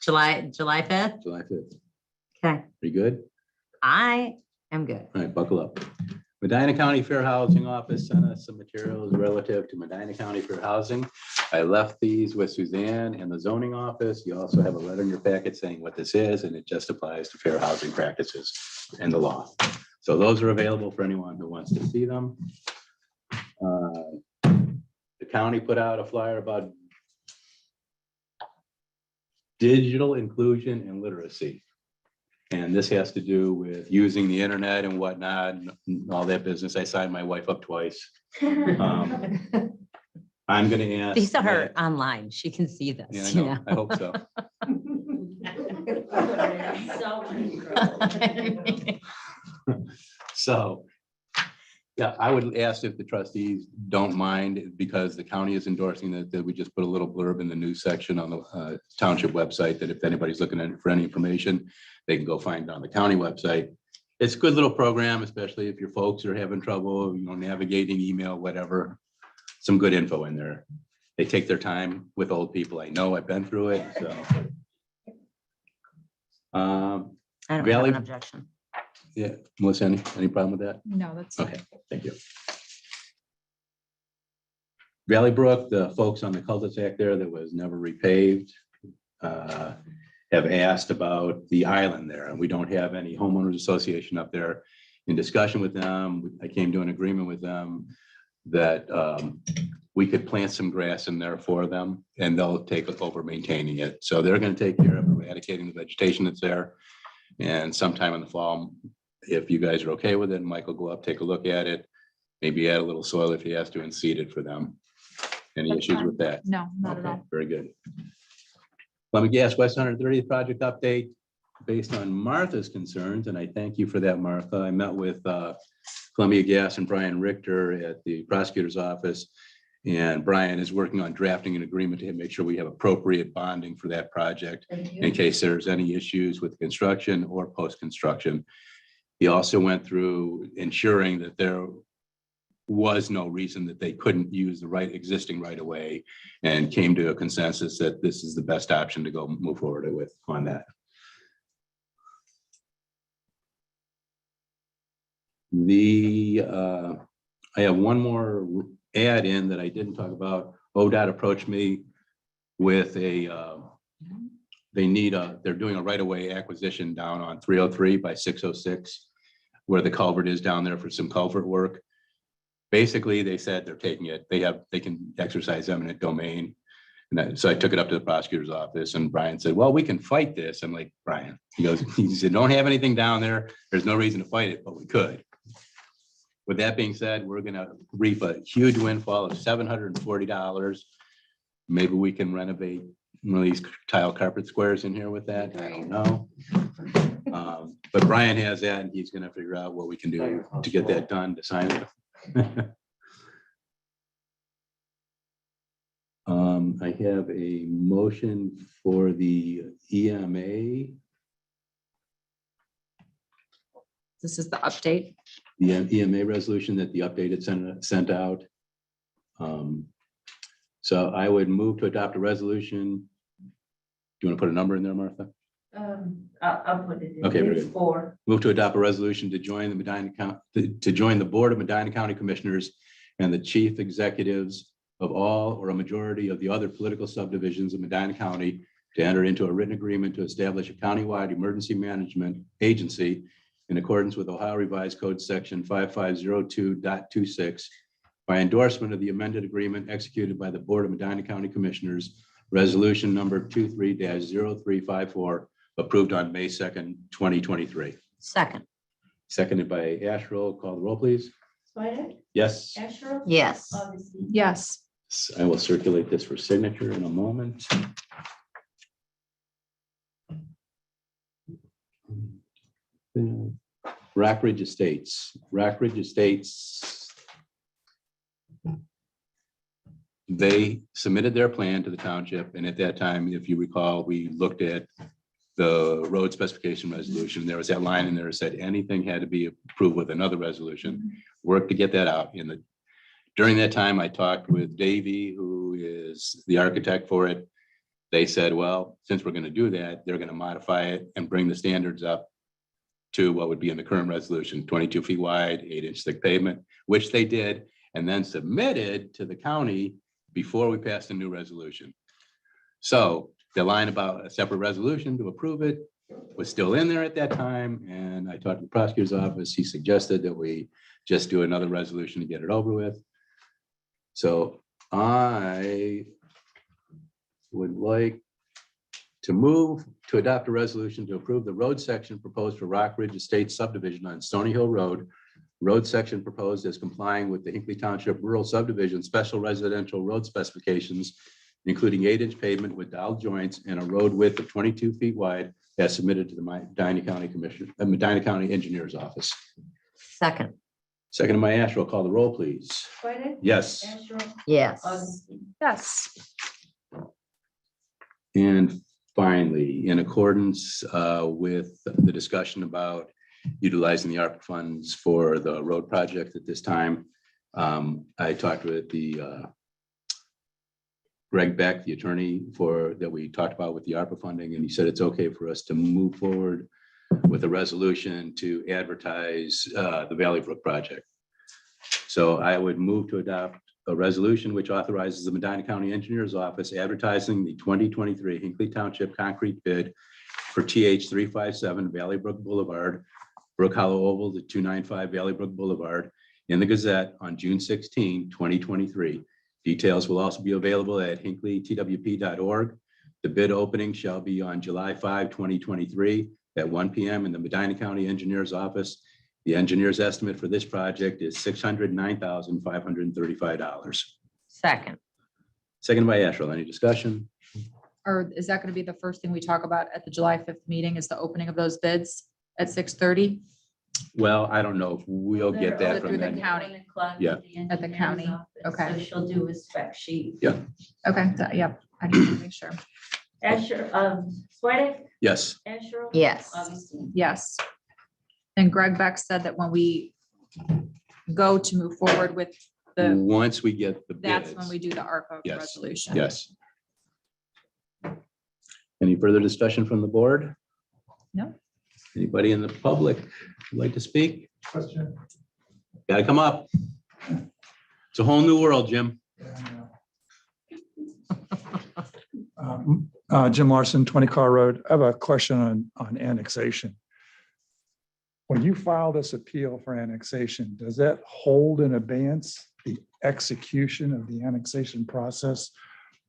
Speaker 2: July 5th?
Speaker 1: July 5th.
Speaker 2: Okay,
Speaker 1: Pretty good?
Speaker 2: I am good.
Speaker 1: All right, buckle up. Medina County Fair Housing Office sent us some materials relative to Medina County Fair Housing. I left these with Suzanne in the zoning office. You also have a letter in your packet saying what this is, and it just applies to fair housing practices and the law. So those are available for anyone who wants to see them. The county put out a flyer about digital inclusion and literacy. And this has to do with using the internet and whatnot, and all that business. I signed my wife up twice. I'm gonna ask.
Speaker 2: These are
Speaker 1: that-
Speaker 2: online. She can see
Speaker 1: Yeah, I
Speaker 2: this, you
Speaker 1: know.
Speaker 2: know?
Speaker 1: I hope so.
Speaker 4: So many trouble.
Speaker 1: So, yeah, I would ask if the trustees don't mind, because the county is endorsing that we just put a little blurb in the news section on the township website, that if anybody's looking at it for any information, they can go find it on the county website. It's a good little program, especially if your folks are having trouble, navigating email, whatever. Some good info in there. They take their time with old people. I know, I've been through it, so.
Speaker 2: I don't have
Speaker 1: Valley-
Speaker 2: an objection.
Speaker 1: Yeah, Melissa, any problem with that?
Speaker 3: No, that's.
Speaker 1: Okay, thank you. Valley Brook, the folks on the cul-de-sac there that was never repaved, have asked about the island there, and we don't have any homeowners association up there. In discussion with them, I came to an agreement with them that we could plant some grass in there for them, and they'll take over maintaining it. So they're gonna take care of eradicating the vegetation that's there. And sometime in the fall, if you guys are okay with it, Mike will go up, take a look at it, maybe add a little soil if he has to, and seed it for them. Any
Speaker 3: That's
Speaker 1: issues
Speaker 3: fine.
Speaker 1: with that?
Speaker 3: No, not at
Speaker 1: Okay,
Speaker 3: all.
Speaker 1: very good. Columbia Gas West 130th project update based on Martha's concerns, and I thank you for that, Martha. I met with Columbia Gas and Brian Richter at the prosecutor's office, and Brian is working on drafting an agreement to make sure we have appropriate bonding for that project in case there's any issues with construction or post-construction. He also went through ensuring that there was no reason that they couldn't use the existing right of way, and came to a consensus that this is the best option to go move forward with on that. I have one more add in that I didn't talk about. ODOT approached me with they're doing a right of way acquisition down on 303 by 606, where the culvert is down there for some culvert work. Basically, they said they're taking it. They can exercise eminent domain. So I took it up to the prosecutor's office, and Brian said, well, we can fight this. I'm like, Brian, he said, don't have anything down there. There's no reason to fight it, but we could. With that being said, we're gonna reap a huge windfall of $740. Maybe we can renovate one of these tile carpet squares in here with that. I don't know. But Brian has that, and he's gonna figure out what we can do to get that done, to sign it. I have a motion for the EMA,
Speaker 3: This is the update.
Speaker 1: the EMA resolution that the updated sent out. So I would move to adopt a resolution. Do you want to put a number in there, Martha?
Speaker 4: I'll put it in.
Speaker 1: Okay, very
Speaker 4: It's
Speaker 1: good.
Speaker 4: 4.
Speaker 1: Move to adopt a resolution to join the Medina County, to join the Board of Medina County Commissioners and the chief executives of all or a majority of the other political subdivisions of Medina County to enter into a written agreement to establish a countywide emergency management agency in accordance with Ohio Revised Code Section 5502.26 by endorsement of the amended agreement executed by the Board of Medina County Commissioners Resolution number 23-0354, approved on May 2nd, 2023.
Speaker 2: Second.
Speaker 1: Seconded by Asherle. Call the roll, please.
Speaker 4: Swedek?
Speaker 1: Yes.
Speaker 4: Asherle?
Speaker 2: Yes.
Speaker 4: Augustine?
Speaker 3: Yes.
Speaker 1: I will circulate this for signature in a moment. Rockridge Estates. They submitted their plan to the township, and at that time, if you recall, we looked at the road specification resolution. There was that line in there that said anything had to be approved with another resolution. Worked to get that out. During that time, I talked with Davey, who is the architect for it. They said, well, since we're going to do that, they're going to modify it and bring the standards up to what would be in the current resolution, 22 feet wide, 8-inch thick pavement, which they did, and then submitted to the county before we passed a new resolution. So the line about a separate resolution to approve it was still in there at that time. And I talked to the prosecutor's office. He suggested that we just do another resolution to get it over with. So I would like to move to adopt a resolution to approve the road section proposed for Rockridge Estates subdivision on Stony Hill Road. Road section proposed as complying with the Hinckley Township Rural Subdivision Special Residential Road Specifications, including 8-inch pavement with dowel joints and a road width of 22 feet wide, as submitted to the Medina County Medina County Engineer's Office.
Speaker 2: Second.
Speaker 1: Second by Asherle. Call the roll, please.
Speaker 4: Swedek?
Speaker 1: Yes.
Speaker 4: Asherle?
Speaker 2: Yes.
Speaker 4: Augustine?
Speaker 3: Yes.
Speaker 1: And finally, in accordance with the discussion about utilizing the ARPA funds for the road project at this time, I talked with the Greg Beck, the attorney that we talked about with the ARPA funding, and he said it's okay for us to move forward with a resolution to advertise the Valley Brook project. So I would move to adopt a resolution which authorizes the Medina County Engineer's Office advertising the 2023 Hinckley Township concrete bid for TH 357 Valley Brook Boulevard, Brook Hollow Oval to 295 Valley Brook Boulevard in the Gazette on June 16, 2023. Details will also be available at hinkleytwp.org. The bid opening shall be on July 5, 2023 at 1 p.m. in the Medina County Engineer's Office. The engineer's estimate for this project is $609,535.
Speaker 2: Second.
Speaker 1: Second by Asherle. Any discussion?
Speaker 3: Or is that going to be the first thing we talk about at the July 5th meeting, is the opening of those bids at 6:30?
Speaker 1: Well, I don't know if we'll get that
Speaker 3: Through
Speaker 1: from
Speaker 3: the
Speaker 1: them.
Speaker 3: county.
Speaker 1: Yeah.
Speaker 3: At the county. Okay.
Speaker 4: So she'll do a spec sheet.
Speaker 3: Okay, yep, I need to make sure.
Speaker 4: Asher, Swedek?
Speaker 1: Yes.
Speaker 4: Asherle?
Speaker 2: Yes.
Speaker 4: Augustine?
Speaker 3: Yes. And Greg Beck said that when we go to move forward with
Speaker 1: Once we get the
Speaker 3: that's
Speaker 1: bids.
Speaker 3: when we do the ARPA
Speaker 1: Yes.
Speaker 3: resolution.
Speaker 1: Yes. Any further discussion from the board?
Speaker 3: No.
Speaker 1: Anybody in the public would like to speak?
Speaker 12: Question.
Speaker 1: Gotta come up. It's a whole new world, Jim.
Speaker 13: Jim Larson, 20 Car Road. I have a question on annexation. When you file this appeal for annexation, does that hold in abeyance the execution of the annexation process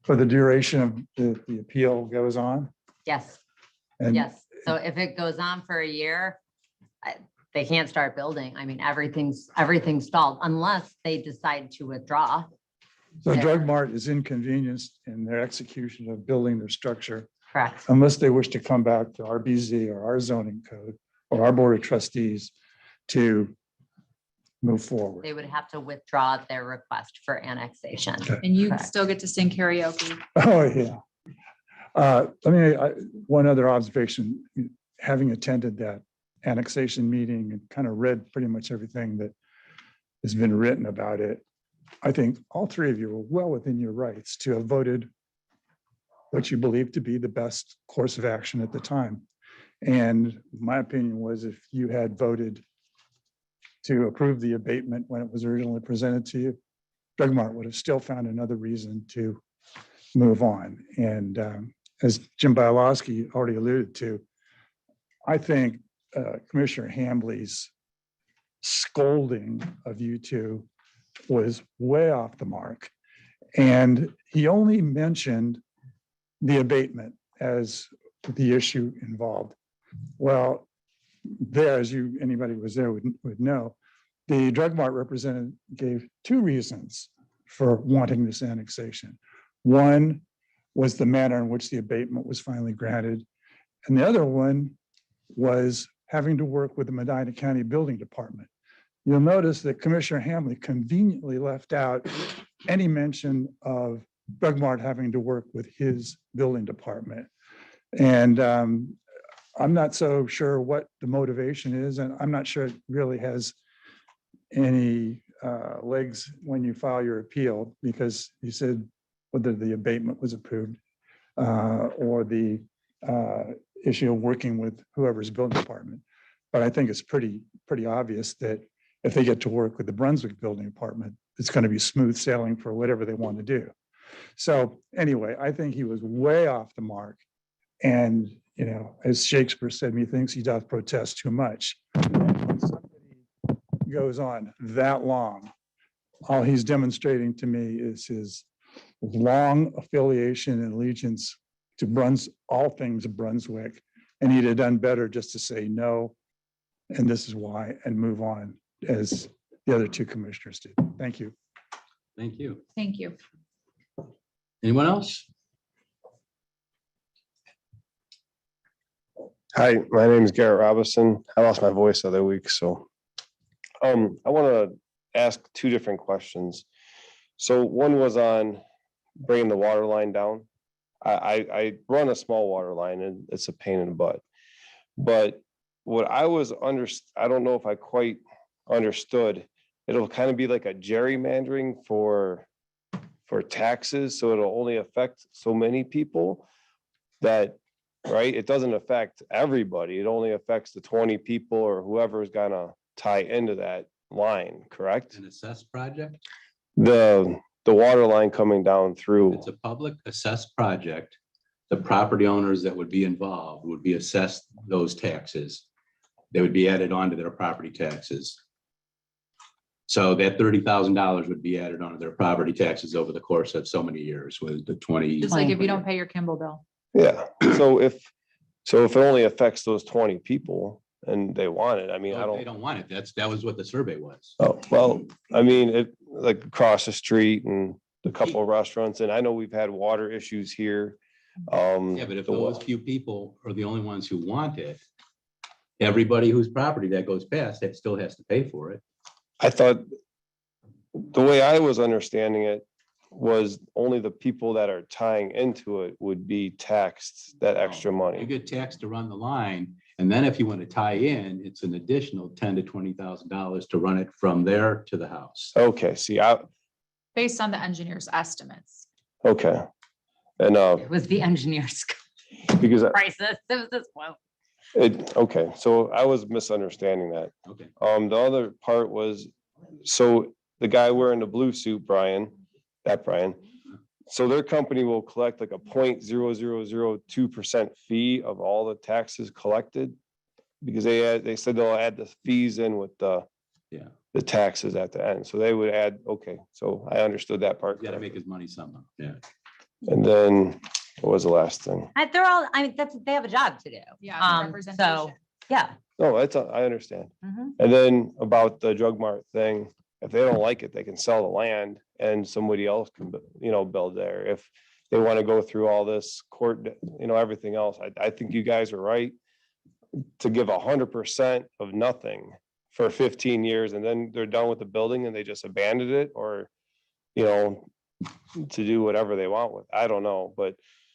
Speaker 13: for the duration of the appeal goes on?
Speaker 2: Yes.
Speaker 13: And
Speaker 2: Yes. So if it goes on for a year, they can't start building. I mean, everything's stalled unless they decide to withdraw.
Speaker 13: so Drug Mart is inconvenienced in their execution of building their structure
Speaker 2: Correct.
Speaker 13: unless they wish to come back to our BZ or our zoning code or our board of trustees to move forward.
Speaker 2: They would have to withdraw their request for annexation.
Speaker 3: And you
Speaker 2: Correct.
Speaker 3: still get to sing karaoke.
Speaker 13: Oh, yeah. One other observation, having attended that annexation meeting and kind of read pretty much everything that has been written about it, I think all three of you were well within your rights to have voted what you believe to be the best course of action at the time. And my opinion was if you had voted to approve the abatement when it was originally presented to you, Drug Mart would have still found another reason to move on. And as Jim Bialowski already alluded to, I think Commissioner Hambley's scolding of you two was way off the mark. And he only mentioned the abatement as the issue involved. Well, there, as anybody who was there would know, the drug mart representative gave two reasons for wanting this annexation. One was the manner in which the abatement was finally granted. And the other one was having to work with the Medina County Building Department. You'll notice that Commissioner Hamley conveniently left out any mention of drug mart having to work with his building department. And I'm not so sure what the motivation is, and I'm not sure it really has any legs when you file your appeal, because you said whether the abatement was approved or the issue of working with whoever's building department. But I think it's pretty obvious that if they get to work with the Brunswick Building Department, it's going to be smooth sailing for whatever they want to do. So anyway, I think he was way off the mark. And, you know, as Shakespeare said, methinks he doth protest too much. When somebody goes on that long, all he's demonstrating to me is his long affiliation and allegiance to all things Brunswick. And he'd have done better just to say no, and this is why, and move on, as the other two commissioners did. Thank you.
Speaker 1: Thank you.
Speaker 3: Thank you.
Speaker 1: Anyone else?
Speaker 12: Hi, my name is Garrett Robinson. I lost my voice the other week, so I want to ask two different questions. So one was on bringing the water line down. I run a small water line and it's a pain in the butt. But what I don't know if I quite understood, it'll kind of be like a gerrymandering for taxes. So it'll only affect so many people that, right? It doesn't affect everybody. It only affects the 20 people or whoever's gonna tie into that line, correct?
Speaker 1: An assessed project?
Speaker 12: The water line coming down through.
Speaker 1: It's a public assessed project. The property owners that would be involved would be assessed those taxes. They would be added onto their property taxes. So that $30,000 would be added onto their property taxes over the course of so many years with the 20.
Speaker 3: Just like if you don't pay your Kimball bill.
Speaker 12: Yeah, so if it only affects those 20 people and they want it, I mean,
Speaker 1: They don't want it. That was what the survey was.
Speaker 12: Oh, well, I mean, it like across the street and a couple of restaurants, and I know we've had water issues here.
Speaker 1: Yeah, but if those few people are the only ones who want it, everybody whose property that goes past, that still has to pay for it.
Speaker 12: I thought the way I was understanding it was only the people that are tying into it would be taxed that extra
Speaker 1: You
Speaker 12: money.
Speaker 1: get taxed to run the line, and then if you want to tie in, it's an additional $10,000 to $20,000 to run it from there to the house.
Speaker 12: Okay, see,
Speaker 3: Based on the engineer's estimates.
Speaker 12: okay. And
Speaker 2: It was the engineer's
Speaker 12: because
Speaker 2: crisis. It was this quote.
Speaker 12: okay, so I was misunderstanding that.
Speaker 1: Okay.
Speaker 12: The other part was, so the guy wearing the blue suit, Brian, so their company will collect like a 0.0002% fee of all the taxes collected? Because they said they'll add the fees in with the taxes at the end. So they would add, okay, so I understood that part.
Speaker 1: You gotta make his money somehow, yeah.
Speaker 12: And then what was the last thing?
Speaker 2: They're all, I mean, they have a job to do.
Speaker 3: Yeah.
Speaker 2: So,
Speaker 3: Representation.
Speaker 2: yeah.
Speaker 12: No, I understand.
Speaker 2: Mhm.
Speaker 12: And then about the drug mart thing, if they don't like it, they can sell the land and somebody else can, build there. If they want to go through all this court, everything else, I think you guys are right to give 100% of nothing for 15 years and then they're done with the building and they just abandoned it, or, to do whatever they want with, I don't know, but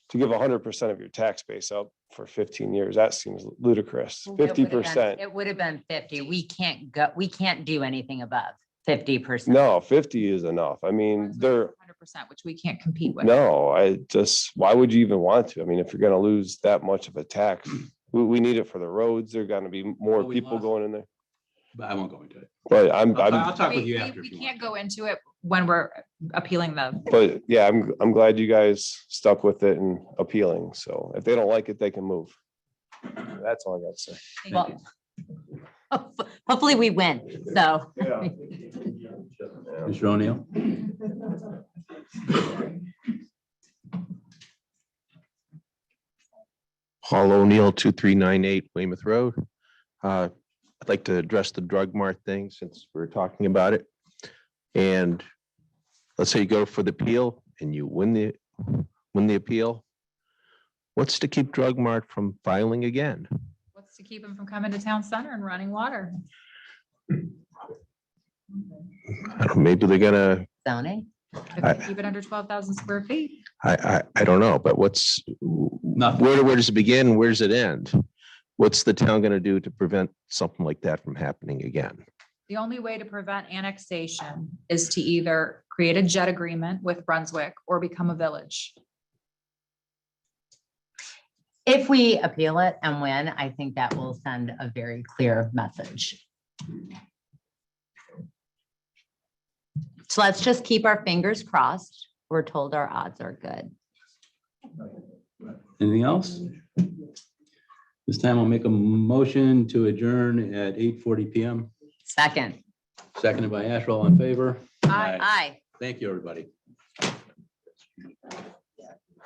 Speaker 12: to give 100% of your tax base up for 15 years, that seems ludicrous. 50%.
Speaker 2: It would have been 50. We can't do anything above 50%.
Speaker 12: No, 50 is enough. I mean, they're
Speaker 3: 100%, which we can't compete with.
Speaker 12: no, why would you even want to? I mean, if you're gonna lose that much of a tax, we need it for the roads. There are gonna be more
Speaker 1: Well, we
Speaker 12: people
Speaker 1: lost-
Speaker 12: going in there.
Speaker 1: But I won't go into it.
Speaker 12: But
Speaker 1: I'll
Speaker 12: I'm,
Speaker 1: talk with you after.
Speaker 3: We
Speaker 1: if you
Speaker 3: can't
Speaker 1: want.
Speaker 3: go into it when we're appealing the,
Speaker 12: but yeah, I'm glad you guys stuck with it and appealing. So if they don't like it, they can move. That's all I got to say.
Speaker 1: Thank
Speaker 2: Well, hopefully we win. So.
Speaker 1: Mr. O'Neill?
Speaker 6: Paul O'Neill, 2398 Weymouth Road. I'd like to address the drug mart thing since we're talking about it. And let's say you go for the appeal and you win the appeal. What's to keep drug mart from filing again?
Speaker 3: What's to keep them from coming to town center and running water?
Speaker 6: I don't know, maybe they're gonna,
Speaker 2: Zoning.
Speaker 3: If they keep it under 12,000 square feet.
Speaker 6: I don't know, but
Speaker 1: Nothing.
Speaker 6: where does it begin? Where does it end? What's the town gonna do to prevent something like that from happening again?
Speaker 3: The only way to prevent annexation is to either create a jet agreement with Brunswick or become a village.
Speaker 2: If we appeal it and win, I think that will send a very clear message. So let's just keep our fingers crossed. We're told our odds are good.
Speaker 1: Anything else? This time I'll make a motion to adjourn at 8:40 PM.
Speaker 2: Second.
Speaker 1: Seconded by Asher, all in favor?
Speaker 3: Aye.
Speaker 2: Aye.
Speaker 1: Thank you, everybody.